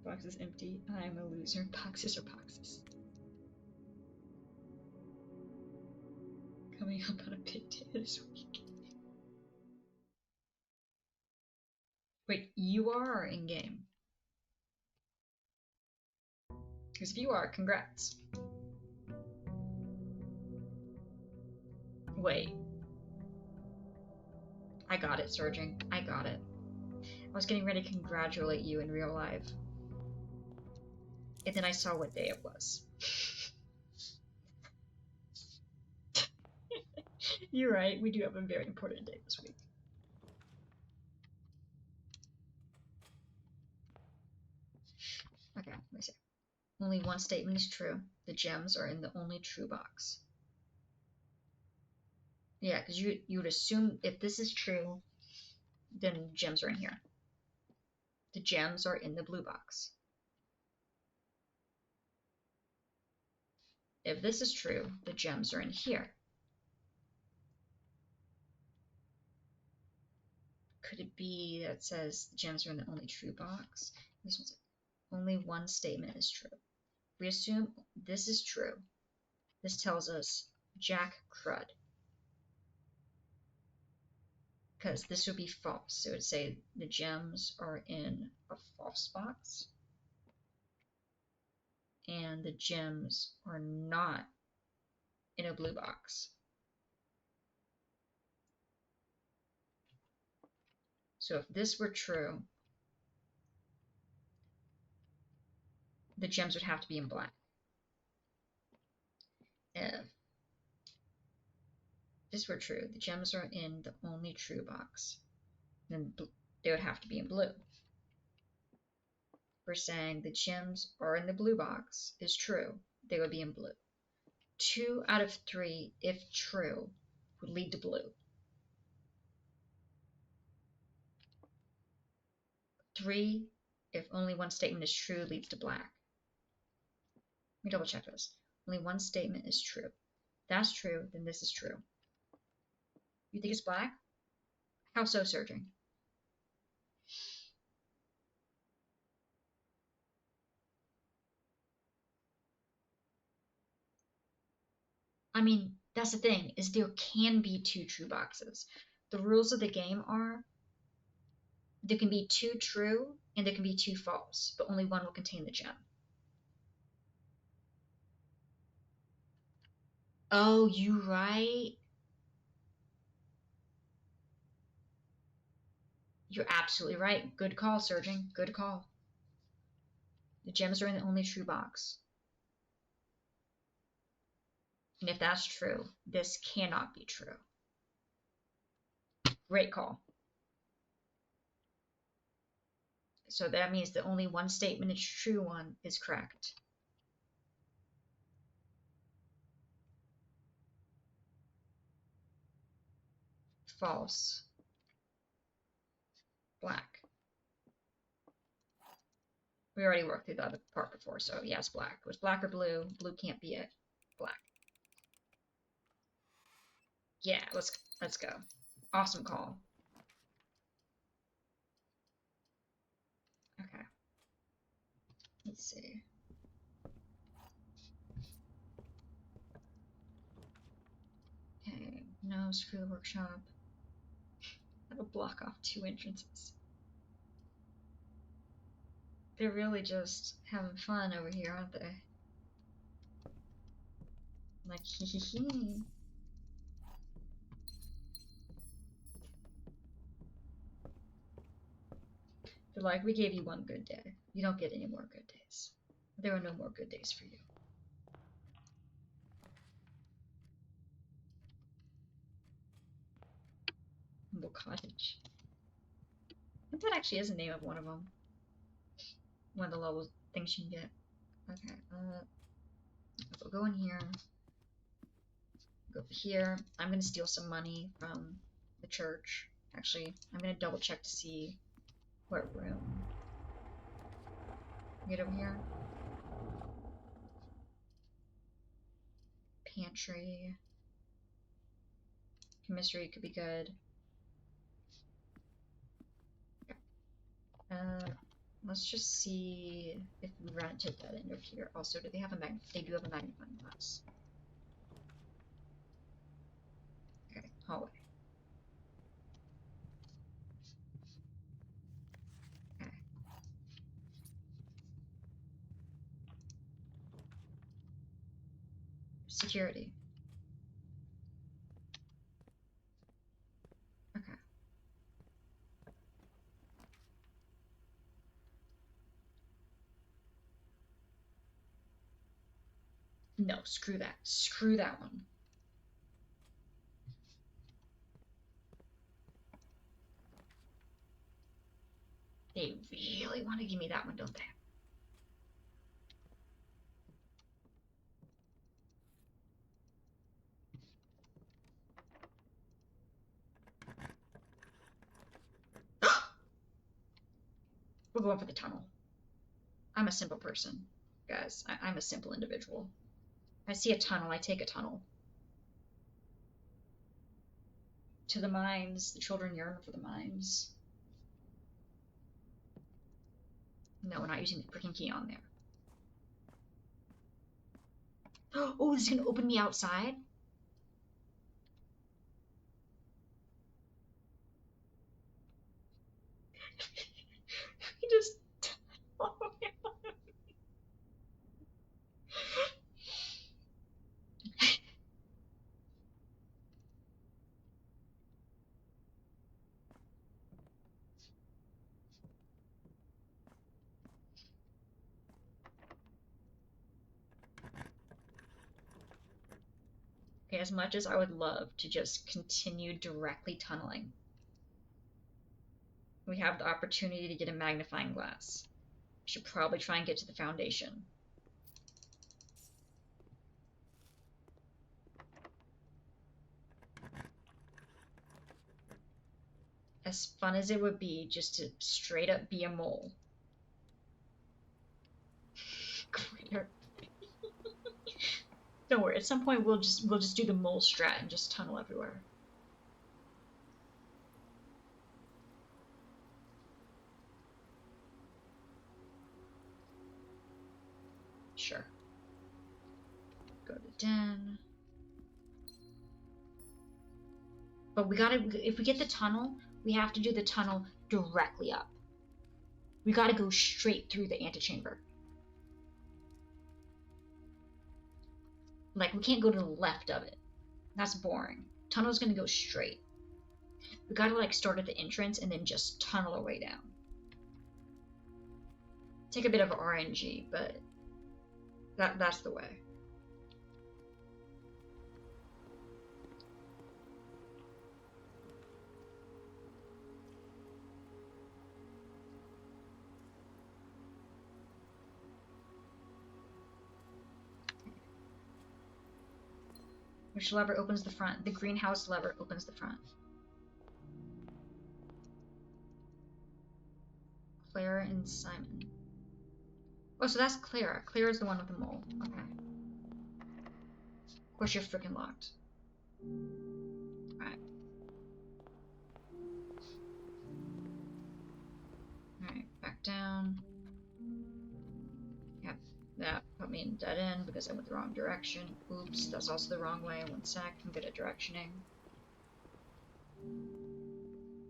Box is empty. I'm a loser. Boxes are boxes. Coming up on a big day this week. Wait, you are in game? Because if you are, congrats. Wait. I got it, Surging. I got it. I was getting ready to congratulate you in real life. And then I saw what day it was. You're right, we do have a very important day this week. Okay, let me see. Only one statement is true. The gems are in the only true box. Yeah, because you would assume if this is true, then gems are in here. The gems are in the blue box. If this is true, the gems are in here. Could it be that says the gems are in the only true box? This one's only one statement is true. We assume this is true. This tells us Jack crud. Because this would be false. So it would say the gems are in a false box. And the gems are not in a blue box. So if this were true, the gems would have to be in black. If this were true, the gems are in the only true box, then they would have to be in blue. We're saying the gems are in the blue box is true, they would be in blue. 2 out of 3, if true, would lead to blue. 3, if only one statement is true, leads to black. Let me double check this. Only one statement is true. If that's true, then this is true. You think it's black? How so, Surging? I mean, that's the thing, is there can be 2 true boxes. The rules of the game are there can be 2 true and there can be 2 false, but only one will contain the gem. Oh, you right. You're absolutely right. Good call, Surging. Good call. The gems are in the only true box. And if that's true, this cannot be true. Great call. So that means that only one statement is true, one is correct. False. Black. We already worked through the other part before, so yeah, it's black. It was black or blue. Blue can't be it. Black. Yeah, let's go. Awesome call. Okay. Let's see. Okay, no, screw the workshop. That'll block off 2 entrances. They're really just having fun over here, aren't they? Like, hee hee hee. They're like, we gave you one good day. You don't get any more good days. There are no more good days for you. Humble Cottage. I think that actually is the name of one of them. One of the level things you can get. Okay, we'll go in here. Go over here. I'm gonna steal some money from the church. Actually, I'm gonna double check to see what room. Get over here. Pantry. Commissary could be good. Let's just see if we run into that end over here. Also, do they have a they do have a magnifying glass. Okay, hallway. Okay. Security. Okay. No, screw that. Screw that one. They really want to give me that one, don't they? We're going for the tunnel. I'm a simple person, guys. I'm a simple individual. I see a tunnel, I take a tunnel. To the mines. The children yearn for the mines. No, we're not using the freaking key on there. Oh, this is gonna open me outside? He just... Okay, as much as I would love to just continue directly tunneling, we have the opportunity to get a magnifying glass. We should probably try and get to the foundation. As fun as it would be just to straight up be a mole. Crater. Don't worry, at some point we'll just do the mole strat and just tunnel everywhere. Sure. Go to den. But we gotta, if we get the tunnel, we have to do the tunnel directly up. We gotta go straight through the antechamber. Like, we can't go to the left of it. That's boring. Tunnel's gonna go straight. We gotta, like, start at the entrance and then just tunnel our way down. Take a bit of RNG, but that's the way. Which lever opens the front? The greenhouse lever opens the front. Clara and Simon. Oh, so that's Clara. Clara's the one with the mole. Okay. Of course, you're freaking locked. Alright. Alright, back down. Yep, that put me in dead end because I went the wrong direction. Oops, that's also the wrong way. 1 sec, I'm good at directioning.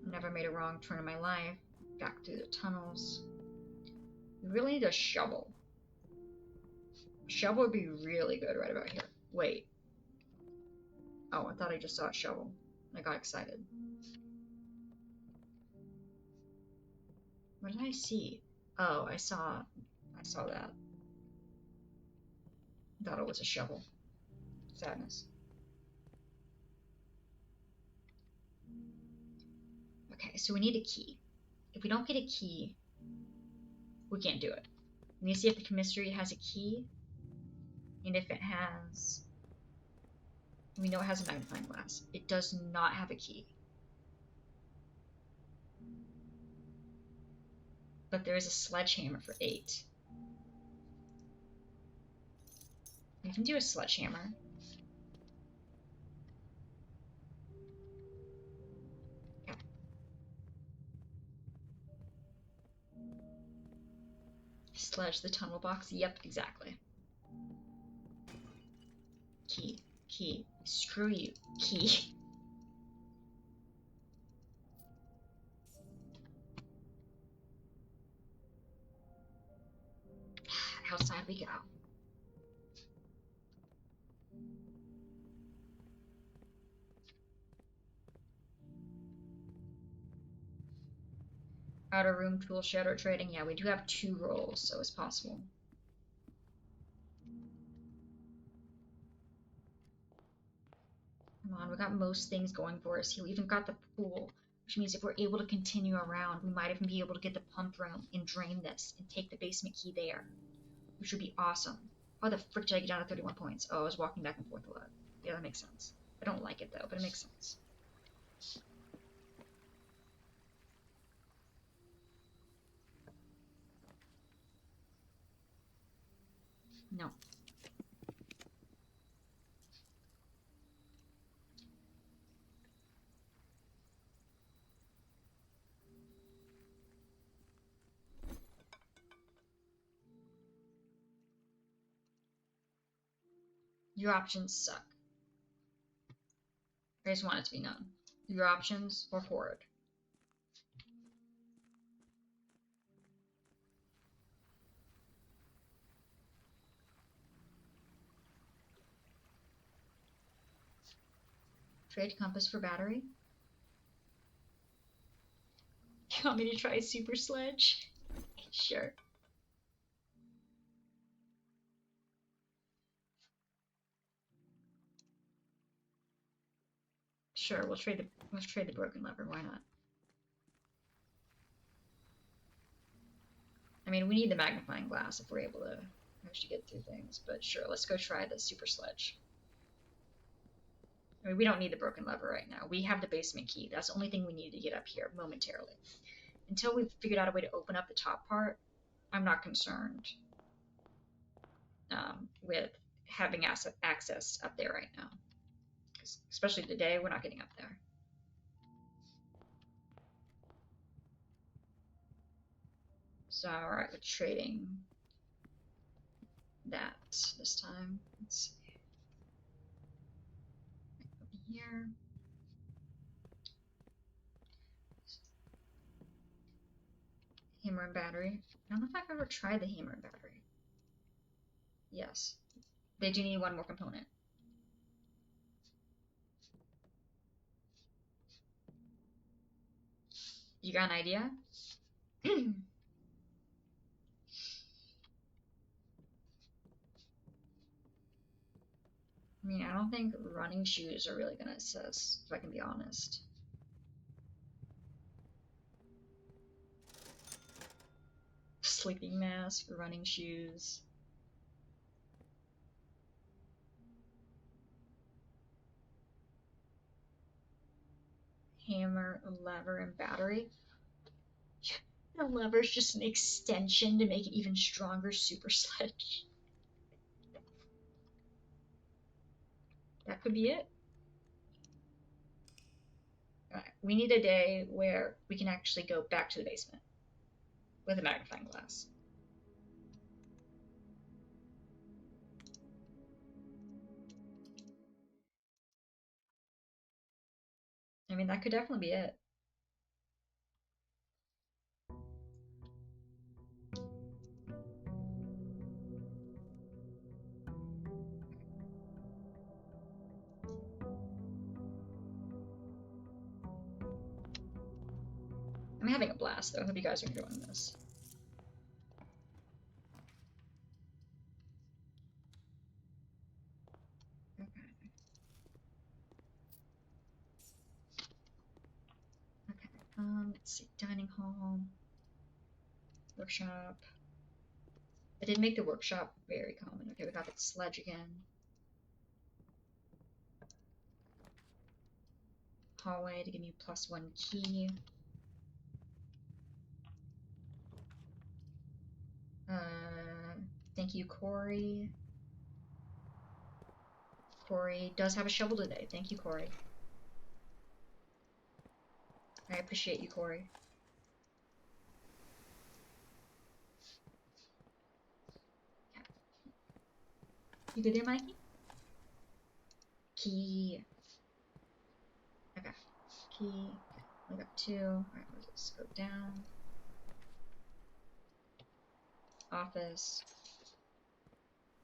Never made a wrong turn in my life. Back through the tunnels. We really need a shovel. A shovel would be really good right about here. Wait. Oh, I thought I just saw a shovel. I got excited. What did I see? Oh, I saw that. Thought it was a shovel. Sadness. Okay, so we need a key. If we don't get a key, we can't do it. We need to see if the commissary has a key, and if it has, we know it has a magnifying glass. It does not have a key. But there is a sledgehammer for 8. We can do a sledgehammer. Yeah. Sledge the tunnel box. Yep, exactly. Key. Key. Screw you. Key. Outside we go. Outer room tool shadow trading. Yeah, we do have 2 rolls, so it's possible. Come on, we got most things going for us here. We even got the pool, which means if we're able to continue around, we might even be able to get the pump room and drain this and take the basement key there, which would be awesome. How the frick did I get down to 31 points? Oh, I was walking back and forth a lot. Yeah, that makes sense. I don't like it though, but it makes sense. No. Your options suck. I just want it to be known. Your options or Horde. Trade compass for battery. You want me to try super sledge? Sure. Sure, let's trade the broken lever. Why not? I mean, we need the magnifying glass if we're able to actually get through things. But sure, let's go try the super sledge. I mean, we don't need the broken lever right now. We have the basement key. That's the only thing we need to get up here momentarily. Until we've figured out a way to open up the top part, I'm not concerned with having access up there right now. Especially today, we're not getting up there. So, alright, we're trading that this time. Let's see. Over here. Hammer and battery. I don't know if I've ever tried the hammer and battery. Yes. They do need one more component. You got an idea? I mean, I don't think running shoes are really gonna assist, if I can be honest. Sleeping mask, running shoes. Hammer, lever, and battery. The lever's just an extension to make it even stronger super sledge. That could be it. Alright, we need a day where we can actually go back to the basement with a magnifying glass. I mean, that could definitely be it. I'm having a blast, though. I hope you guys are enjoying this. Okay. Okay. Let's see. Dining hall. Workshop. I did make the workshop very common. Okay, we got the sledge again. Hallway to give me +1 key. Thank you, Corey. Corey does have a shovel today. Thank you, Corey. I appreciate you, Corey. Yeah. You good there, Mikey? Key. Okay. Key. We got 2. Alright, let's go down. Office.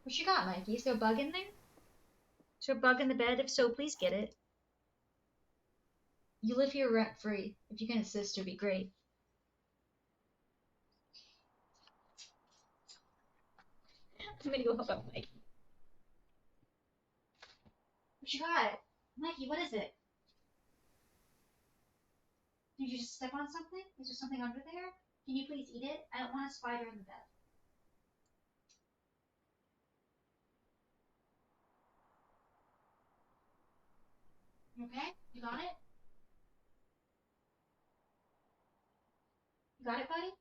What you got, Mikey? Is there a bug in there? Is there a bug in the bed? If so, please get it. You live here rent-free. If you can assist, it'd be great. I'm gonna go help out Mikey. What you got? Mikey, what is it? Did you just step on something? Is there something under there? Can you please eat it? I don't want a spider in the bed. You okay? You got it? You got it, buddy?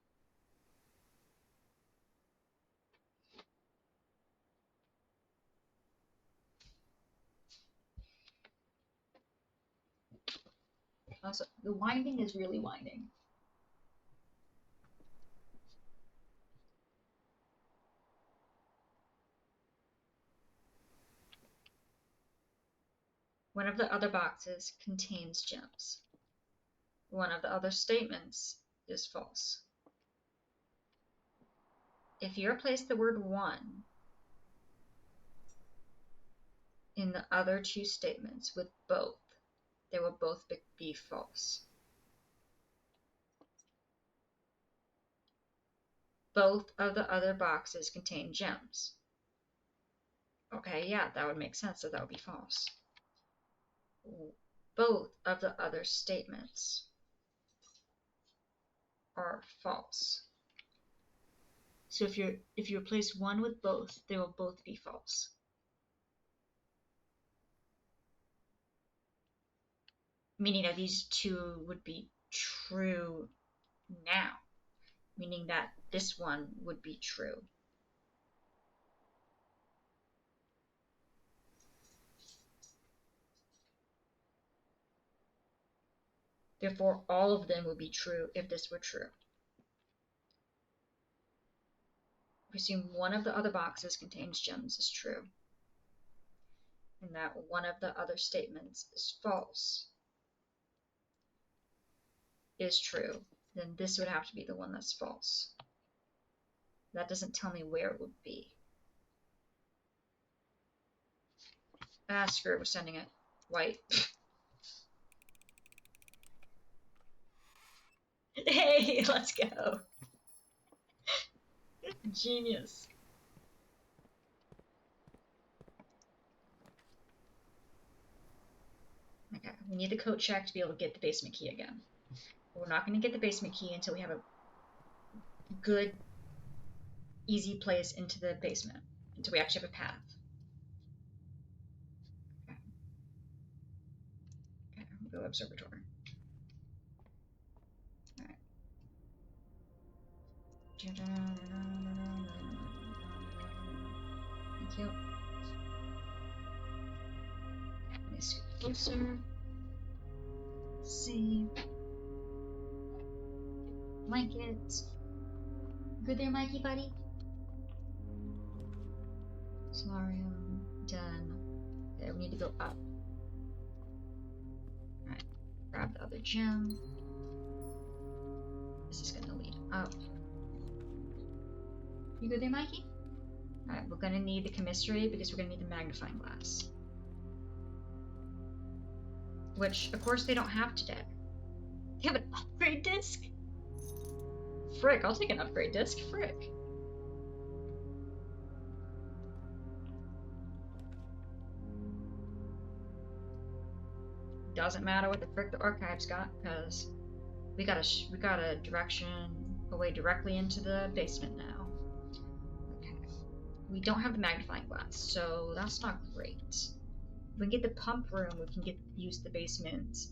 Also, the winding is really winding. One of the other boxes contains gems. One of the other statements is false. If you replace the word one in the other 2 statements with both, they will both be false. Both of the other boxes contain gems. Okay, yeah, that would make sense that would be false. Both of the other statements are false. So if you replace one with both, they will both be false. Meaning that these two would be true now. Meaning that this one would be true. Therefore, all of them would be true if this were true. Presume one of the other boxes contains gems is true, and that one of the other statements is false, is true, then this would have to be the one that's false. That doesn't tell me where it would be. Ah, screw it, we're sending it. White. Hey, let's go. Genius. Okay, we need the code check to be able to get the basement key again. But we're not going to get the basement key until we have a good, easy place into the basement. Until we actually have a path. Okay. Okay, we'll go observatory. Alright. Thank you. Let me see closer. See. Blanket. Good there, Mikey, buddy? Solarium. Done. Okay, we need to go up. Alright. Grab the other gem. This is gonna lead up. You good there, Mikey? Alright, we're gonna need the commissary because we're gonna need the magnifying glass. Which, of course, they don't have today. They have an upgrade disc? Frick, I'll take an upgrade disc. Frick. Doesn't matter what the frick the archives got, because we got a direction away directly into the basement now. Okay. We don't have the magnifying glass, so that's not great. If we can get the pump room, we can use the basement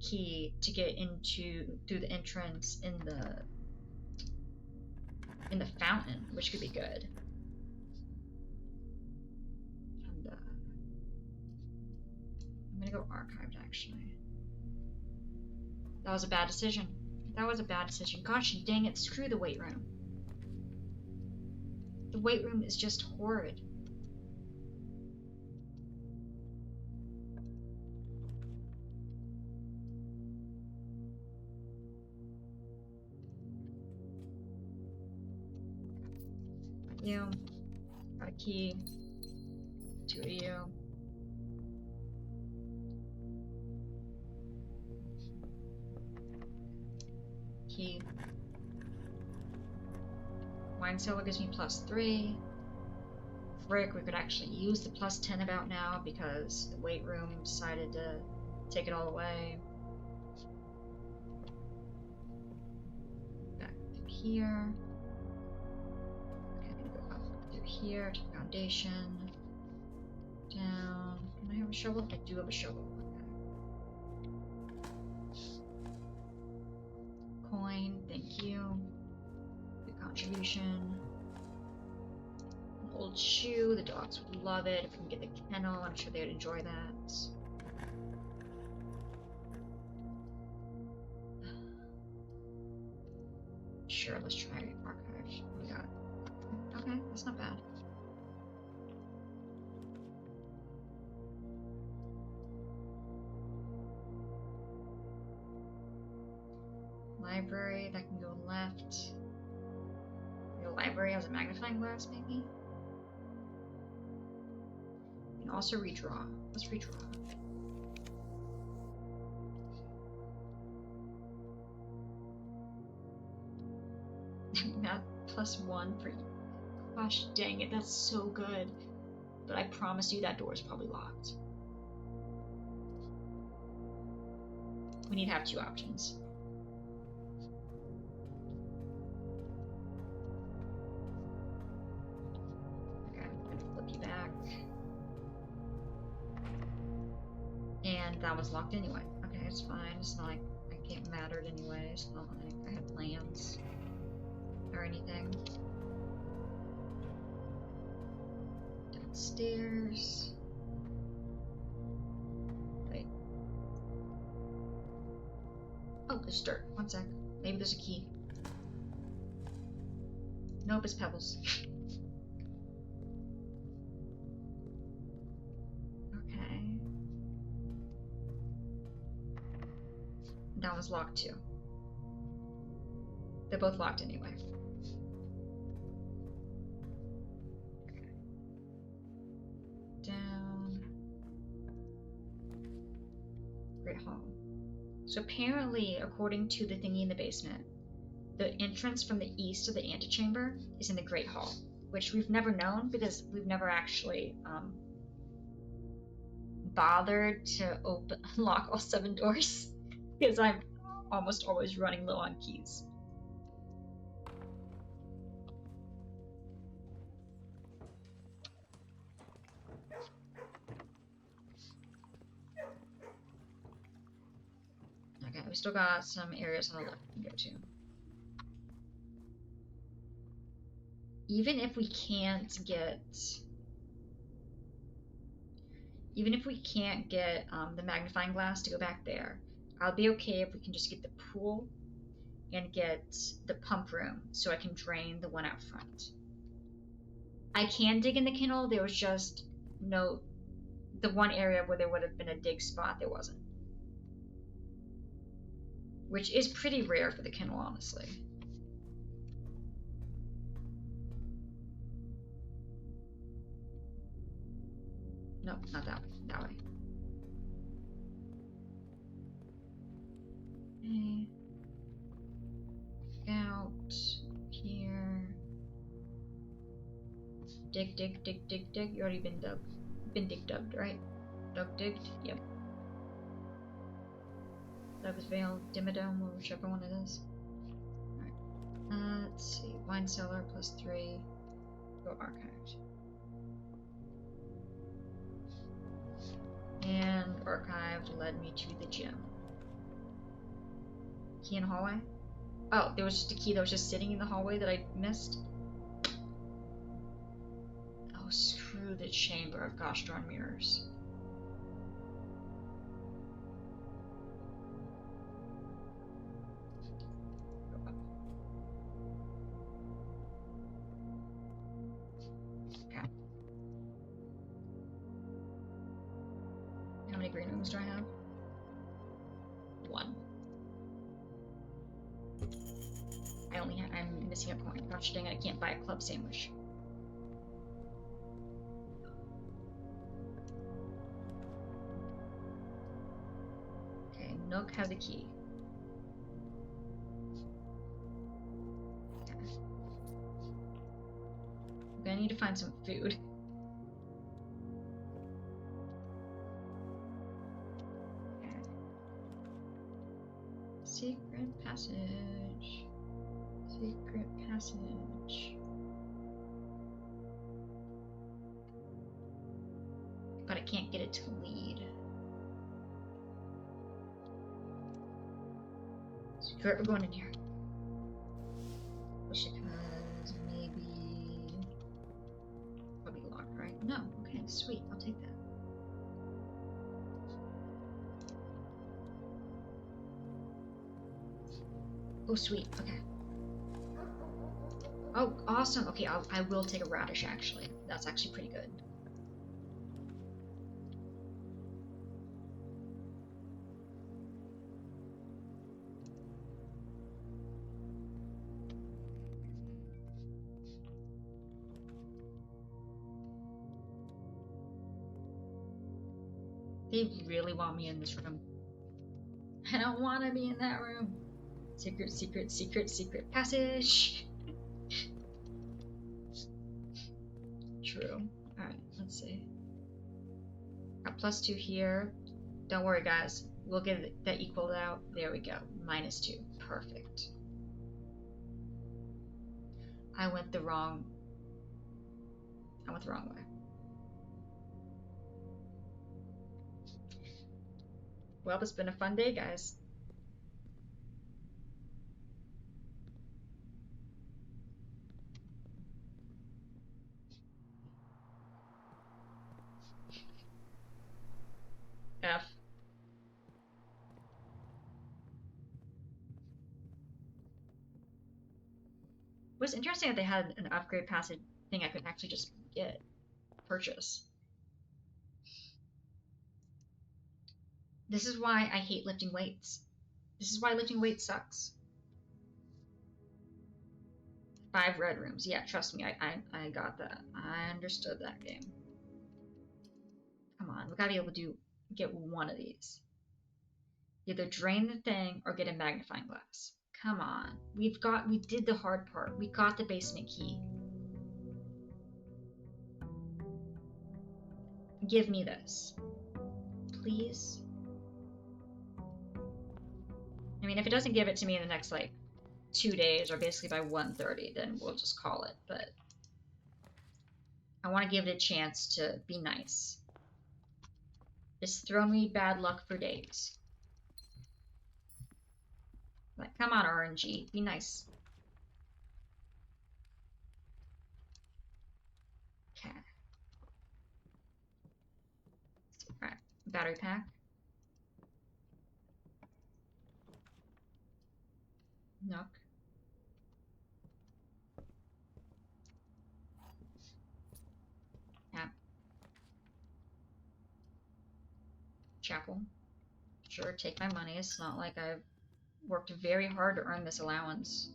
key to get through the entrance in the fountain, which could be good. And I'm gonna go archived actually. That was a bad decision. That was a bad decision. Gosh dang it, screw the weight room. The weight room is just horrid. You. Got a key. 2 of you. Key. Wine cellar gives me +3. Frick, we could actually use the +10 about now because the weight room decided to take it all away. Back through here. Here to the foundation. Down. Can I have a shovel? I do have a shovel. Okay. Coin, thank you. Good contribution. An old shoe, the dogs would love it. If we can get the kennel, I'm sure they would enjoy that. Sure, let's try archive. We got. Okay, that's not bad. Library, that can go left. The library has a magnifying glass, maybe? We can also redraw. Let's redraw. That +1 for you. Gosh dang it, that's so good. But I promise you that door is probably locked. We need to have 2 options. Okay, I'm gonna flip you back. And that was locked anyway. Okay, it's fine. It's not like it mattered anyway. It's not like I had plans or anything. Downstairs. Wait. Oh, there's dirt. One sec. Maybe there's a key. Nope, it's pebbles. Okay. That one's locked too. They're both locked anyway. Okay. Down. Great hall. So apparently, according to the thingy in the basement, the entrance from the east of the antechamber is in the Great Hall, which we've never known because we've never actually bothered to unlock all 7 doors because I'm almost always running low on keys. Okay, we still got some areas on the left we can go to. Even if we can't get the magnifying glass to go back there, I'll be okay if we can just get the pool and get the pump room so I can drain the one out front. I can dig in the kennel, there was just the one area where there would have been a dig spot, there wasn't. Which is pretty rare for the kennel, honestly. Nope, not that way. That way. Okay. Out here. Dig, dig, dig, dig, dig. You already been dig-dubbed, right? Dug-digged? Yep. Doug's Vale, Dimmadome, whichever one it is. Alright. Let's see. Wine cellar plus 3. Go archived. And archived led me to the gym. Key in the hallway? Oh, there was just a key that was just sitting in the hallway that I missed? Oh, screw the chamber of gosh darn mirrors. Okay. How many green rooms do I have? 1. I'm missing a coin. Gosh dang it, I can't buy a club sandwich. Okay, Nook has a key. Okay. I'm gonna need to find some food. Okay. Secret passage. Secret passage. But I can't get it to lead. Screw it, we're going in here. Wish it was maybe... Probably locked, right? No. Okay, sweet. I'll take that. Oh, sweet. Okay. Oh, awesome. Okay, I will take a radish, actually. That's actually pretty good. They really want me in this room. I don't want to be in that room. Secret, secret, secret, secret passage. True. Alright, let's see. Got +2 here. Don't worry, guys. We'll get that equaled out. There we go. -2. Perfect. I went the wrong way. Well, it's been a fun day, guys. F. It was interesting that they had an upgrade passage thing I could actually just purchase. This is why I hate lifting weights. This is why lifting weights sucks. 5 red rooms. Yeah, trust me, I got that. I understood that game. Come on, we gotta be able to get one of these. Either drain the thing or get a magnifying glass. Come on. We did the hard part. We got the basement key. Give me this. Please? I mean, if it doesn't give it to me in the next, like, 2 days, or basically by 1:30, then we'll just call it, but I want to give it a chance to be nice. It's thrown me bad luck for days. Like, come on, RNG, be nice. Okay. Alright, battery pack. Nook. Yeah. Chapel. Sure, take my money. It's not like I've worked very hard to earn this allowance.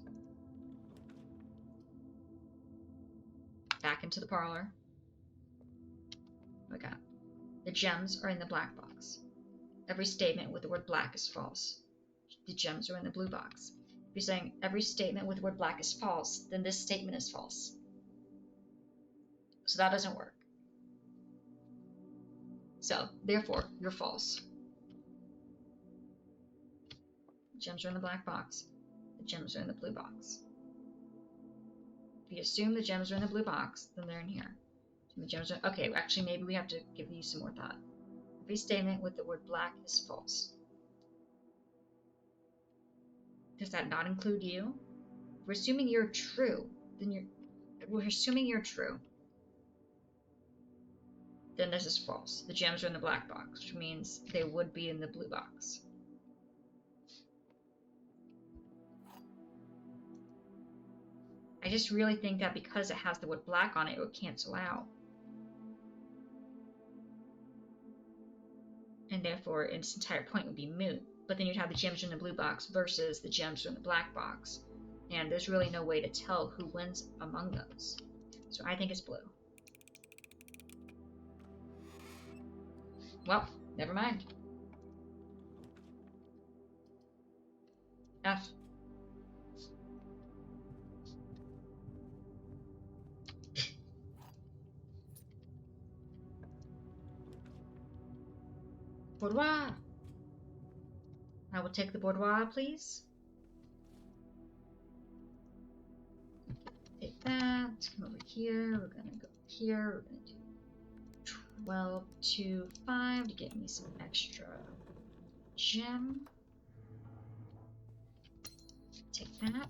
Back into the parlor. Okay. The gems are in the black box. Every statement with the word black is false. The gems are in the blue box. If you're saying every statement with the word black is false, then this statement is false. So that doesn't work. So, therefore, you're false. The gems are in the black box. The gems are in the blue box. If you assume the gems are in the blue box, then they're in here. So the gems are, okay, actually, maybe we have to give you some more thought. Every statement with the word black is false. Does that not include you? We're assuming you're true. We're assuming you're true. Then this is false. The gems are in the black box, which means they would be in the blue box. I just really think that because it has the word black on it, it would cancel out. And therefore, its entire point would be moot. But then you'd have the gems in the blue box versus the gems in the black box. And there's really no way to tell who wins among those. So I think it's blue. Well, never mind. F. Boudoir. I will take the boudoir, please. Take that. Come over here. We're gonna go here. We're gonna do 12, 2, 5 to get me some extra gem. Take that.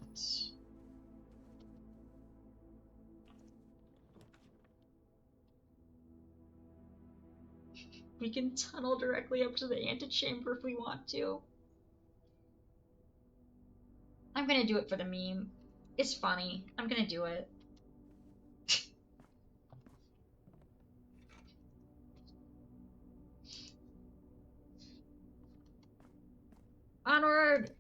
We can tunnel directly up to the antechamber if we want to. I'm gonna do it for the meme. It's funny. I'm gonna do it. Onward!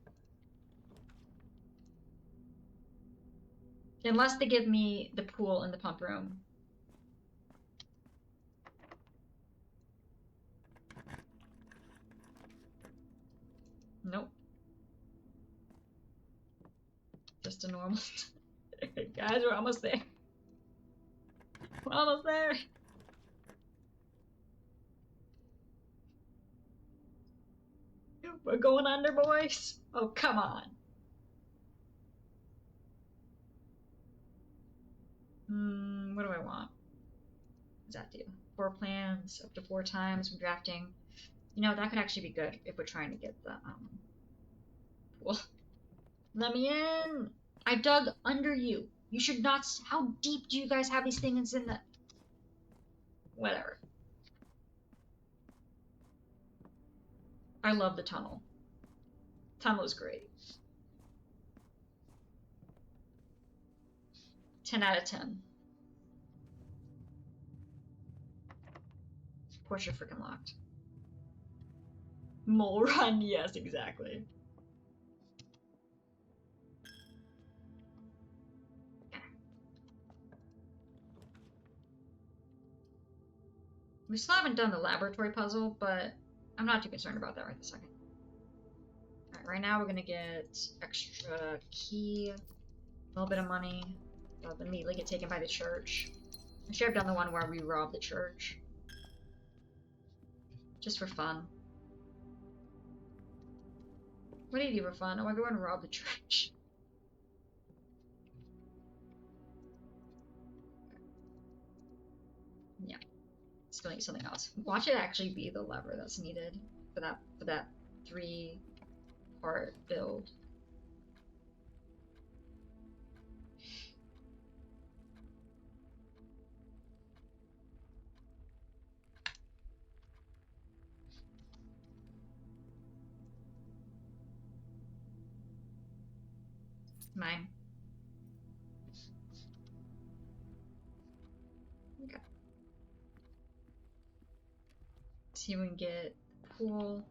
Unless they give me the pool and the pump room. Nope. Just a normal. Guys, we're almost there. We're almost there. We're going under, boys. Oh, come on. What do I want? What does that do? 4 plans, up to 4 times when drafting. You know, that could actually be good if we're trying to get the, pool. Let me in! I dug under you. You should not. How deep do you guys have these things in the. Whatever. I love the tunnel. Tunnel is great. 10 out of 10. Porsche freaking locked. Mole run, yes, exactly. We still haven't done the laboratory puzzle, but I'm not too concerned about that right this second. Alright, right now we're gonna get extra key, a little bit of money, that'll immediately get taken by the church. I should have done the one where we rob the church. Just for fun. What do you do for fun? Oh, I go and rob the church. Yeah. Still need something else. Watch it actually be the lever that's needed for that 3-part build. Mine. Okay. See if we can get pool.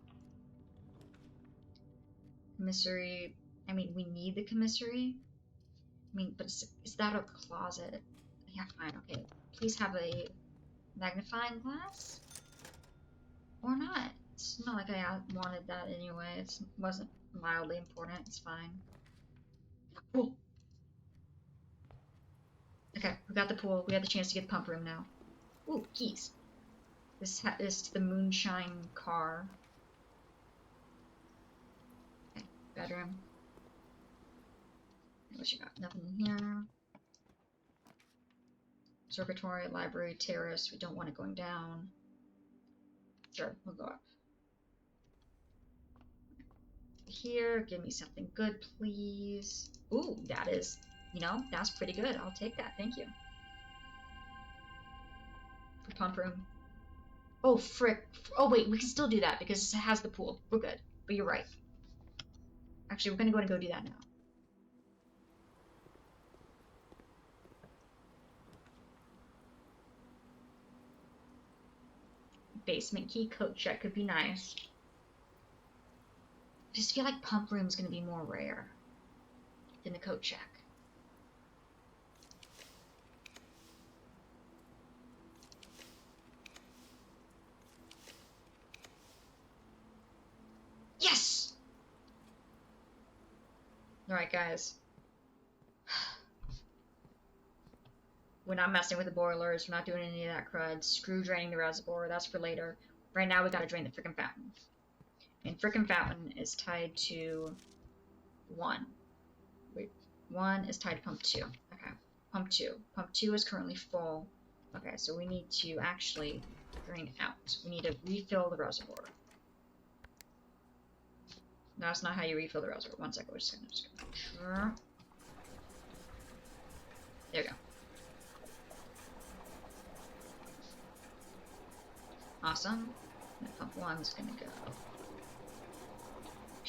Commissary. I mean, we need the commissary. I mean, but is that a closet? Yeah, fine, okay. Please have a magnifying glass? Or not. It's not like I wanted that anyway. It wasn't mildly important. It's fine. Pool. Okay, we got the pool. We have the chance to get the pump room now. Ooh, keys. This is to the moonshine car. Okay, bedroom. What you got? Nothing in here. Observatory, library, terrace. We don't want it going down. Sure, we'll go up. Here, give me something good, please. Ooh, that is, you know, that's pretty good. I'll take that. Thank you. The pump room. Oh, frick. Oh, wait, we can still do that because it has the pool. We're good. But you're right. Actually, we're going to go ahead and go do that now. Basement key coat check could be nice. I just feel like pump room is going to be more rare than the coat check. Yes! Alright, guys. We're not messing with the boilers. We're not doing any of that crud. Screw draining the reservoir. That's for later. Right now, we gotta drain the frickin' fountain. And frickin' fountain is tied to 1. Wait, 1 is tied to pump 2. Okay, pump 2. Pump 2 is currently full. Okay, so we need to actually drain out. We need to refill the reservoir. No, that's not how you refill the reservoir. 1 second, we're just gonna... There we go. Awesome. And pump 1's gonna go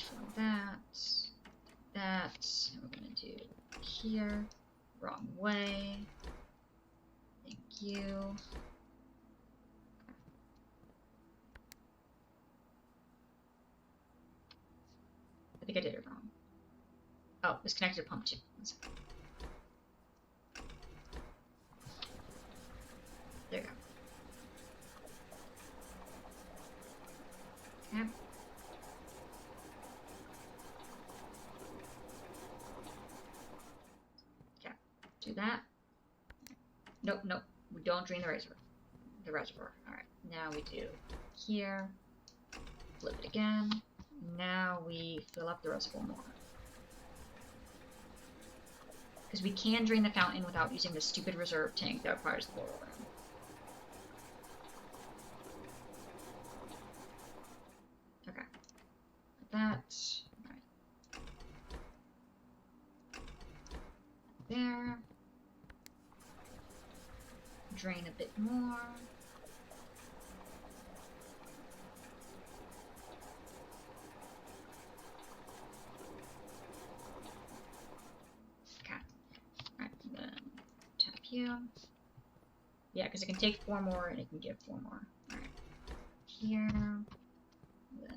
from that, and we're gonna do here. Wrong way. Thank you. I think I did it wrong. Oh, it's connected to pump 2. 1 second. There you go. Okay. Okay. Do that. Nope, nope. We don't drain the reservoir. Alright. Now we do here. Flip it again. Now we fill up the reservoir more. Because we can drain the fountain without using the stupid reserve tank that requires the boiler room. Okay. That. Right. There. Drain a bit more. Okay. Alright, then tap you. Yeah, because it can take 4 more and it can give 4 more. Alright. Here. The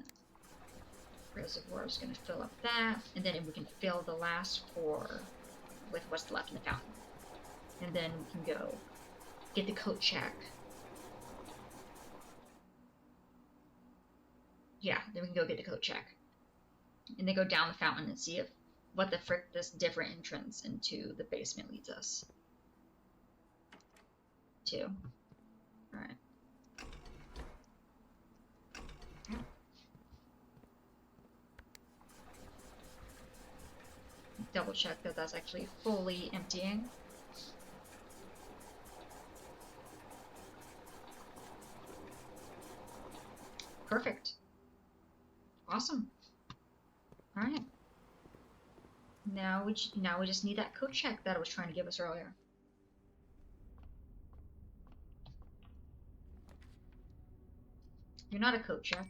reservoir is going to fill up that. And then we can fill the last 4 with what's left in the fountain. And then we can go get the coat check. Yeah, then we can go get the coat check. And then go down the fountain and see if what the frick this different entrance into the basement leads us to. Alright. Okay. Double check that that's actually fully emptying. Perfect. Awesome. All right. Now we just need that coat check that I was trying to give us earlier. You're not a coat check.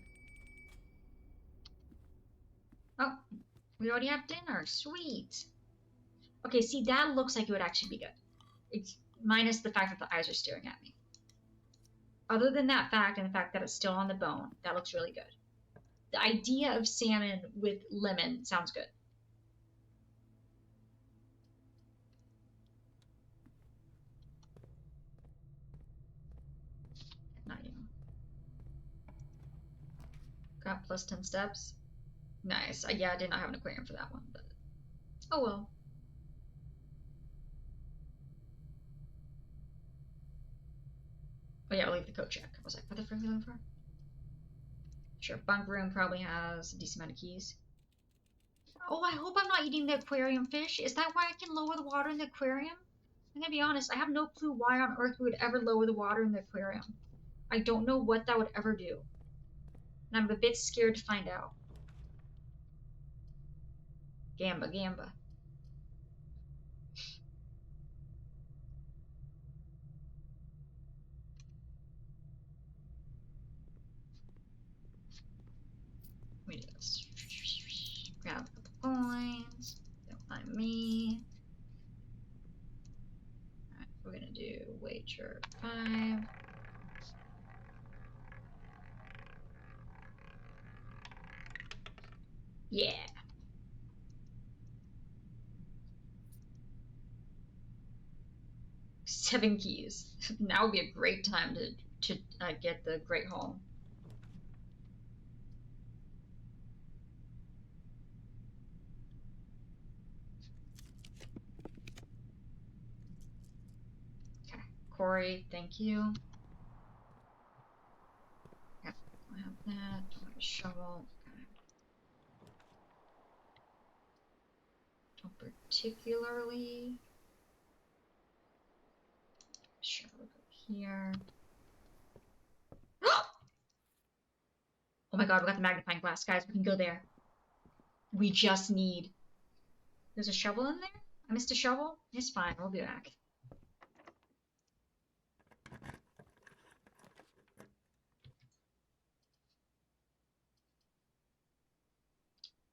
Oh, we already have dinner. Sweet. Okay, see, that looks like it would actually be good. It's minus the fact that the eyes are staring at me. Other than that fact and the fact that it's still on the bone, that looks really good. The idea of salmon with lemon sounds good. Not you. Got plus 10 steps. Nice. Yeah, I did not have an aquarium for that one, but oh well. Oh yeah, I'll leave the coat check. I was like, what the frick are we looking for? Sure, bunk room probably has a decent amount of keys. Oh, I hope I'm not eating the aquarium fish. Is that why I can lower the water in the aquarium? I'm gonna be honest, I have no clue why on earth we would ever lower the water in the aquarium. I don't know what that would ever do. And I'm a bit scared to find out. Gamba, gamba. Let me just grab a couple coins. Don't mind me. Alright, we're gonna do wager 5. Yeah. Seven keys. Now would be a great time to get the Great Hall. Okay, Corey, thank you. Yep, I have that. Don't have a shovel. Okay. Don't particularly. Shovel go here. Oh my god, we got the magnifying glass, guys. We can go there. We just need. There's a shovel in there? I missed a shovel? It's fine, we'll be back.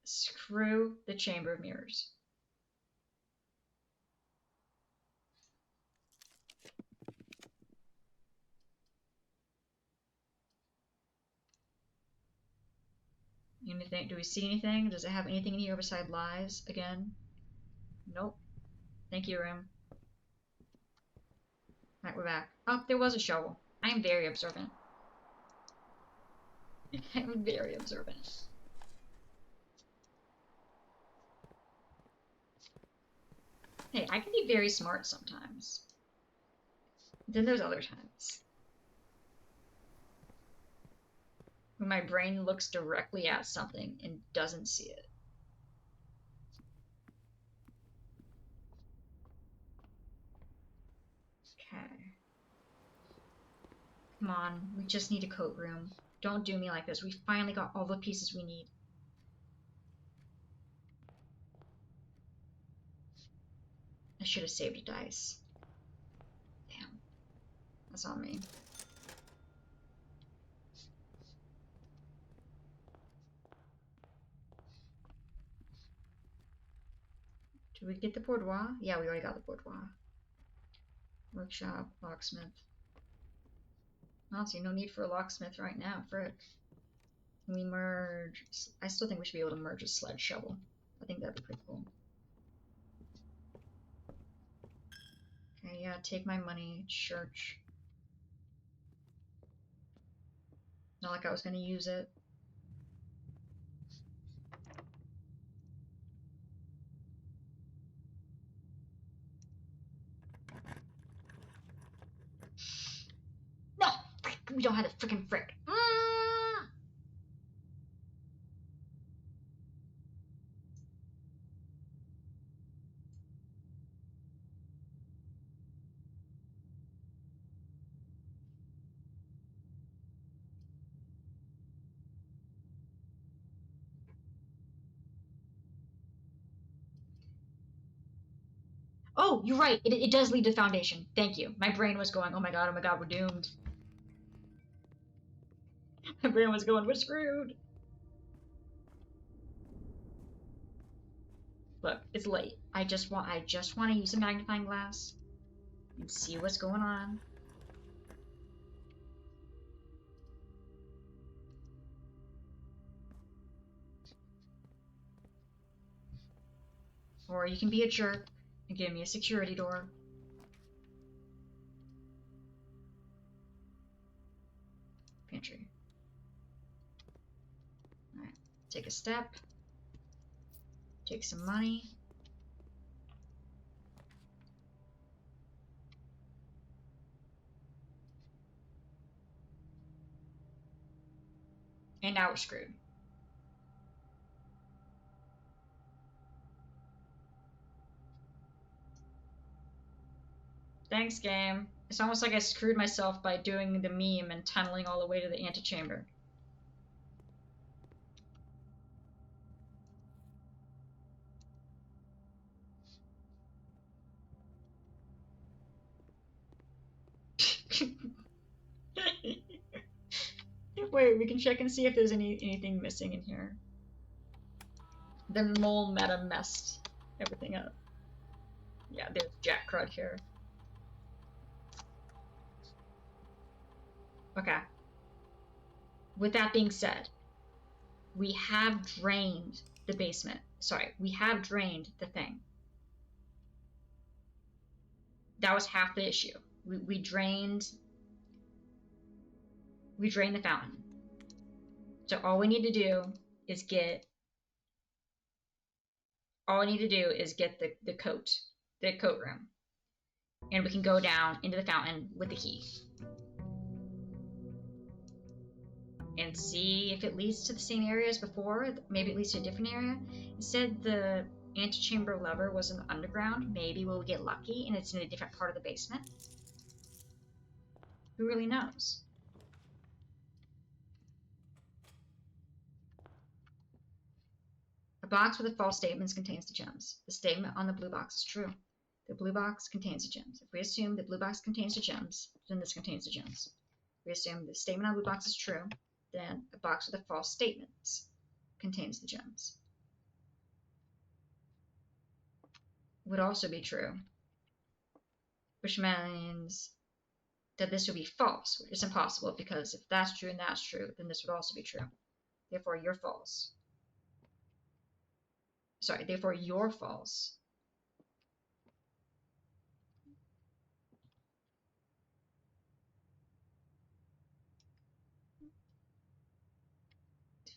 Screw the Chamber of Mirrors. Anything? Do we see anything? Does it have anything in here beside lies again? Nope. Thank you, room. Alright, we're back. Oh, there was a shovel. I am very observant. I'm very observant. Hey, I can be very smart sometimes. Then there's other times. When my brain looks directly at something and doesn't see it. Okay. Come on, we just need a coat room. Don't do me like this. We finally got all the pieces we need. I should have saved a dice. Damn. That's on me. Did we get the boudoir? Yeah, we already got the boudoir. Workshop, locksmith. Honestly, no need for a locksmith right now. Frick. Can we merge? I still think we should be able to merge a sledge shovel. I think that'd be pretty cool. Okay, yeah, take my money. Church. Not like I was gonna use it. No! Frick! We don't have the freaking frick. Oh, you're right. It does lead to the foundation. Thank you. My brain was going, oh my god, we're doomed. My brain was going, we're screwed. Look, it's late. I just want to use a magnifying glass and see what's going on. Or you can be a jerk and give me a security door. Pantry. Alright. Take a step. Take some money. And now we're screwed. Thanks, game. It's almost like I screwed myself by doing the meme and tunneling all the way to the antechamber. Wait, we can check and see if there's anything missing in here. The mole meta messed everything up. Yeah, there's Jack Crud here. Okay. With that being said, we have drained the basement. Sorry, we have drained the thing. That was half the issue. We drained the fountain. So all we need to do is get the coat room. And we can go down into the fountain with the key. And see if it leads to the same area as before. Maybe it leads to a different area. It said the antechamber lever was in the underground. Maybe we'll get lucky and it's in a different part of the basement. Who really knows? A box with the false statements contains the gems. The statement on the blue box is true. The blue box contains the gems. If we assume the blue box contains the gems, then this contains the gems. If we assume the statement on the blue box is true, then a box with the false statements contains the gems. Would also be true, which means that this would be false, which is impossible because if that's true and that's true, then this would also be true. Therefore, you're false. Sorry, therefore you're false.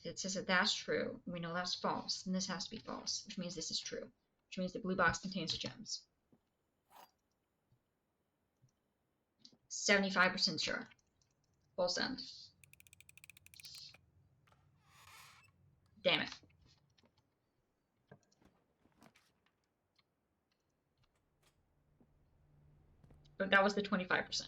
If it says that that's true, we know that's false, then this has to be false, which means this is true, which means the blue box contains the gems. 75% sure. Full send. Damn it. But that was the 25%.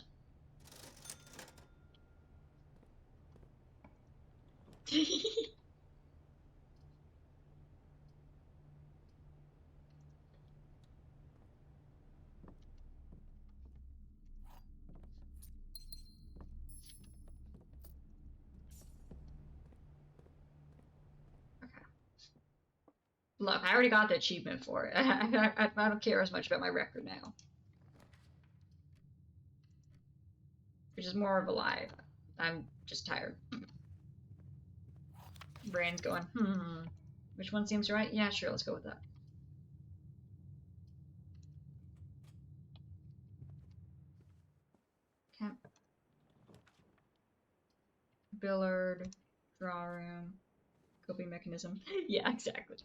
Look, I already got the achievement for it. I don't care as much about my record now. Which is more of a lie. I'm just tired. Brain's going, which one seems right? Yeah, sure, let's go with that. Okay. Billard, draw room, coping mechanism. Yeah, exactly.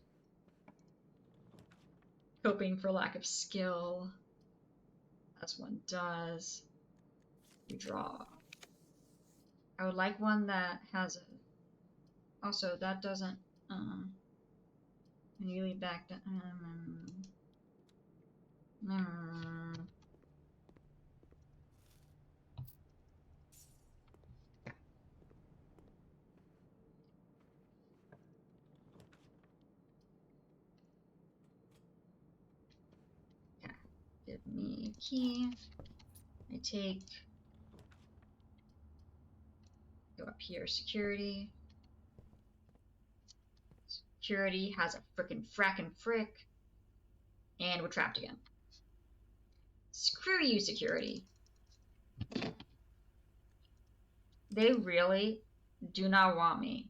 Coping for lack of skill, as one does. You draw. I would like one that has a. Also, that doesn't. And you leave back to. Okay. Give me a key. I take. Go up here, security. Security has a frickin' frackin' frick. And we're trapped again. Screw you, security. They really do not want me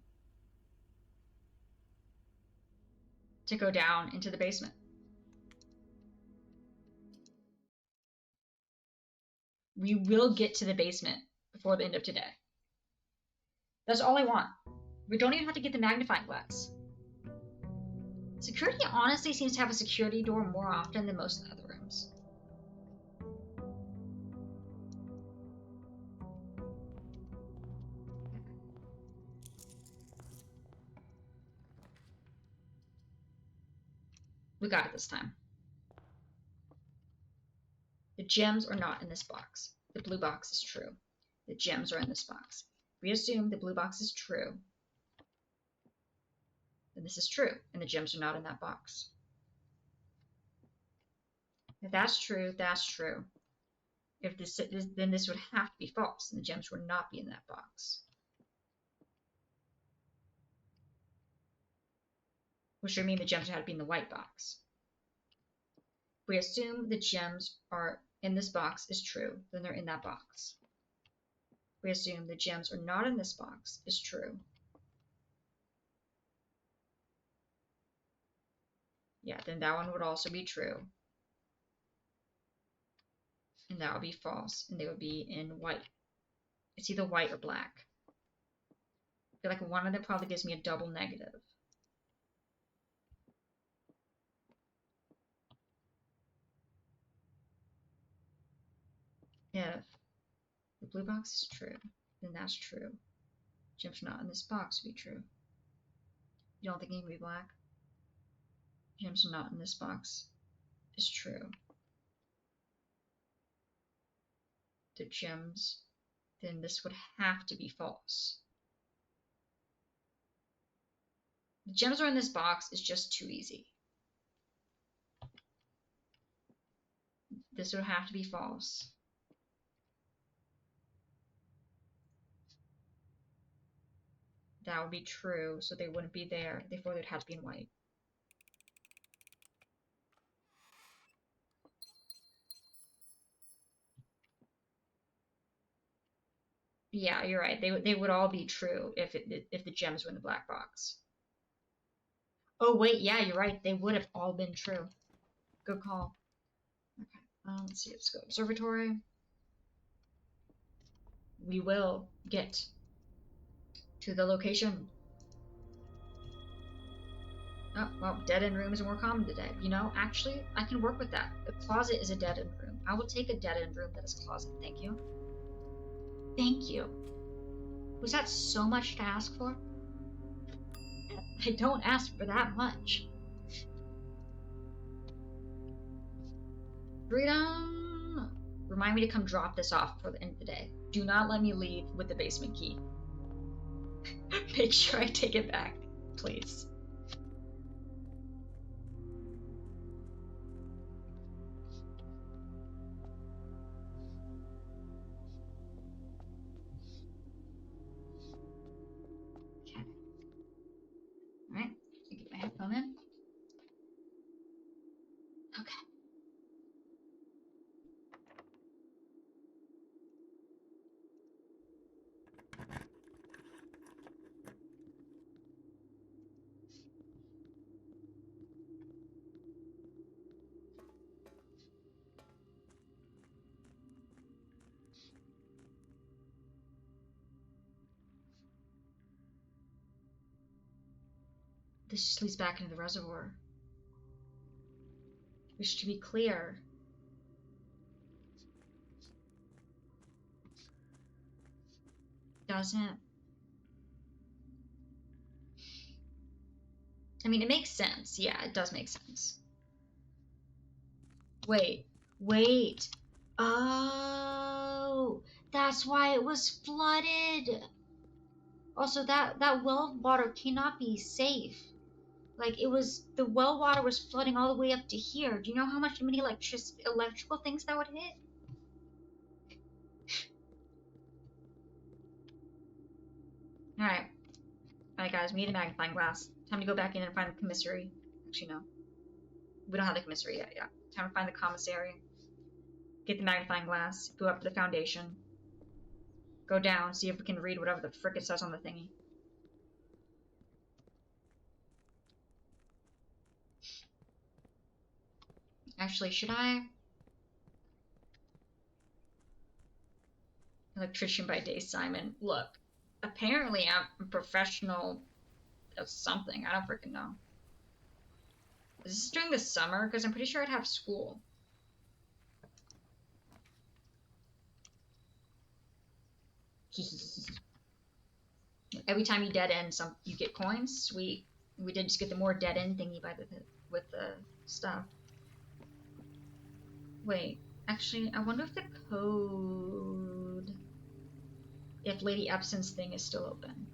to go down into the basement. We will get to the basement before the end of today. That's all I want. We don't even have to get the magnifying glass. Security honestly seems to have a security door more often than most of the other rooms. We got it this time. The gems are not in this box. The blue box is true. The gems are in this box. We assume the blue box is true. Then this is true, and the gems are not in that box. If that's true, that's true. If this, then this would have to be false, and the gems would not be in that box. Which would mean the gems had to be in the white box. If we assume the gems are in this box is true, then they're in that box. If we assume the gems are not in this box is true. Yeah, then that one would also be true. And that would be false, and they would be in white. It's either white or black. I feel like one of them probably gives me a double negative. If the blue box is true, then that's true. Gems not in this box would be true. You don't think it can be black? Gems not in this box is true. The gems, then this would have to be false. The gems are in this box is just too easy. This would have to be false. That would be true, so they wouldn't be there. Therefore, they'd have to be in white. Yeah, you're right. They would all be true if the gems were in the black box. Oh wait, yeah, you're right. They would have all been true. Good call. Okay, let's see. Let's go observatory. We will get to the location. Oh, well, dead-end rooms are more common today. You know, actually, I can work with that. The closet is a dead-end room. I will take a dead-end room that is a closet. Thank you. Thank you. Was that so much to ask for? I don't ask for that much. Freedom! Remind me to come drop this off for the end of the day. Do not let me leave with the basement key. Make sure I take it back, please. Okay. Alright, get my headphone in. Okay. This just leads back into the reservoir. Which, to be clear, doesn't... I mean, it makes sense. Yeah, it does make sense. Wait. Oh, that's why it was flooded. Also, that well water cannot be safe. Like, it was, the well water was flooding all the way up to here. Do you know how many electrical things that would hit? Alright. Alright, guys, we need a magnifying glass. Time to go back in and find the commissary. Actually, no. We don't have the commissary yet, yeah. Time to find the commissary. Get the magnifying glass. Go up to the foundation. Go down, see if we can read whatever the frick it says on the thingy. Actually, should I? Electrician by day, Simon. Look, apparently I'm a professional of something. I don't freaking know. Is this during the summer? Because I'm pretty sure I'd have school. Every time you dead end, you get coins. Sweet. We did just get the more dead end thingy by with the stuff. Wait, actually, I wonder if the code... If Lady Epson's thing is still open.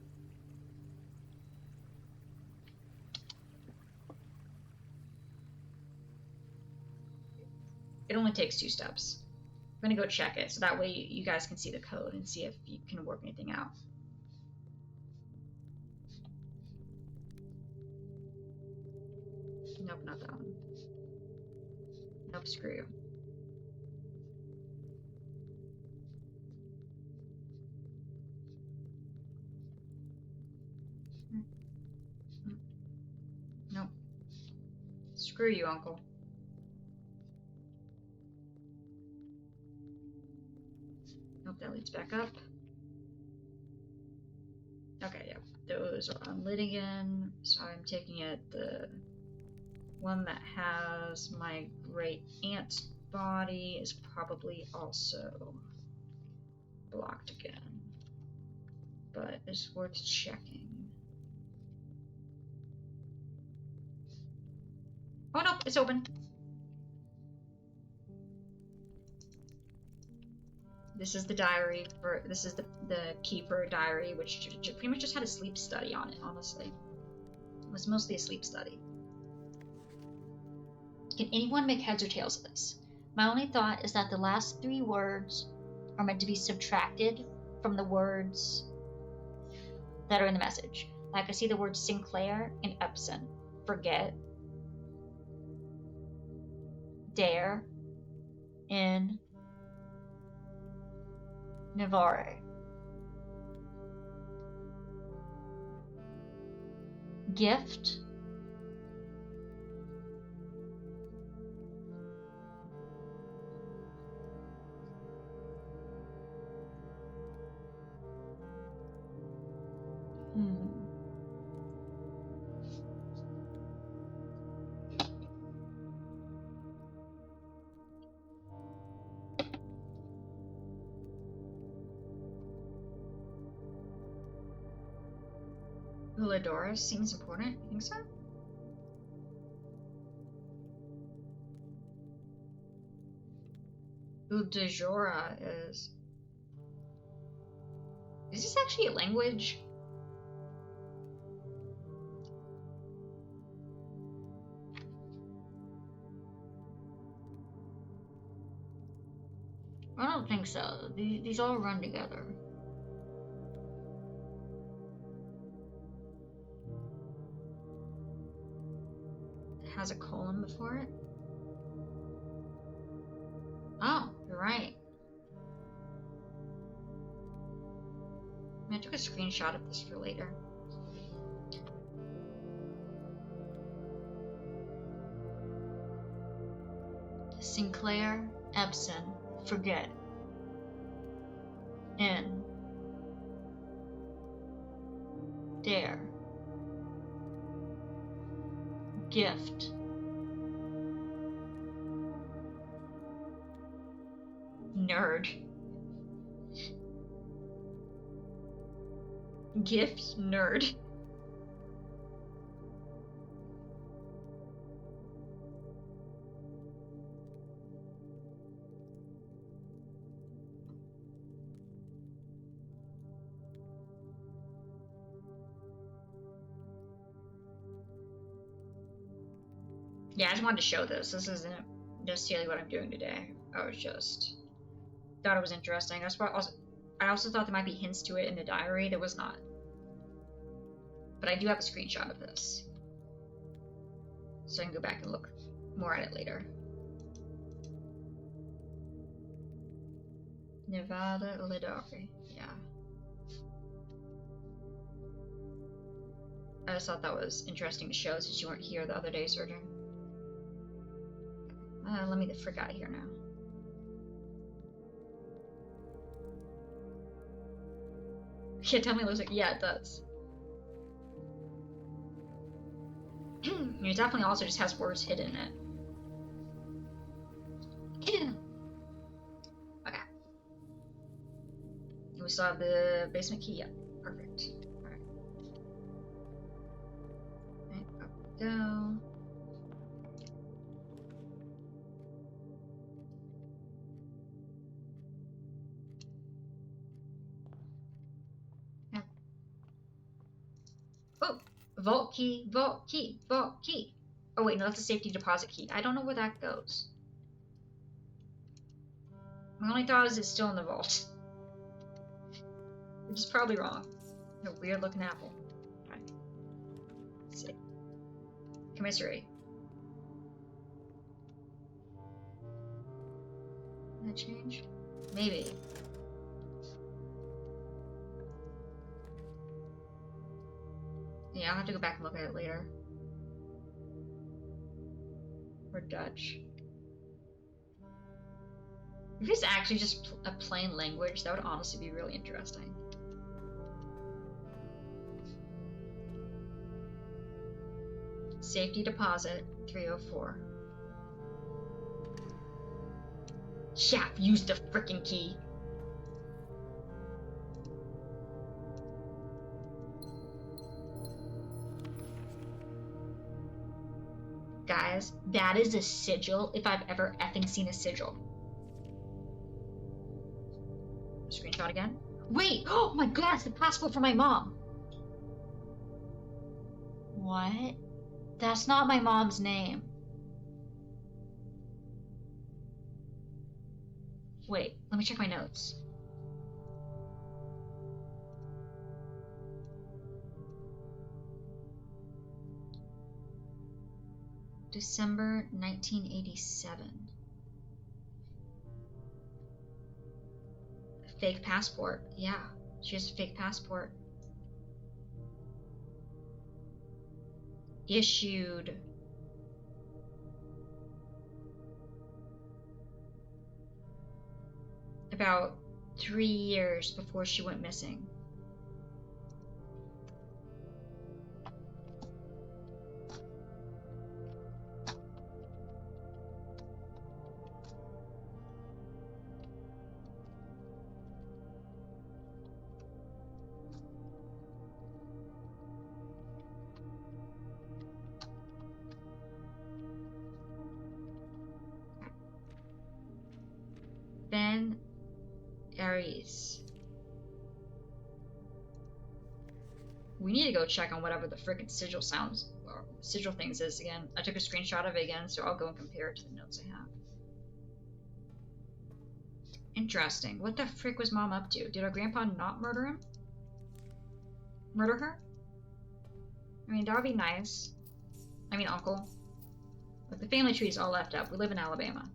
It only takes 2 steps. I'm gonna go check it, so that way you guys can see the code and see if you can work anything out. Nope, not that one. Nope, screw you. Nope. Screw you, Uncle. Nope, that leads back up. Okay, yeah. Those are unlit again, so I'm taking it the one that has my great aunt's body is probably also blocked again. But it's worth checking. Oh no, it's open. This is the diary for, this is the key for a diary, which pretty much just had a sleep study on it, honestly. It was mostly a sleep study. Can anyone make heads or tails of this? My only thought is that the last 3 words are meant to be subtracted from the words that are in the message. Like I see the words Sinclair and Epson. Forget. Dare. In. Navarre. Gift. Ulodora seems important. You think so? Uldajora is... Is this actually a language? I don't think so. These all run together. It has a colon before it. Oh, you're right. I took a screenshot of this for later. Sinclair, Epson, forget. N. Dare. Gift. Nerd. Gift, nerd. Yeah, I just wanted to show this. This isn't necessarily what I'm doing today. I was just thought it was interesting. I also thought there might be hints to it in the diary. There was not. But I do have a screenshot of this. So I can go back and look more at it later. Nevada Ulodari. Yeah. I just thought that was interesting to show since you weren't here the other day, Surgeon. Let me get the frick out of here now. Yeah, tell me it looks like... Yeah, it does. It definitely also just has words hidden in it. Hidden! Okay. We still have the basement key? Yeah, perfect. Alright. Right, up we go. Oh, vault key, vault key, vault key. Oh wait, no, that's a safety deposit key. I don't know where that goes. My only thought is it's still in the vault. Which is probably wrong. A weird looking apple. Okay. Let's see. Commissary. Did that change? Maybe. Yeah, I'll have to go back and look at it later. Or Dutch. If it's actually just a plain language, that would honestly be really interesting. Safety deposit, 304. Shaft, use the frickin' key. Guys, that is a sigil if I've ever effing seen a sigil. Screenshot again. Wait! Oh my god, it's the passport for my mom! What? That's not my mom's name. Wait, let me check my notes. December 1987. Fake passport. Yeah, she has a fake passport. Issued. About 3 years before she went missing. Grace. We need to go check on whatever the frickin' sigil sounds or sigil things is again. I took a screenshot of it again, so I'll go and compare it to the notes I have. Interesting. What the frick was Mom up to? Did our grandpa not murder him? Murder her? I mean, that would be nice. I mean, uncle. But the family tree is all left up. We live in Alabama.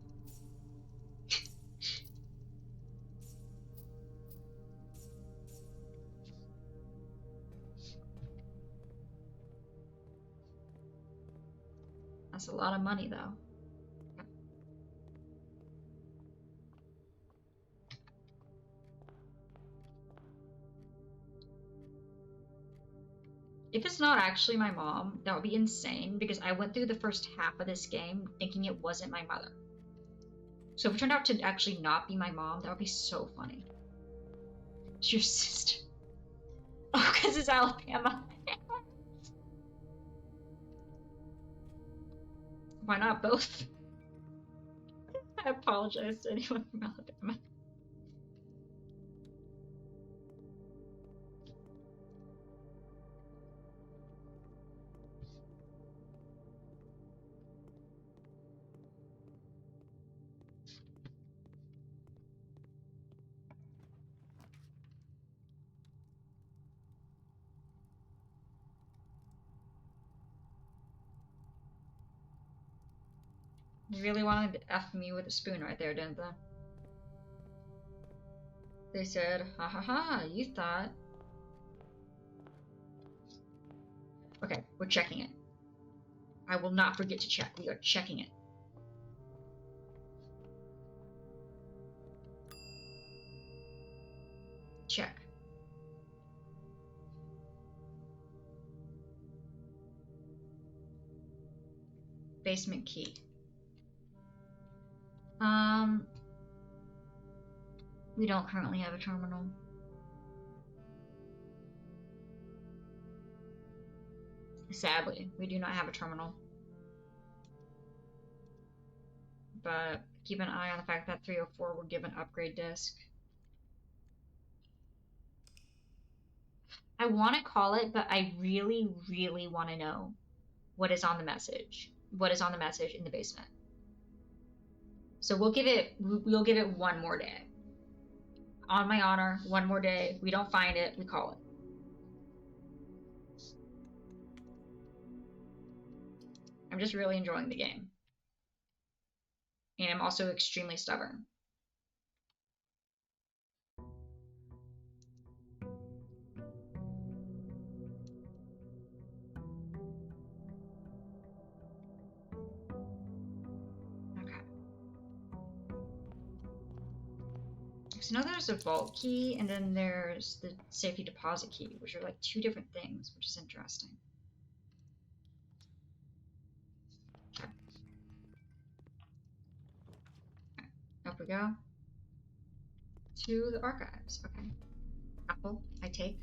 That's a lot of money, though. If it's not actually my mom, that would be insane because I went through the first half of this game thinking it wasn't my mother. So if it turned out to actually not be my mom, that would be so funny. It's your sister. Oh, because it's Alabama. Why not both? I apologize to anyone from Alabama. You really wanted to F me with a spoon right there, didn't they? They said, ha ha ha, you thought. Okay, we're checking it. I will not forget to check. We are checking it. Check. Basement key. We don't currently have a terminal. Sadly, we do not have a terminal. But keep an eye on the fact that 304 will give an upgrade disk. I want to call it, but I really, really want to know what is on the message. What is on the message in the basement. So we'll give it one more day. On my honor, one more day. We don't find it, we call it. I'm just really enjoying the game. And I'm also extremely stubborn. So now there's a vault key, and then there's the safety deposit key, which are like two different things, which is interesting. Okay. Up we go. To the archives. Okay. Apple, I take.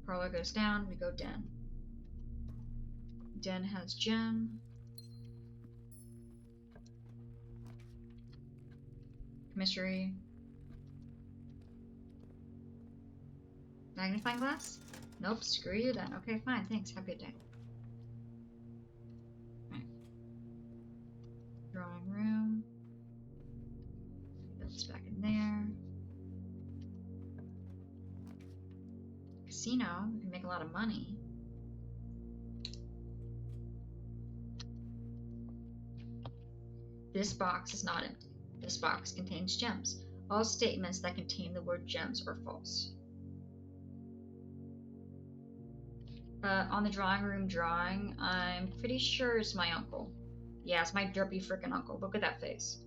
Parlor goes down, we go den. Den has gem. Mystery. Magnifying glass? Nope, screw you then. Okay, fine, thanks. Have a good day. Right. Drawing room. That's back in there. Casino. We can make a lot of money. This box is not empty. This box contains gems. All statements that contain the word gems are false. On the drawing room drawing, I'm pretty sure it's my uncle. Yeah, it's my derpy frickin' uncle. Look at that face.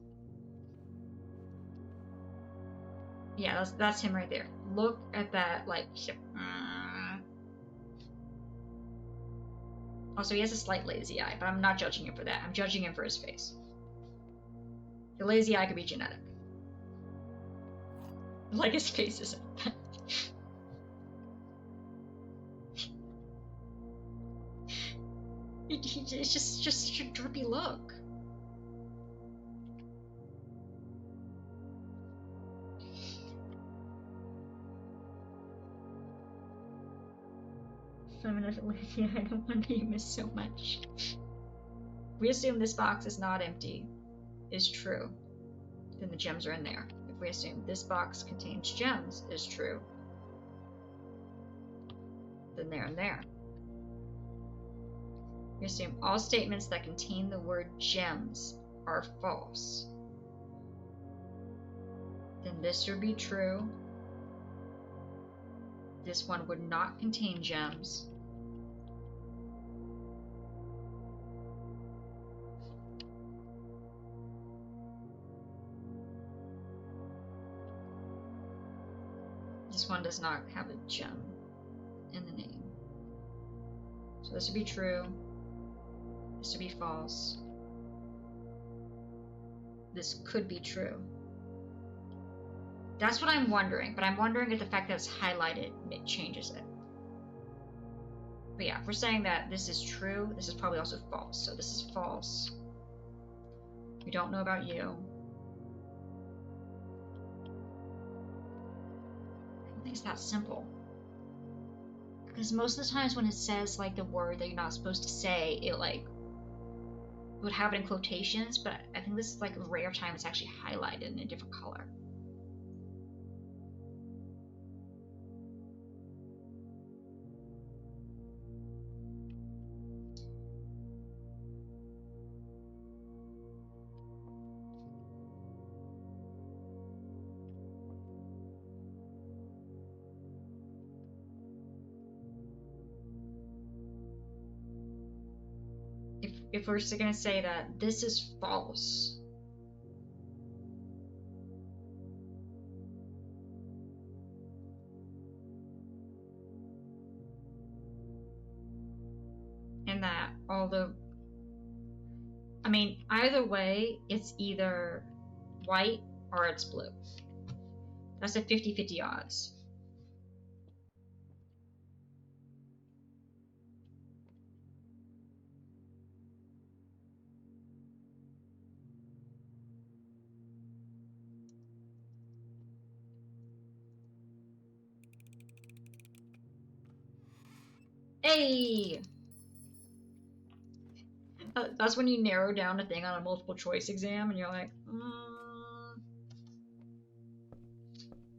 Yeah, that's him right there. Look at that, like... Also, he has a slight lazy eye, but I'm not judging him for that. I'm judging him for his face. The lazy eye could be genetic. Like his face isn't. It's just such a droopy look. Yeah, I don't want you miss so much. We assume this box is not empty, is true, then the gems are in there. If we assume this box contains gems is true, then they're in there. We assume all statements that contain the word gems are false, then this would be true. This one would not contain gems. This one does not have a gem in the name. So this would be true. This would be false. This could be true. That's what I'm wondering, but I'm wondering if the fact that it's highlighted changes it. But yeah, if we're saying that this is true, this is probably also false. So this is false. We don't know about you. I don't think it's that simple. Because most of the times when it says like the word that you're not supposed to say, it like would have it in quotations, but I think this is like a rare time it's actually highlighted in a different color. If we're going to say that this is false, and that although, I mean, either way, it's either white or it's blue. That's a 50-50 odds. Hey! That's when you narrow down a thing on a multiple choice exam and you're like,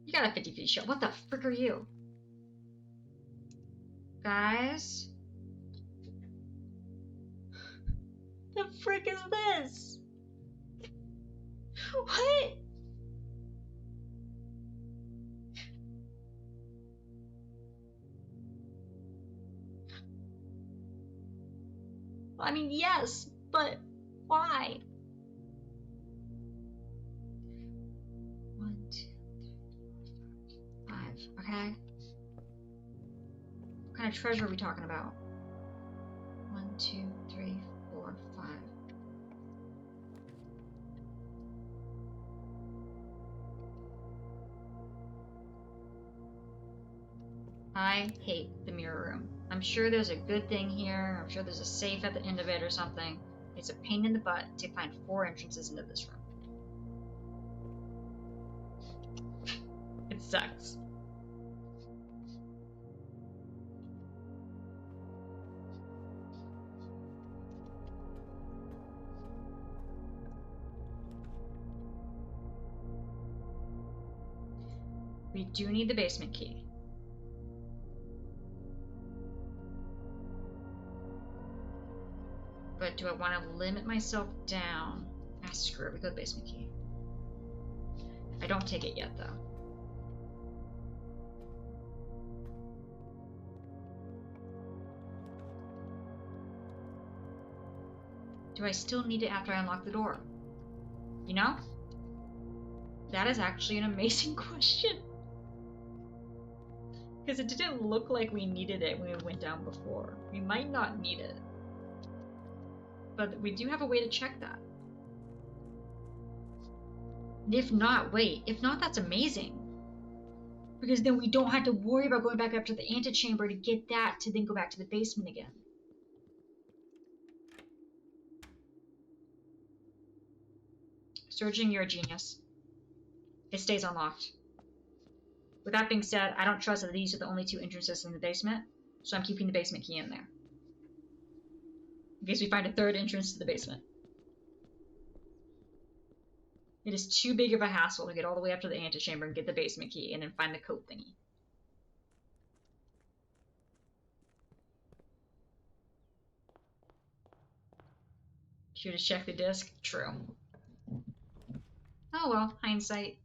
you got a 50-50 shot. What the frick are you? Guys? The frick is this? What? I mean, yes, but why? 1, 2, 3, 4, 5. Okay. What kind of treasure are we talking about? 1, 2, 3, 4, 5. I hate the mirror room. I'm sure there's a good thing here. I'm sure there's a safe at the end of it or something. It's a pain in the butt to find 4 entrances into this room. It sucks. We do need the basement key. But do I want to limit myself down? Ah, screw it. We go to the basement key. I don't take it yet, though. Do I still need it after I unlock the door? You know? That is actually an amazing question. Because it didn't look like we needed it when we went down before. We might not need it. But we do have a way to check that. And if not, wait. If not, that's amazing. Because then we don't have to worry about going back up to the antechamber to get that to then go back to the basement again. Surging, you're a genius. It stays unlocked. With that being said, I don't trust that these are the only 2 entrances in the basement. So I'm keeping the basement key in there. In case we find a third entrance to the basement. It is too big of a hassle to get all the way up to the antechamber and get the basement key and then find the code thingy. Should have checked the disc. True. Oh well, hindsight.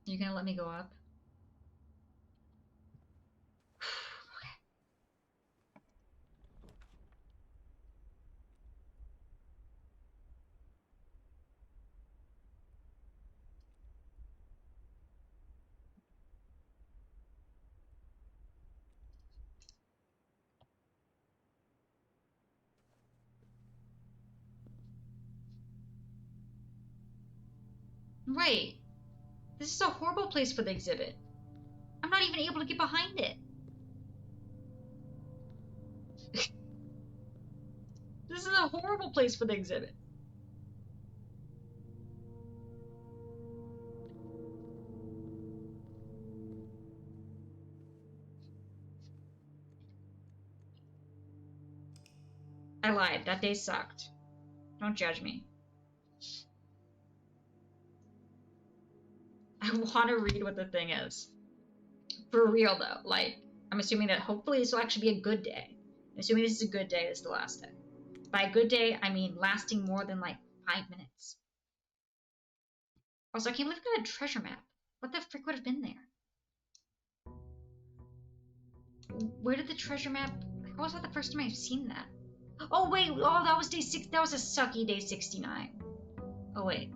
You gonna let me go up? Wait, this is a horrible place for the exhibit. I'm not even able to get behind it. This is a horrible place for the exhibit. I lied. That day sucked. Don't judge me. I want to read what the thing is. For real, though. Like, I'm assuming that hopefully this will actually be a good day. I'm assuming this is a good day. This is the last day. By a good day, I mean lasting more than, like, 5 minutes. Also, I can't believe I got a treasure map. What the frick would have been there? Where did the treasure map... How was that the first time I've seen that? Oh, wait! Oh, that was day 6... That was a sucky day 69. Oh, wait.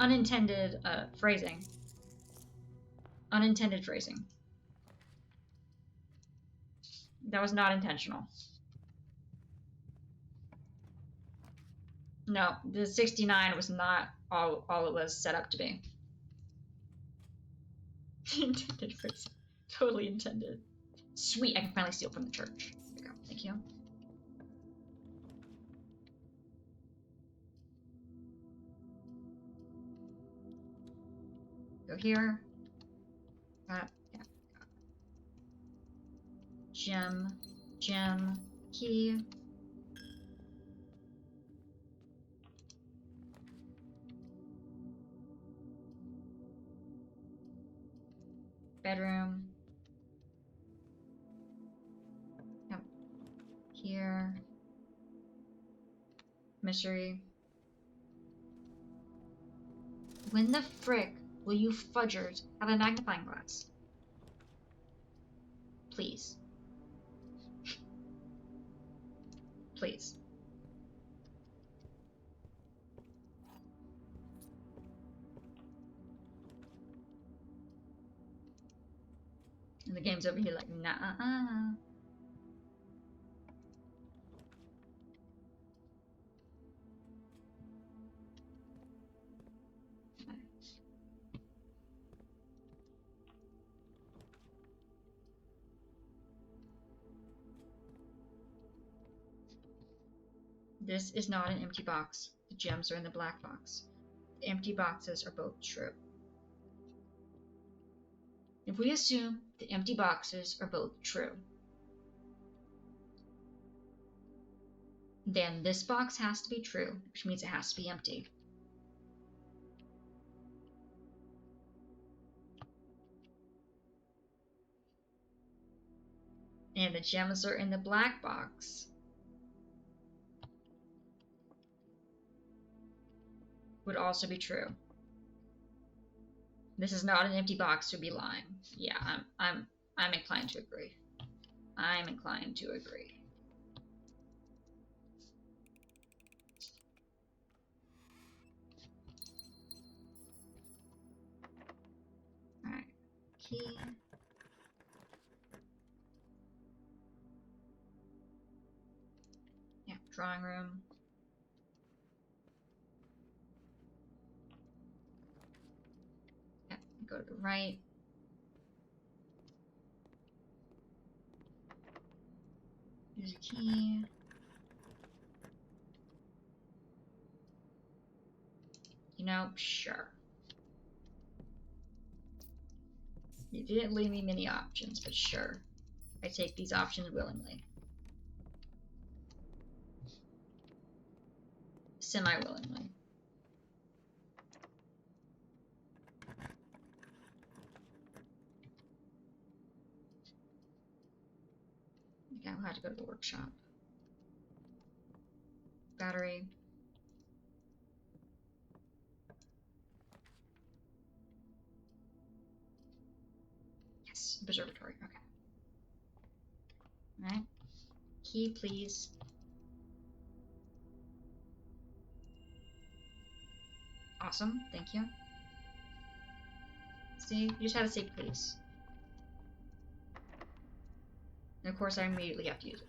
Unintended, phrasing. Unintended phrasing. That was not intentional. No, the 69 was not all it was set up to be. Intended phrasing. Totally intended. Sweet, I can finally steal from the church. There we go. Thank you. Go here. Yeah. Gem, key. Bedroom. Yep. Here. Mystery. When the frick will you fudgers have a magnifying glass? Please. Please. And the game's over here like, nah. This is not an empty box. The gems are in the black box. The empty boxes are both true. If we assume the empty boxes are both true, then this box has to be true, which means it has to be empty. And the gems are in the black box. Would also be true. This is not an empty box to be lying. Yeah, I'm inclined to agree. I'm inclined to agree. Alright. Key. Yeah, drawing room. Go to the right. Use a key. You know, sure. You didn't leave me many options, but sure. I take these options willingly. Semi-willingly. Okay, I'll have to go to the workshop. Battery. Yes, observatory. Okay. Alright. Key, please. Awesome, thank you. See, you just had to say please. And of course I immediately have to use it.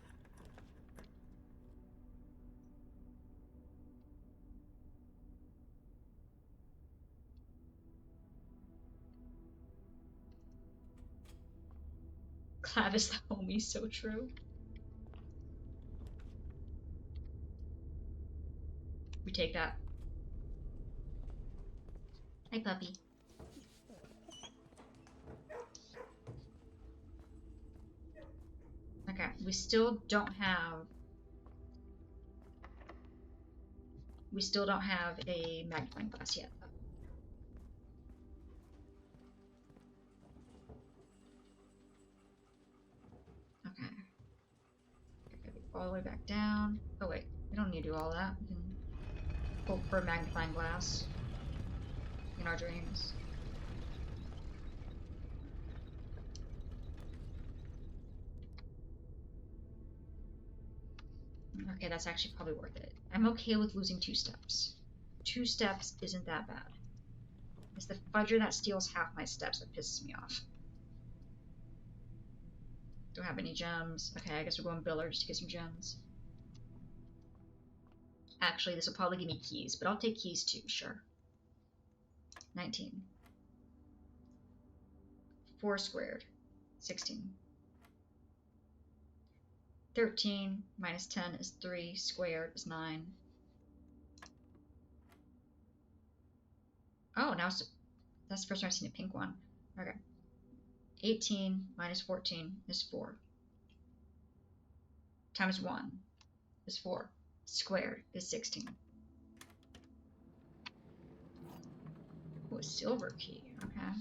Clavis the homie, so true. We take that. Hi, puppy. Okay, we still don't have a magnifying glass yet. Okay. All the way back down. Oh wait, we don't need to do all that. We can hope for a magnifying glass in our dreams. Okay, that's actually probably worth it. I'm okay with losing 2 steps. 2 steps isn't that bad. It's the fudger that steals half my steps that pisses me off. Don't have any gems. Okay, I guess we're going Billers to get some gems. Actually, this will probably give me keys, but I'll take keys too, sure. 19. 4 squared. 16. 13 minus 10 is 3, squared is 9. Oh, now that's the first time I've seen a pink one. Okay. 18 minus 14 is 4. Times 1 is 4. Squared is 16. Oh, a silver key. Okay.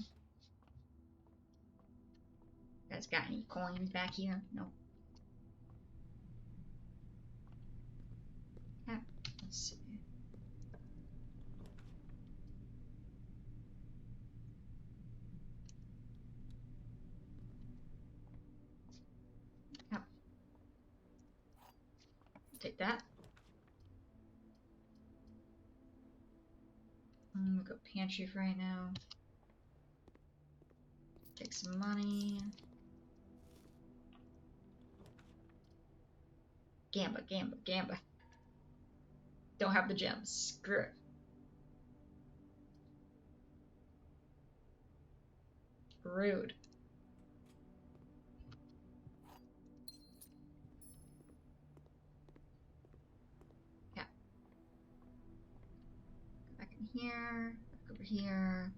You guys got any coins back here? No. Okay. Let's see. Yep. Take that. I'm gonna go pantry for right now. Take some money. Gamba, gamba, gamba. Don't have the gems. Screw it. Rude. Yeah. Go back in here. Back over here.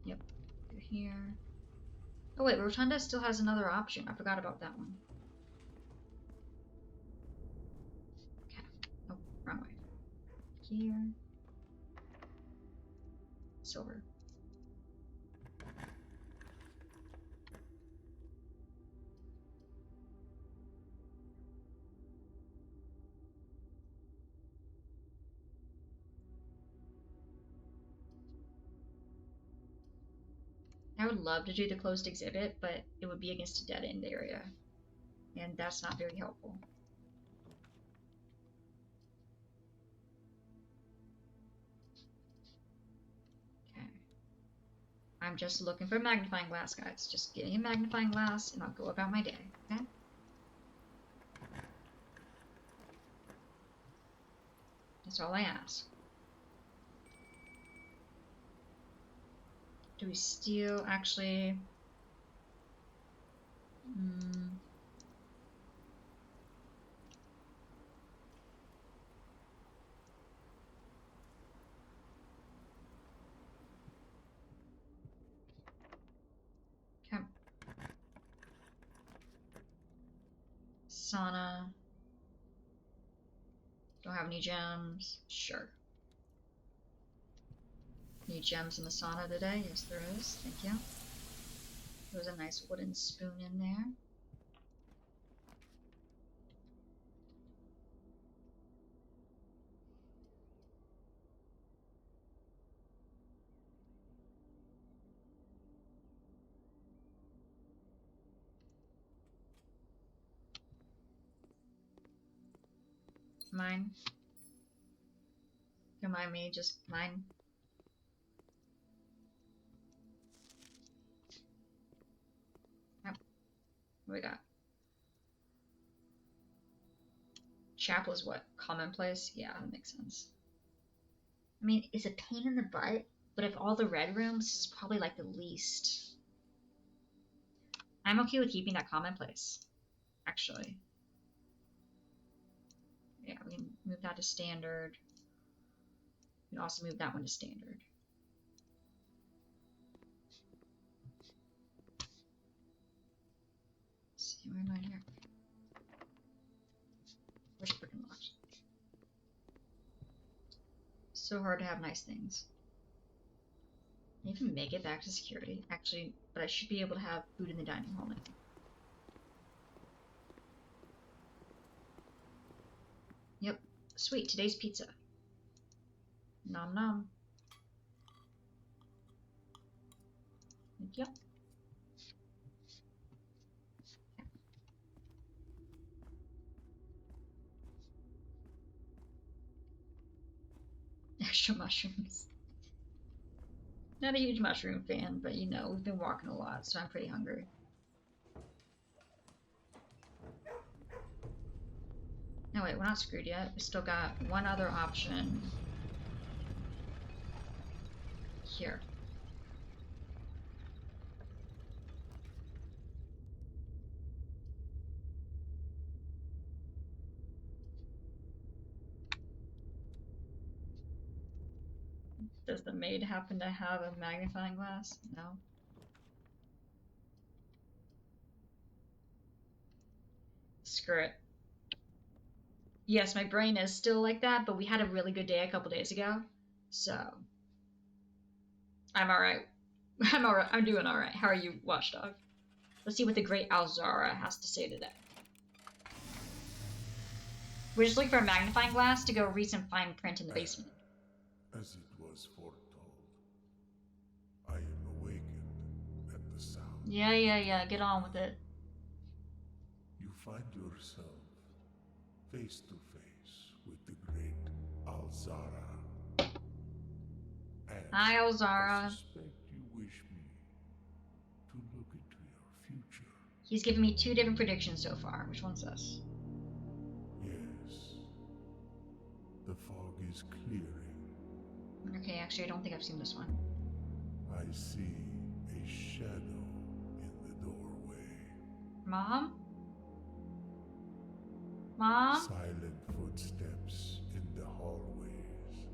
Yep. Go here. Oh wait, Rotunda still has another option. I forgot about that one. Okay. Oh, wrong way. Here. Silver. I would love to do the closed exhibit, but it would be against a dead-end area. And that's not very helpful. Okay. I'm just looking for a magnifying glass, guys. Just get me a magnifying glass, and I'll go about my day, okay? That's all I ask. Do we steal, actually? Sauna. Don't have any gems. Sure. Any gems in the sauna today? Yes, there is. Thank you. There's a nice wooden spoon in there. Mine. Don't mind me, just mine. Yep. What we got? Chapel is what? Commonplace? Yeah, that makes sense. I mean, it's a pain in the butt, but of all the red rooms, this is probably like the least. I'm okay with keeping that commonplace, actually. Yeah, we can move that to standard. We can also move that one to standard. Let's see, where am I here? Where's freaking locked? So hard to have nice things. Can I even make it back to security? Actually, but I should be able to have food in the dining hall now. Yep. Sweet, today's pizza. Nom nom. Thank you. Extra mushrooms. Not a huge mushroom fan, but you know, we've been walking a lot, so I'm pretty hungry. No, wait, we're not screwed yet. We still got one other option. Here. Does the maid happen to have a magnifying glass? No. Screw it. Yes, my brain is still like that, but we had a really good day a couple days ago, so I'm alright. I'm alright. I'm doing alright. How are you, Watchdog? Let's see what the great Alzara has to say today. We're just looking for a magnifying glass to go read some fine print in the basement. As it was foretold, I am awakened at the sound. Yeah. Get on with it. You find yourself face to face with the great Alzara. And Hi, I Alzara. suspect you wish me to look into your future. He's given me 2 different predictions so far. Which one's this? Yes. The fog is clearing. Okay, actually, I don't think I've seen this one. I see a shadow in the doorway. Mom? Mom? Silent footsteps in the hallways.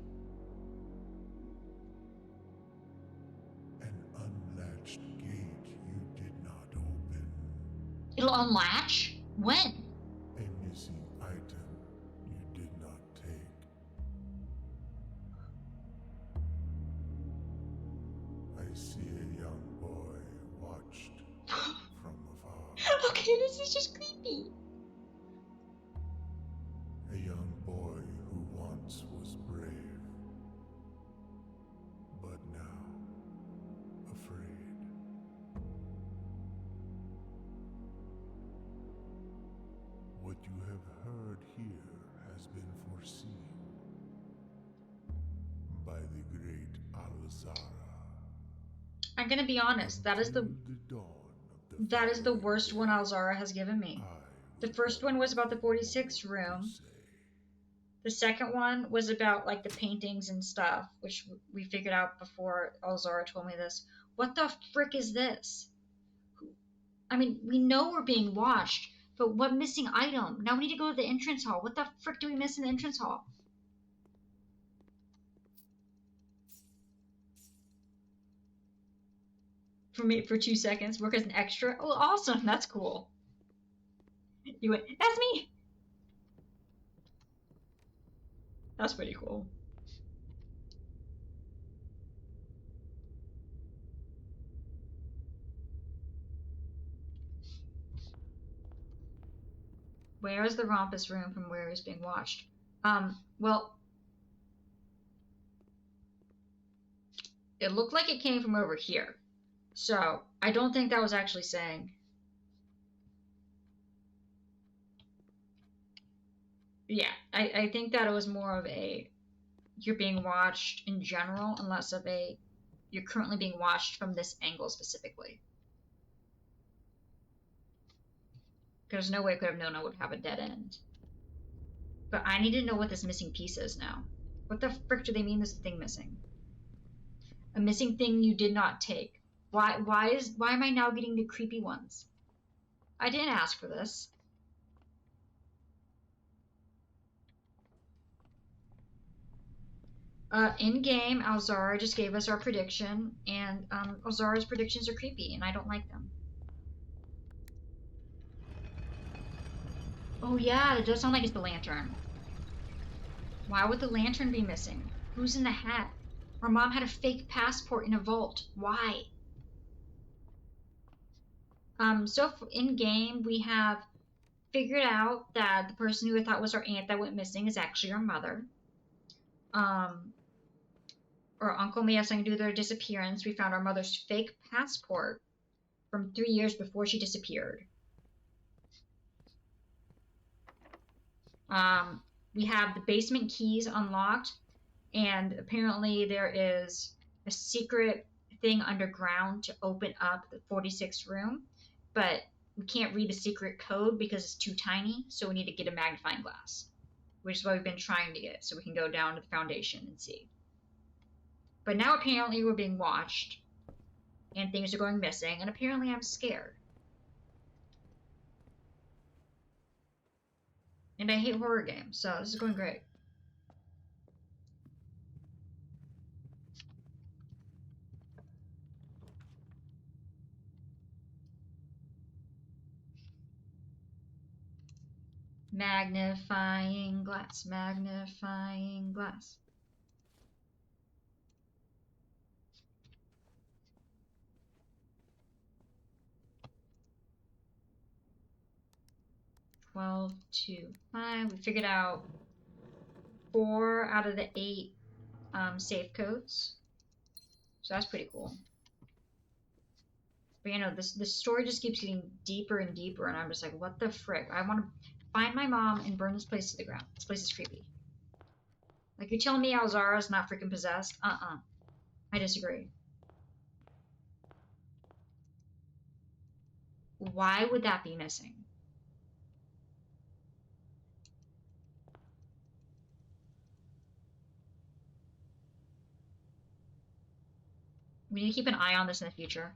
An unlatched gate you did not open. It'll unlatch? When? A missing item you did not take. I see a young boy watched from afar. Okay, this is just creepy. A young boy who once was brave, but now afraid. What you have heard here has been foreseen by the great Alzara. I'm gonna be honest, that is the worst one Alzara has given me. The first one was about the 46th room. The second one was about like the paintings and stuff, which we figured out before Alzara told me this. What the frick is this? I mean, we know we're being watched, but what missing item? Now we need to go to the entrance hall. What the frick do we miss in the entrance hall? For 2 seconds, work as an extra. Oh, awesome! That's cool. You went, that's me! That's pretty cool. Where is the Rompus room from where he's being watched? Well, it looked like it came from over here. So, I don't think that was actually saying. Yeah, I think that it was more of a you're being watched in general, and less of a you're currently being watched from this angle specifically. There's no way I could have known I would have a dead end. But I need to know what this missing piece is now. What the frick do they mean there's a thing missing? A missing thing you did not take. Why am I now getting the creepy ones? I didn't ask for this. In game, Alzara just gave us our prediction, and Alzara's predictions are creepy, and I don't like them. Oh yeah, it does sound like it's the lantern. Why would the lantern be missing? Who's in the hat? Our mom had a fake passport in a vault. Why? So in game, we have figured out that the person who I thought was our aunt that went missing is actually our mother. Or uncle may have something to do with their disappearance. We found our mother's fake passport from 3 years before she disappeared. We have the basement keys unlocked, and apparently there is a secret thing underground to open up the 46th room, but we can't read the secret code because it's too tiny, so we need to get a magnifying glass, which is what we've been trying to get, so we can go down to the foundation and see. But now apparently we're being watched, and things are going missing, and apparently I'm scared. And I hate horror games, so this is going great. Magnifying glass, magnifying glass. Twelve, 2, 5. We figured out 4 out of the 8 safe codes. So that's pretty cool. But you know, the story just keeps getting deeper and deeper, and I'm just like, what the frick? I want to find my mom and burn this place to the ground. This place is creepy. Like, you're telling me Alzara's not freaking possessed? I disagree. Why would that be missing? We need to keep an eye on this in the future.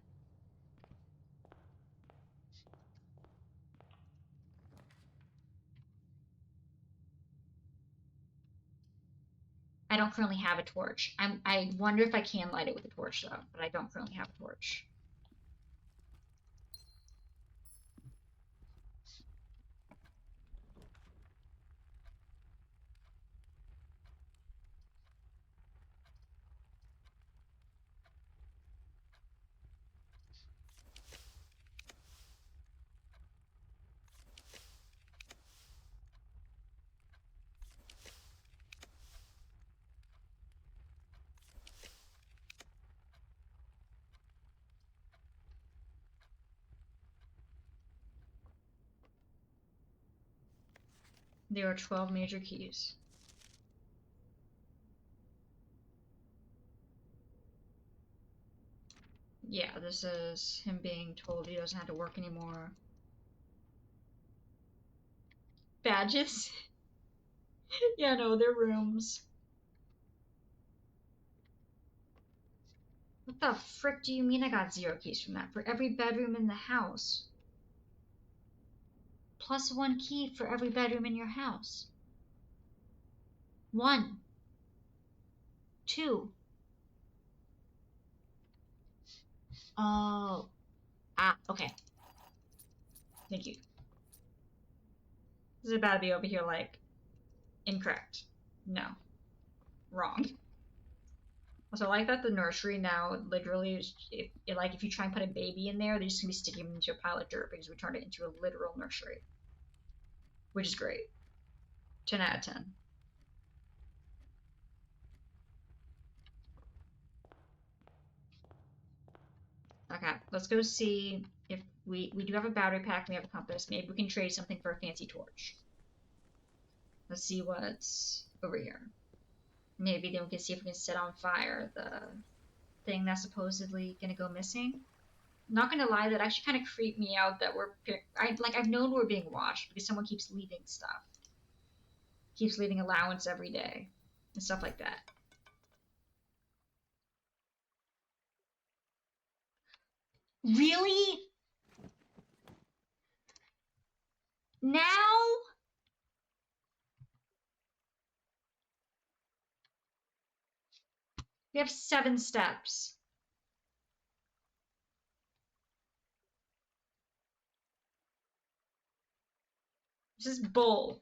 I don't currently have a torch. I wonder if I can light it with a torch, though, but I don't currently have a torch. There are 12 major keys. Yeah, this is him being told he doesn't have to work anymore. Badges? Yeah, no, they're rooms. What the frick do you mean I got 0 keys from that? For every bedroom in the house. Plus 1 key for every bedroom in your house. 1. 2. Oh. Ah, okay. Thank you. This is about to be over here like incorrect. No. Wrong. Also, I like that the nursery now literally is, like if you try and put a baby in there, they're just gonna be sticking him into a pile of dirt because we turned it into a literal nursery. Which is great. 10 out of 10. Okay, let's go see if we do have a battery pack, we have a compass. Maybe we can trade something for a fancy torch. Let's see what's over here. Maybe then we can see if we can set on fire the thing that's supposedly gonna go missing. Not gonna lie, that actually kind of creeped me out that I've known we're being watched because someone keeps leaving stuff. Keeps leaving allowance every day and stuff like that. Really? Now? We have 7 steps. This is bull.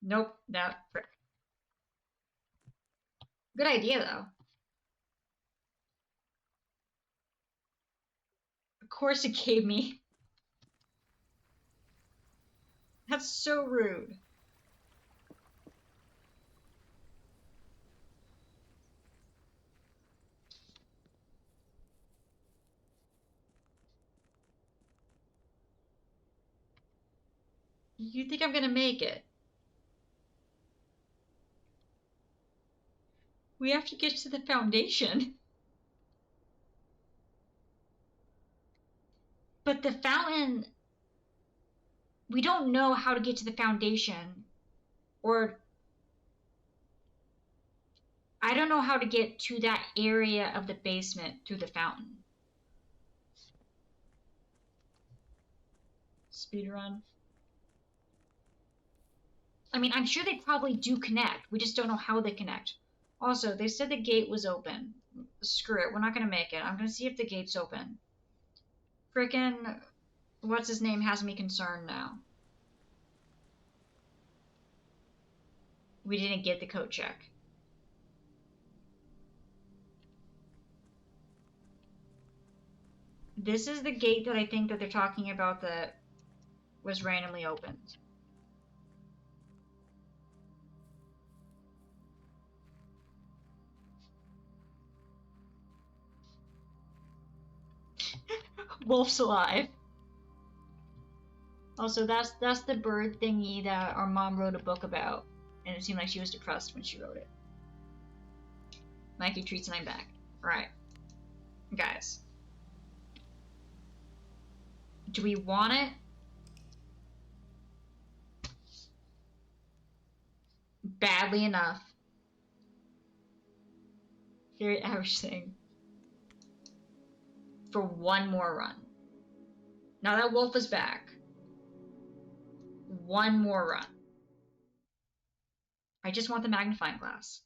Nope, no, frick. Good idea, though. Of course it gave me. That's so rude. You think I'm gonna make it? We have to get to the foundation. But the fountain... We don't know how to get to the foundation. Or... I don't know how to get to that area of the basement through the fountain. Speedrun. I mean, I'm sure they probably do connect. We just don't know how they connect. Also, they said the gate was open. Screw it. We're not going to make it. I'm going to see if the gate's open. Frickin' what's his name has me concerned now. We didn't get the code check. This is the gate that I think that they're talking about that was randomly opened. Wolf's alive. Also, that's the bird thingy that our mom wrote a book about, and it seemed like she was depressed when she wrote it. Mikey treats and I'm back. Right. Guys. Do we want it? Badly enough. Very average thing. For one more run. Now that wolf is back. One more run. I just want the magnifying glass.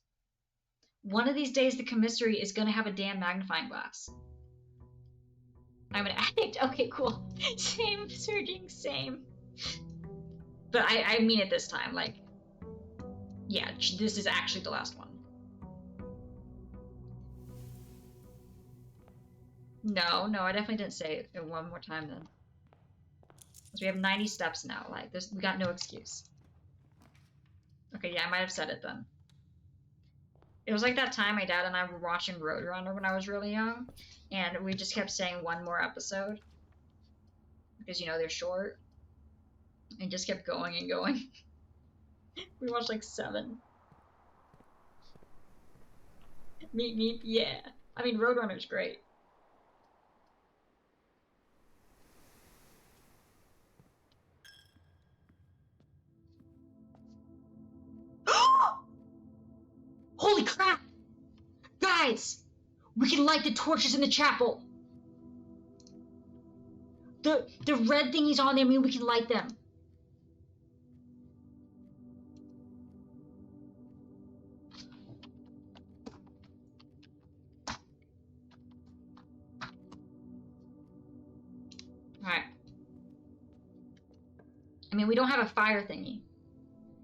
One of these days, the commissary is going to have a damn magnifying glass. I'm an addict. Okay, cool. Same, surging, same. But I mean it this time. Like, yeah, this is actually the last one. No, I definitely didn't say it one more time then. Because we have 90 steps now. Like, we got no excuse. Okay, yeah, I might have said it then. It was like that time my dad and I were watching Roadrunner when I was really young, and we just kept saying one more episode. Because, you know, they're short. And just kept going and going. We watched like 7. Meep meep, yeah. I mean, Roadrunner's great. Holy crap! Guys! We can light the torches in the chapel. The red thingies on there mean we can light them. Alright. I mean, we don't have a fire thingy.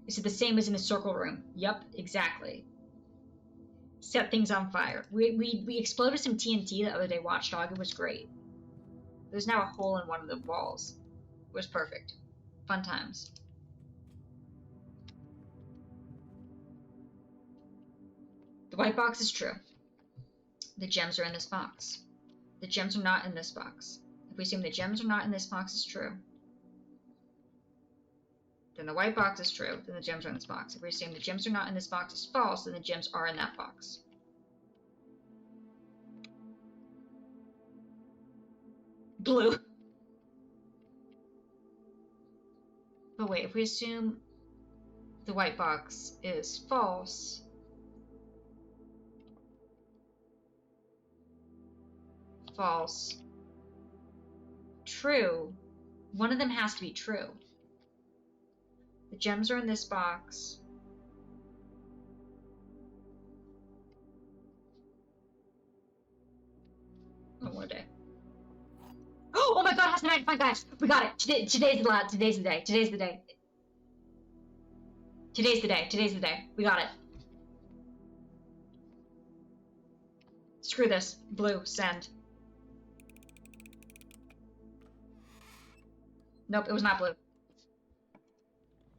Is it the same as in the circle room? Yep, exactly. Set things on fire. We exploded some TNT the other day, Watchdog. It was great. There's now a hole in one of the walls. It was perfect. Fun times. The white box is true. The gems are in this box. The gems are not in this box. If we assume the gems are not in this box is true, then the white box is true, then the gems are in this box. If we assume the gems are not in this box is false, then the gems are in that box. Blue. But wait, if we assume the white box is false, false, true, one of them has to be true. The gems are in this box. One more day. Oh my god, it has to be fine, guys. We got it. Today's the day. Today's the day. Today's the day. Today's the day. Today's the day. We got it. Screw this. Blue. Send. Nope, it was not blue.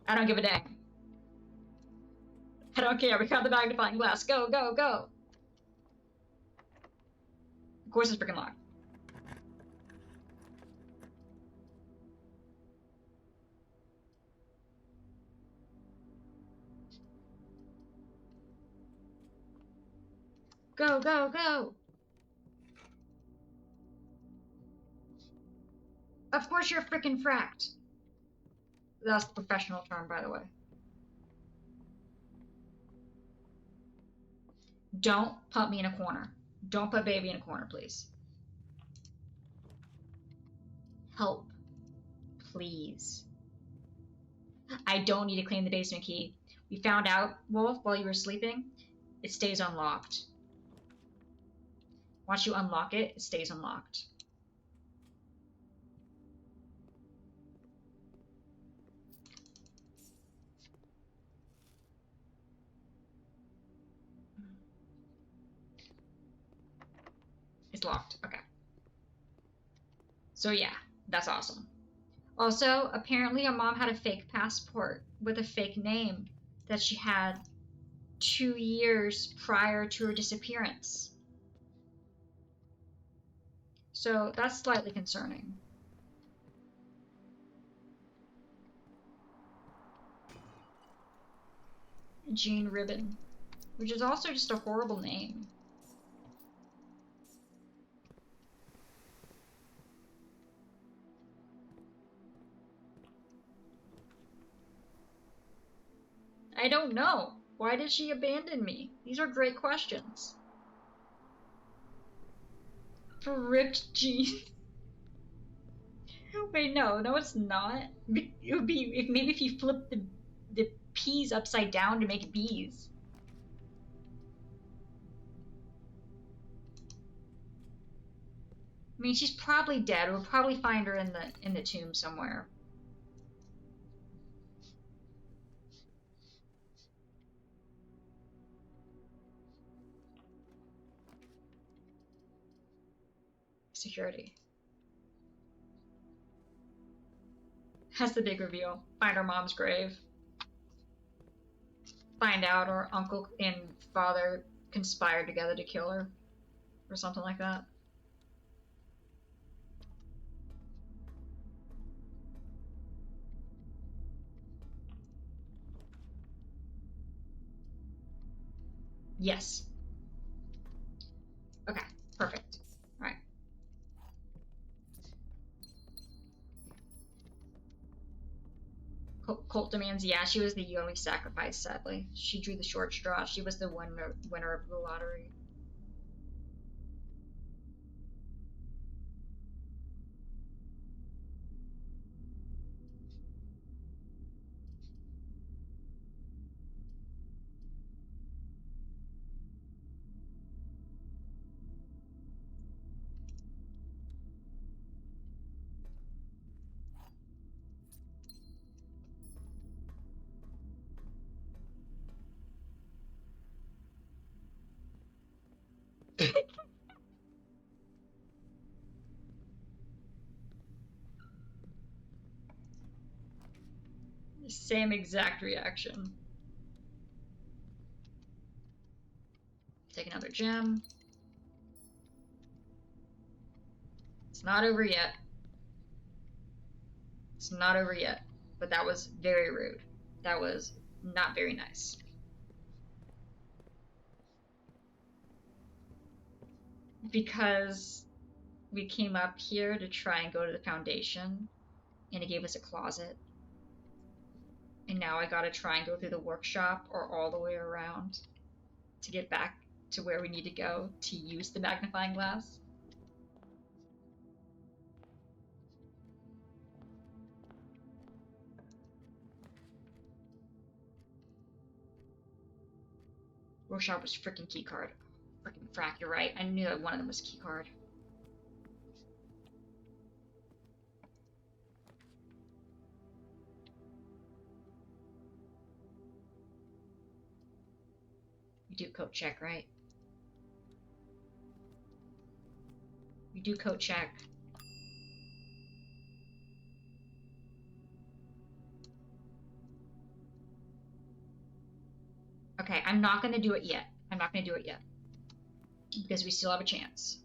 I don't give a dang. I don't care. We got the magnifying glass. Go, go, go. Of course it's freaking locked. Go, go, go! Of course you're freaking fracked. That's the professional term, by the way. Don't put me in a corner. Don't put baby in a corner, please. Help. Please. I don't need to claim the basement key. We found out, Wolf, while you were sleeping, it stays unlocked. Once you unlock it, it stays unlocked. It's locked. Okay. So yeah, that's awesome. Also, apparently your mom had a fake passport with a fake name that she had 2 years prior to her disappearance. So that's slightly concerning. Jean Ribbon, which is also just a horrible name. I don't know. Why did she abandon me? These are great questions. Ripped jeans. Wait, no, it's not. It would be if maybe if you flip the P's upside down to make B's. I mean, she's probably dead. We'll probably find her in the tomb somewhere. Security. That's the big reveal. Find her mom's grave. Find out her uncle and father conspired together to kill her. Or something like that. Yes. Okay, perfect. Alright. Colt demands, yeah, she was the only sacrifice, sadly. She drew the short straw. She was the winner of the lottery. Same exact reaction. Take another gem. It's not over yet. It's not over yet. But that was very rude. That was not very nice. Because we came up here to try and go to the foundation, and it gave us a closet. And now I gotta try and go through the workshop or all the way around to get back to where we need to go to use the magnifying glass. Workshop was freaking keycard. Freaking frack, you're right. I knew that one of them was keycard. You do coat check, right? You do coat check. Okay, I'm not gonna do it yet. I'm not gonna do it yet. Because we still have a chance.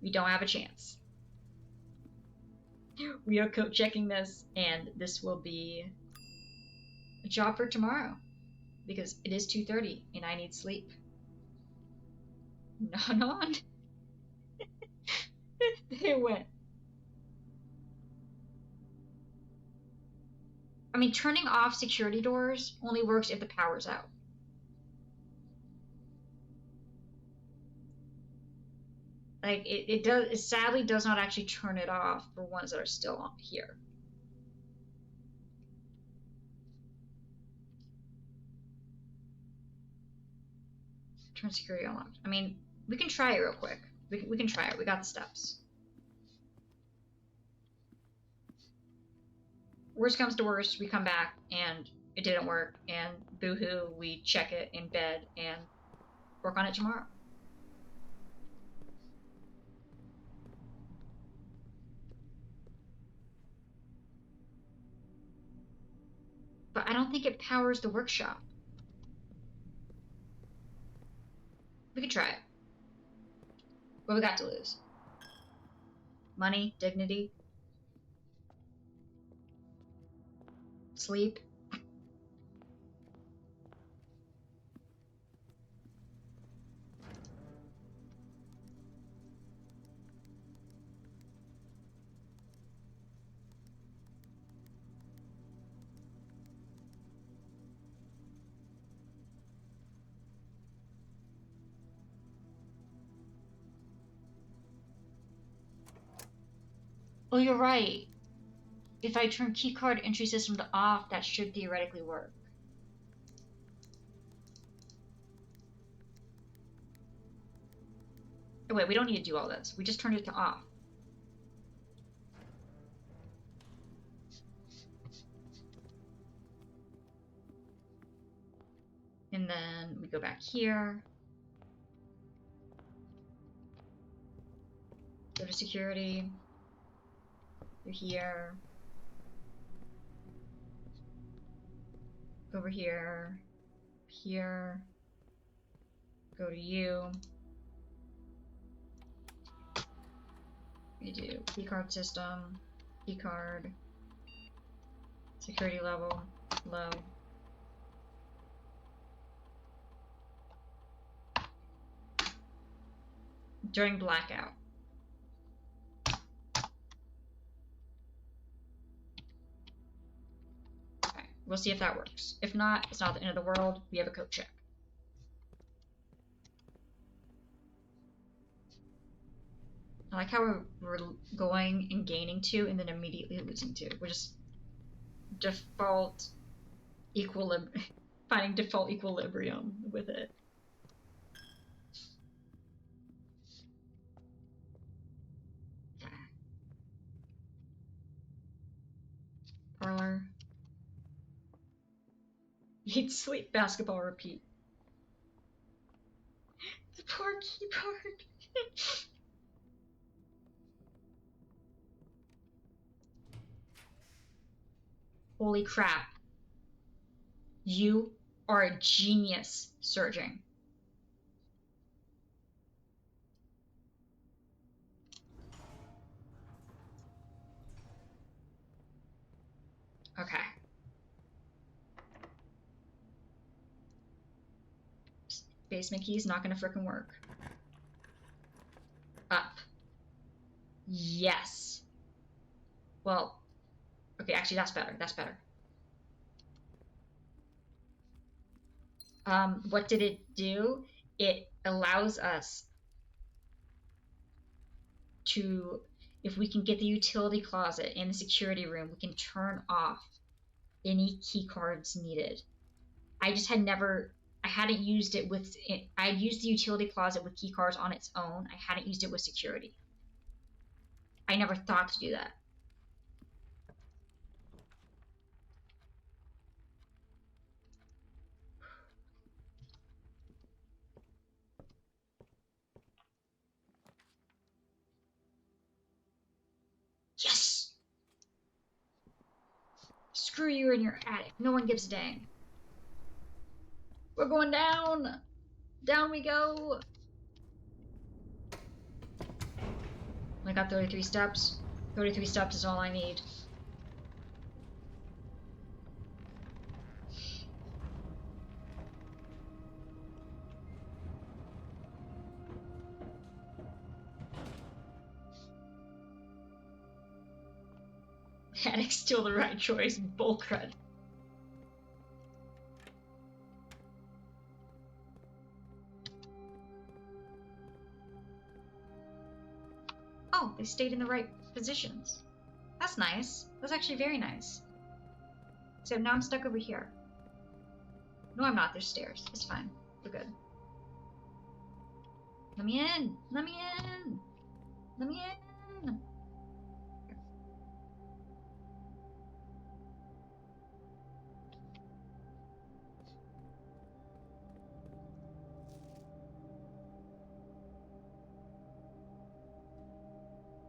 We don't have a chance. We are code checking this, and this will be a job for tomorrow. Because it is 2:30 and I need sleep. Not on. It went. I mean, turning off security doors only works if the power's out. Like, it sadly does not actually turn it off for ones that are still on here. Turn security unlocked. I mean, we can try it real quick. We can try it. We got the steps. Worst comes to worst, we come back and it didn't work, and boohoo, we check it in bed and work on it tomorrow. But I don't think it powers the workshop. We could try it. What we got to lose? Money, dignity, sleep. Oh, you're right. If I turn keycard entry system to off, that should theoretically work. Oh, wait, we don't need to do all this. We just turned it to off. And then we go back here. Go to security. You're here. Over here. Here. Go to you. We do keycard system. Keycard. Security level. Low. During blackout. Okay, we'll see if that works. If not, it's not the end of the world. We have a code check. I like how we're going and gaining 2 and then immediately losing 2. We're just default finding default equilibrium with it. Parlor. Eat, sleep, basketball, repeat. Poor keyboard. Holy crap. You are a genius, Surging. Okay. Basement key is not gonna frickin' work. Up. Yes. Well, okay, actually that's better. That's better. What did it do? It allows us to, if we can get the utility closet and the security room, we can turn off any key cards needed. I just had never, I hadn't used it with, I'd used the utility closet with key cards on its own. I hadn't used it with security. I never thought to do that. Yes! Screw you in your attic. No one gives a dang. We're going down! Down we go! I got 33 steps. 33 steps is all I need. Attic's still the right choice. Bullcrud. Oh, they stayed in the right positions. That's nice. That's actually very nice. So now I'm stuck over here. No, I'm not. There's stairs. It's fine. We're good. Let me in! Let me in! Let me in!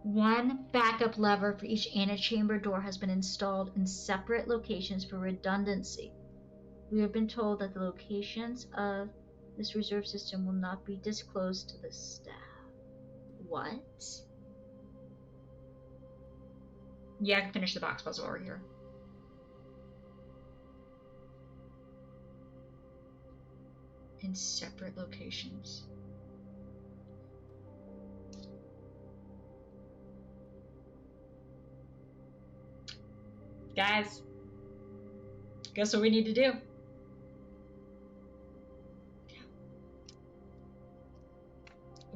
One backup lever for each antechamber door has been installed in separate locations for redundancy. We have been told that the locations of this reserve system will not be disclosed to the staff. What? Yeah, I can finish the box puzzle over here. In separate locations. Guys, guess what we need to do?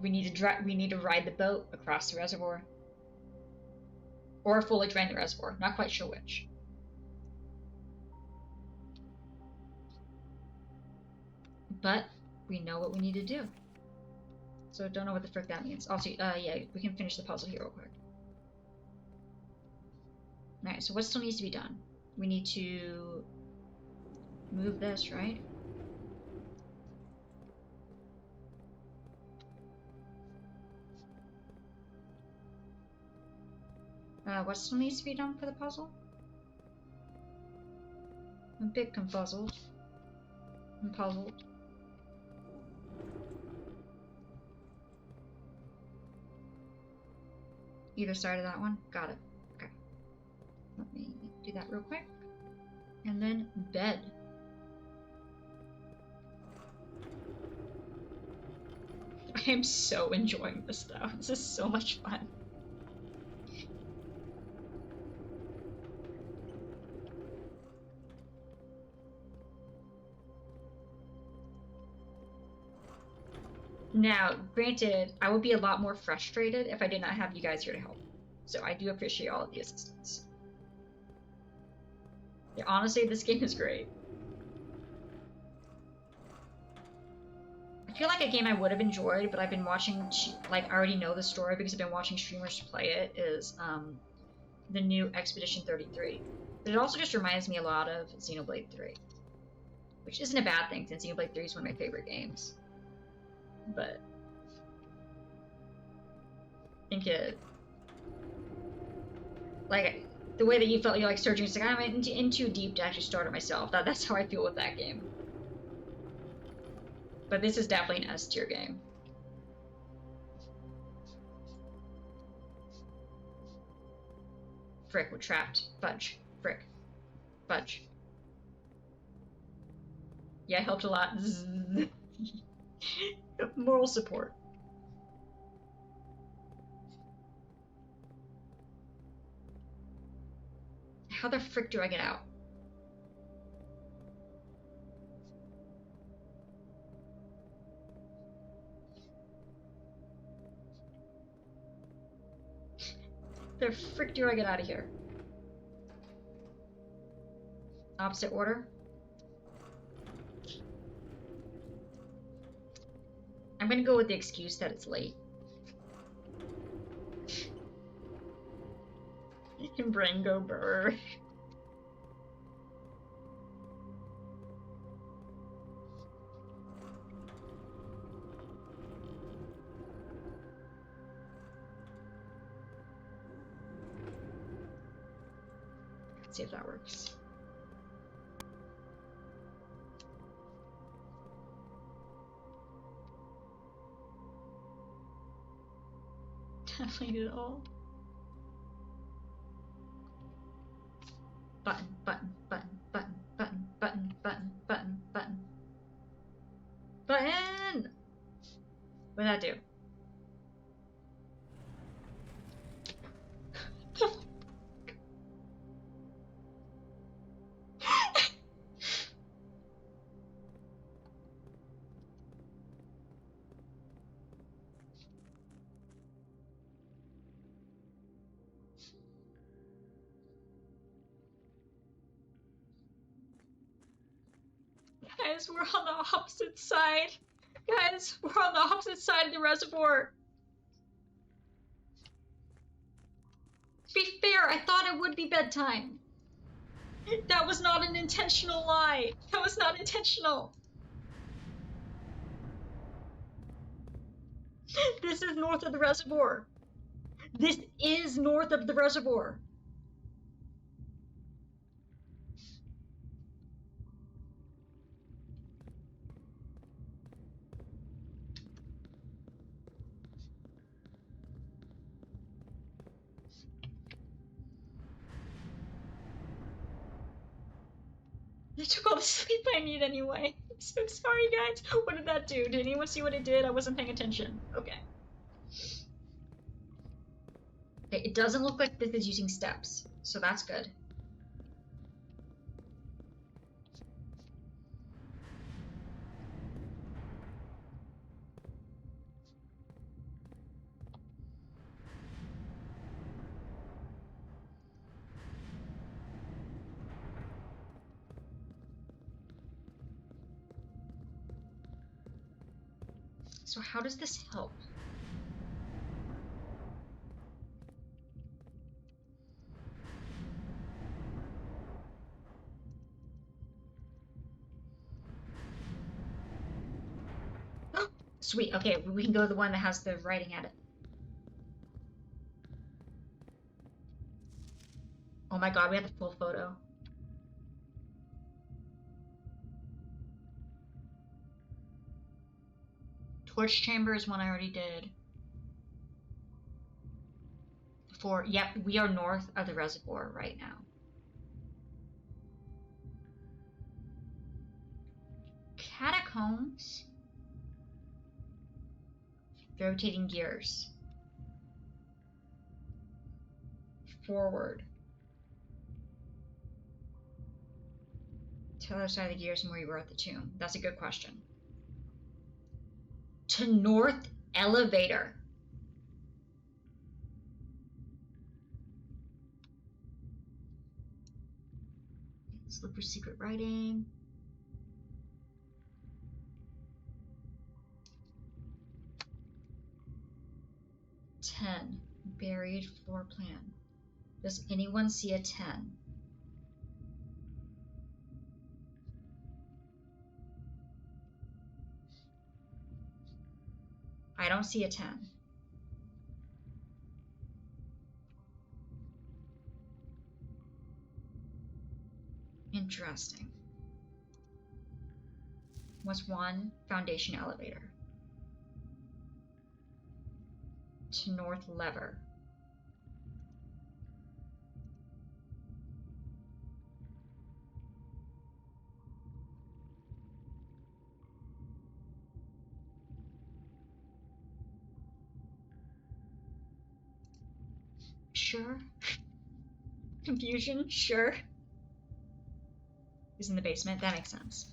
We need to ride the boat across the reservoir. Or fully drain the reservoir. Not quite sure which. But we know what we need to do. So don't know what the frick that means. Also, yeah, we can finish the puzzle here real quick. Alright, so what still needs to be done? We need to move this, right? What still needs to be done for the puzzle? I'm a bit confuzzled. I'm puzzled. Either side of that one? Got it. Okay. Let me do that real quick. And then bed. I am so enjoying this though. This is so much fun. Now, granted, I would be a lot more frustrated if I did not have you guys here to help. So I do appreciate all of the assistance. Yeah, honestly, this game is great. I feel like a game I would have enjoyed, but I've been watching, like, I already know the story because I've been watching streamers play it, is the new Expedition 33. But it also just reminds me a lot of Xenoblade 3. Which isn't a bad thing, since Xenoblade 3 is one of my favorite games. But think it, like, the way that you felt you're like searching, it's like I'm in too deep to actually start it myself. That's how I feel with that game. But this is definitely an S tier game. Frick, we're trapped. Fudge. Frick. Fudge. Yeah, it helped a lot. Moral support. How the frick do I get out? The frick do I get out of here? Opposite order? I'm gonna go with the excuse that it's late. You can brain go burr. Let's see if that works. Delete it all. Button, button, button, button, button, button, button, button, button. Button! What'd that do? Guys, we're on the opposite side. Guys, we're on the opposite side of the reservoir. To be fair, I thought it would be bedtime. That was not an intentional lie. That was not intentional. This is north of the reservoir. This is north of the reservoir. I took all the sleep I need anyway. I'm so sorry, guys. What did that do? Did anyone see what it did? I wasn't paying attention. Okay. Okay, it doesn't look like this is using steps, so that's good. So how does this help? Sweet, okay, we can go to the one that has the writing at it. Oh my god, we have the full photo. Torch chamber is one I already did. Yep, we are north of the reservoir right now. Catacombs. Rotating gears. Forward. To the other side of the gears from where you were at the tomb. That's a good question. To north elevator. Let's look for secret writing. Ten. Buried floor plan. Does anyone see a 10? I don't see a 10. Interesting. What's one? Foundation elevator. To north lever. Sure. Confusion? Sure. Is in the basement. That makes sense.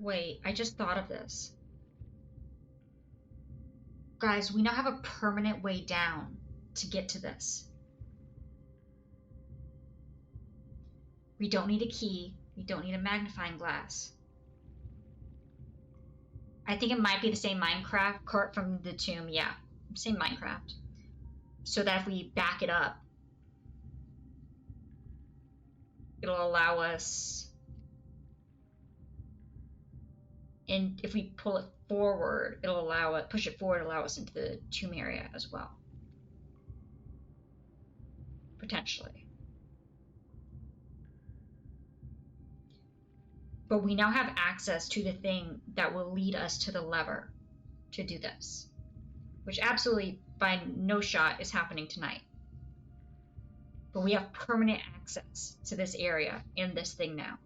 Wait, I just thought of this. Guys, we now have a permanent way down to get to this. We don't need a key. We don't need a magnifying glass. I think it might be the same Minecraft cart from the tomb. Yeah, same Minecraft. So that if we back it up, it'll allow us... And if we pull it forward, it'll allow it, push it forward, allow us into the tomb area as well. Potentially. But we now have access to the thing that will lead us to the lever to do this. Which absolutely, by no shot, is happening tonight. But we have permanent access to this area and this thing now.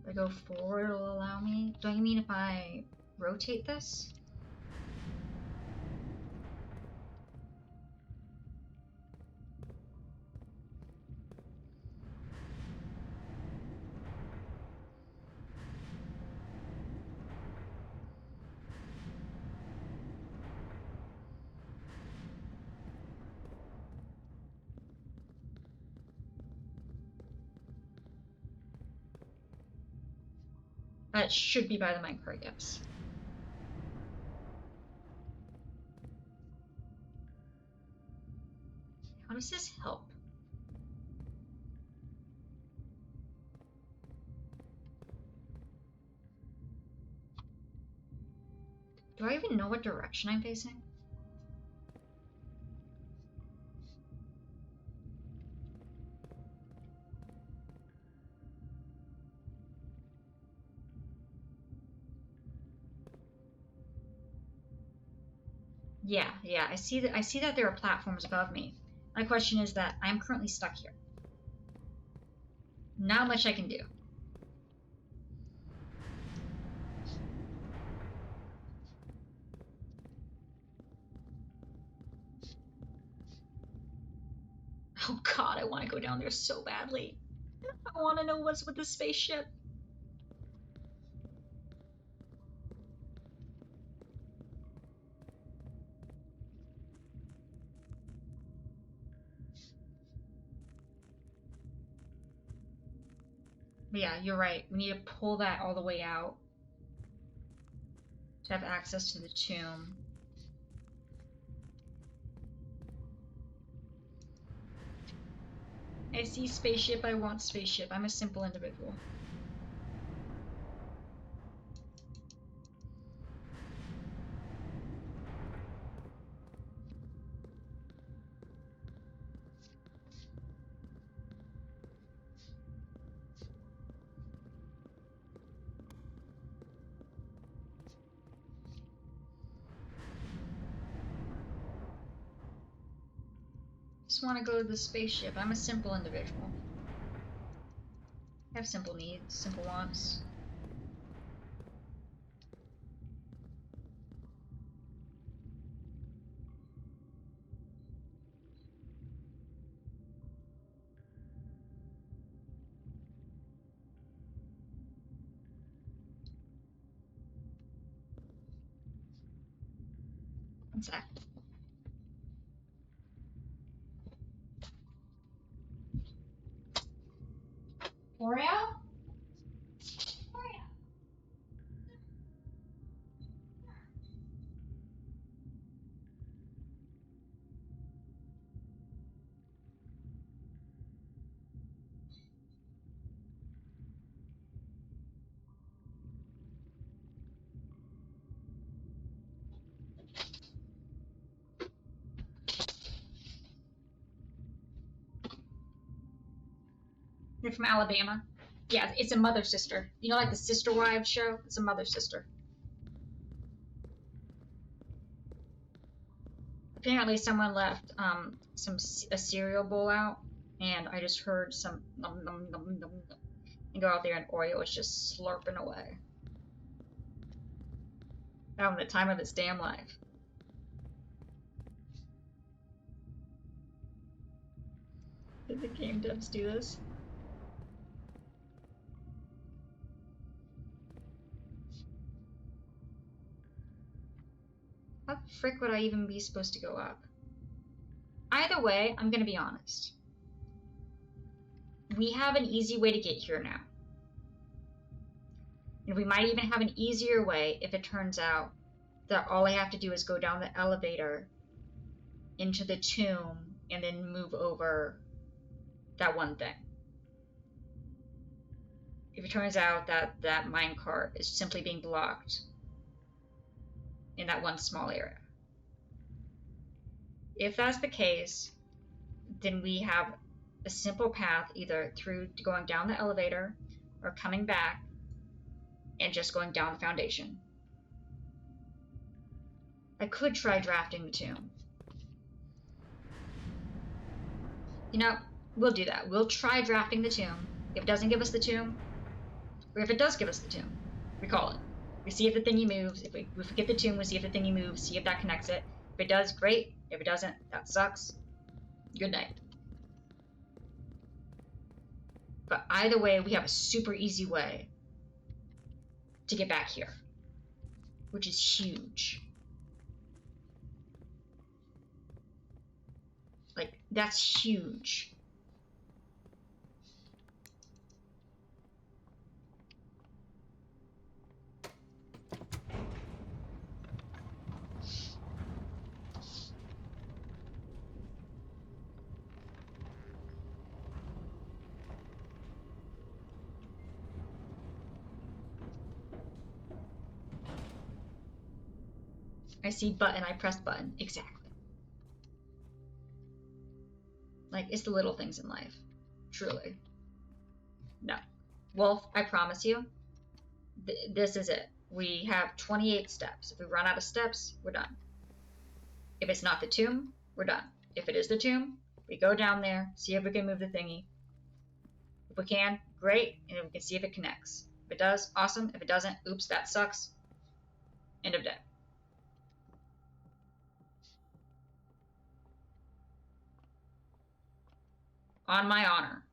If I go forward, it'll allow me. Don't you mean if I rotate this? That should be by the micro, yes. How does this help? Do I even know what direction I'm facing? Yeah, I see that there are platforms above me. My question is that I'm currently stuck here. Not much I can do. Oh god, I want to go down there so badly. I want to know what's with the spaceship. But yeah, you're right. We need to pull that all the way out to have access to the tomb. I see spaceship, I want spaceship. I'm a simple individual. Just want to go to the spaceship. I'm a simple individual. I have simple needs, simple wants. What's that? Oreo? They're from Alabama. Yeah, it's a mother sister. You know, like the Sister Wives show? It's a mother sister. Apparently, someone left a cereal bowl out, and I just heard some num num num num, num, and go out there, and Oreo was just slurping away. Having the time of its damn life. Did the game devs do this? How the frick would I even be supposed to go up? Either way, I'm gonna be honest. We have an easy way to get here now. And we might even have an easier way if it turns out that all I have to do is go down the elevator into the tomb and then move over that one thing. If it turns out that that minecart is simply being blocked in that one small area. If that's the case, then we have a simple path either through going down the elevator or coming back and just going down the foundation. I could try drafting the tomb. You know, we'll do that. We'll try drafting the tomb. If it doesn't give us the tomb, or if it does give us the tomb, we call it. We see if the thingy moves. If we get the tomb, we see if the thingy moves, see if that connects it. If it does, great. If it doesn't, that sucks. Good night. But either way, we have a super easy way to get back here, which is huge. Like, that's huge. I see button, I pressed button. Exactly. Like, it's the little things in life. Truly. No. Wolf, I promise you, this is it. We have 28 steps. If we run out of steps, we're done. If it's not the tomb, we're done. If it is the tomb, we go down there, see if we can move the thingy. If we can, great, and we can see if it connects. If it does, awesome. If it doesn't, oops, that sucks. End of day. On my honor.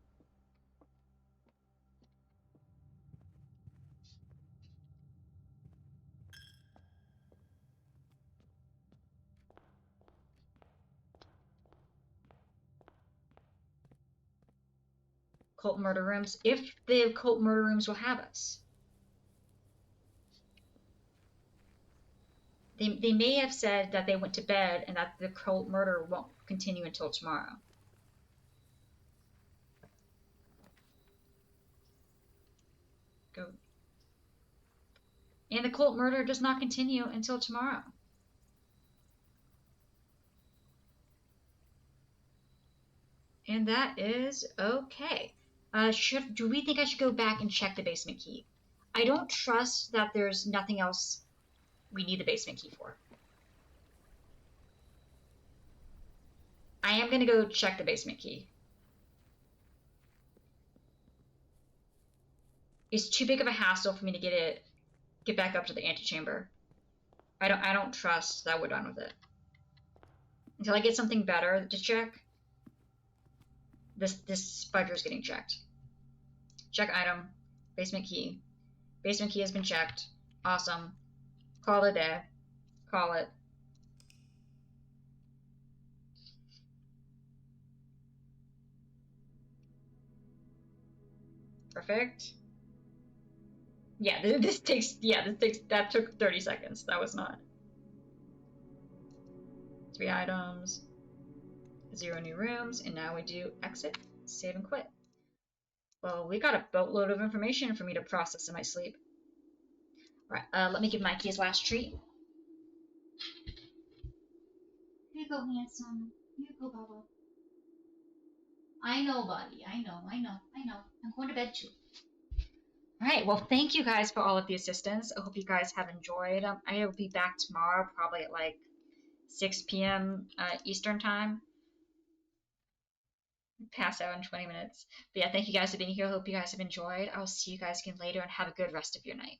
Cult murder rooms, if the cult murder rooms will have us. They may have said that they went to bed and that the cult murder won't continue until tomorrow. Go. And the cult murder does not continue until tomorrow. And that is okay. Do we think I should go back and check the basement key? I don't trust that there's nothing else we need the basement key for. I am going to go check the basement key. It's too big of a hassle for me to get back up to the antechamber. I don't trust that we're done with it. Until I get something better to check, this spider is getting checked. Check item, basement key. Basement key has been checked. Awesome. Call it a day. Call it. Perfect. Yeah, that took 30 seconds. That was not. 3 items, 0 new rooms, and now we do exit, save and quit. Well, we got a boatload of information for me to process in my sleep. Alright, let me give Mikey his last treat. Here you go, handsome. Here you go, Baba. I know, buddy. I know. I'm going to bed too. Alright, well, thank you guys for all of the assistance. I hope you guys have enjoyed. I will be back tomorrow, probably at like 6 p.m. Eastern time. Pass out in 20 minutes. But yeah, thank you guys for being here. Hope you guys have enjoyed. I'll see you guys again later and have a good rest of your night.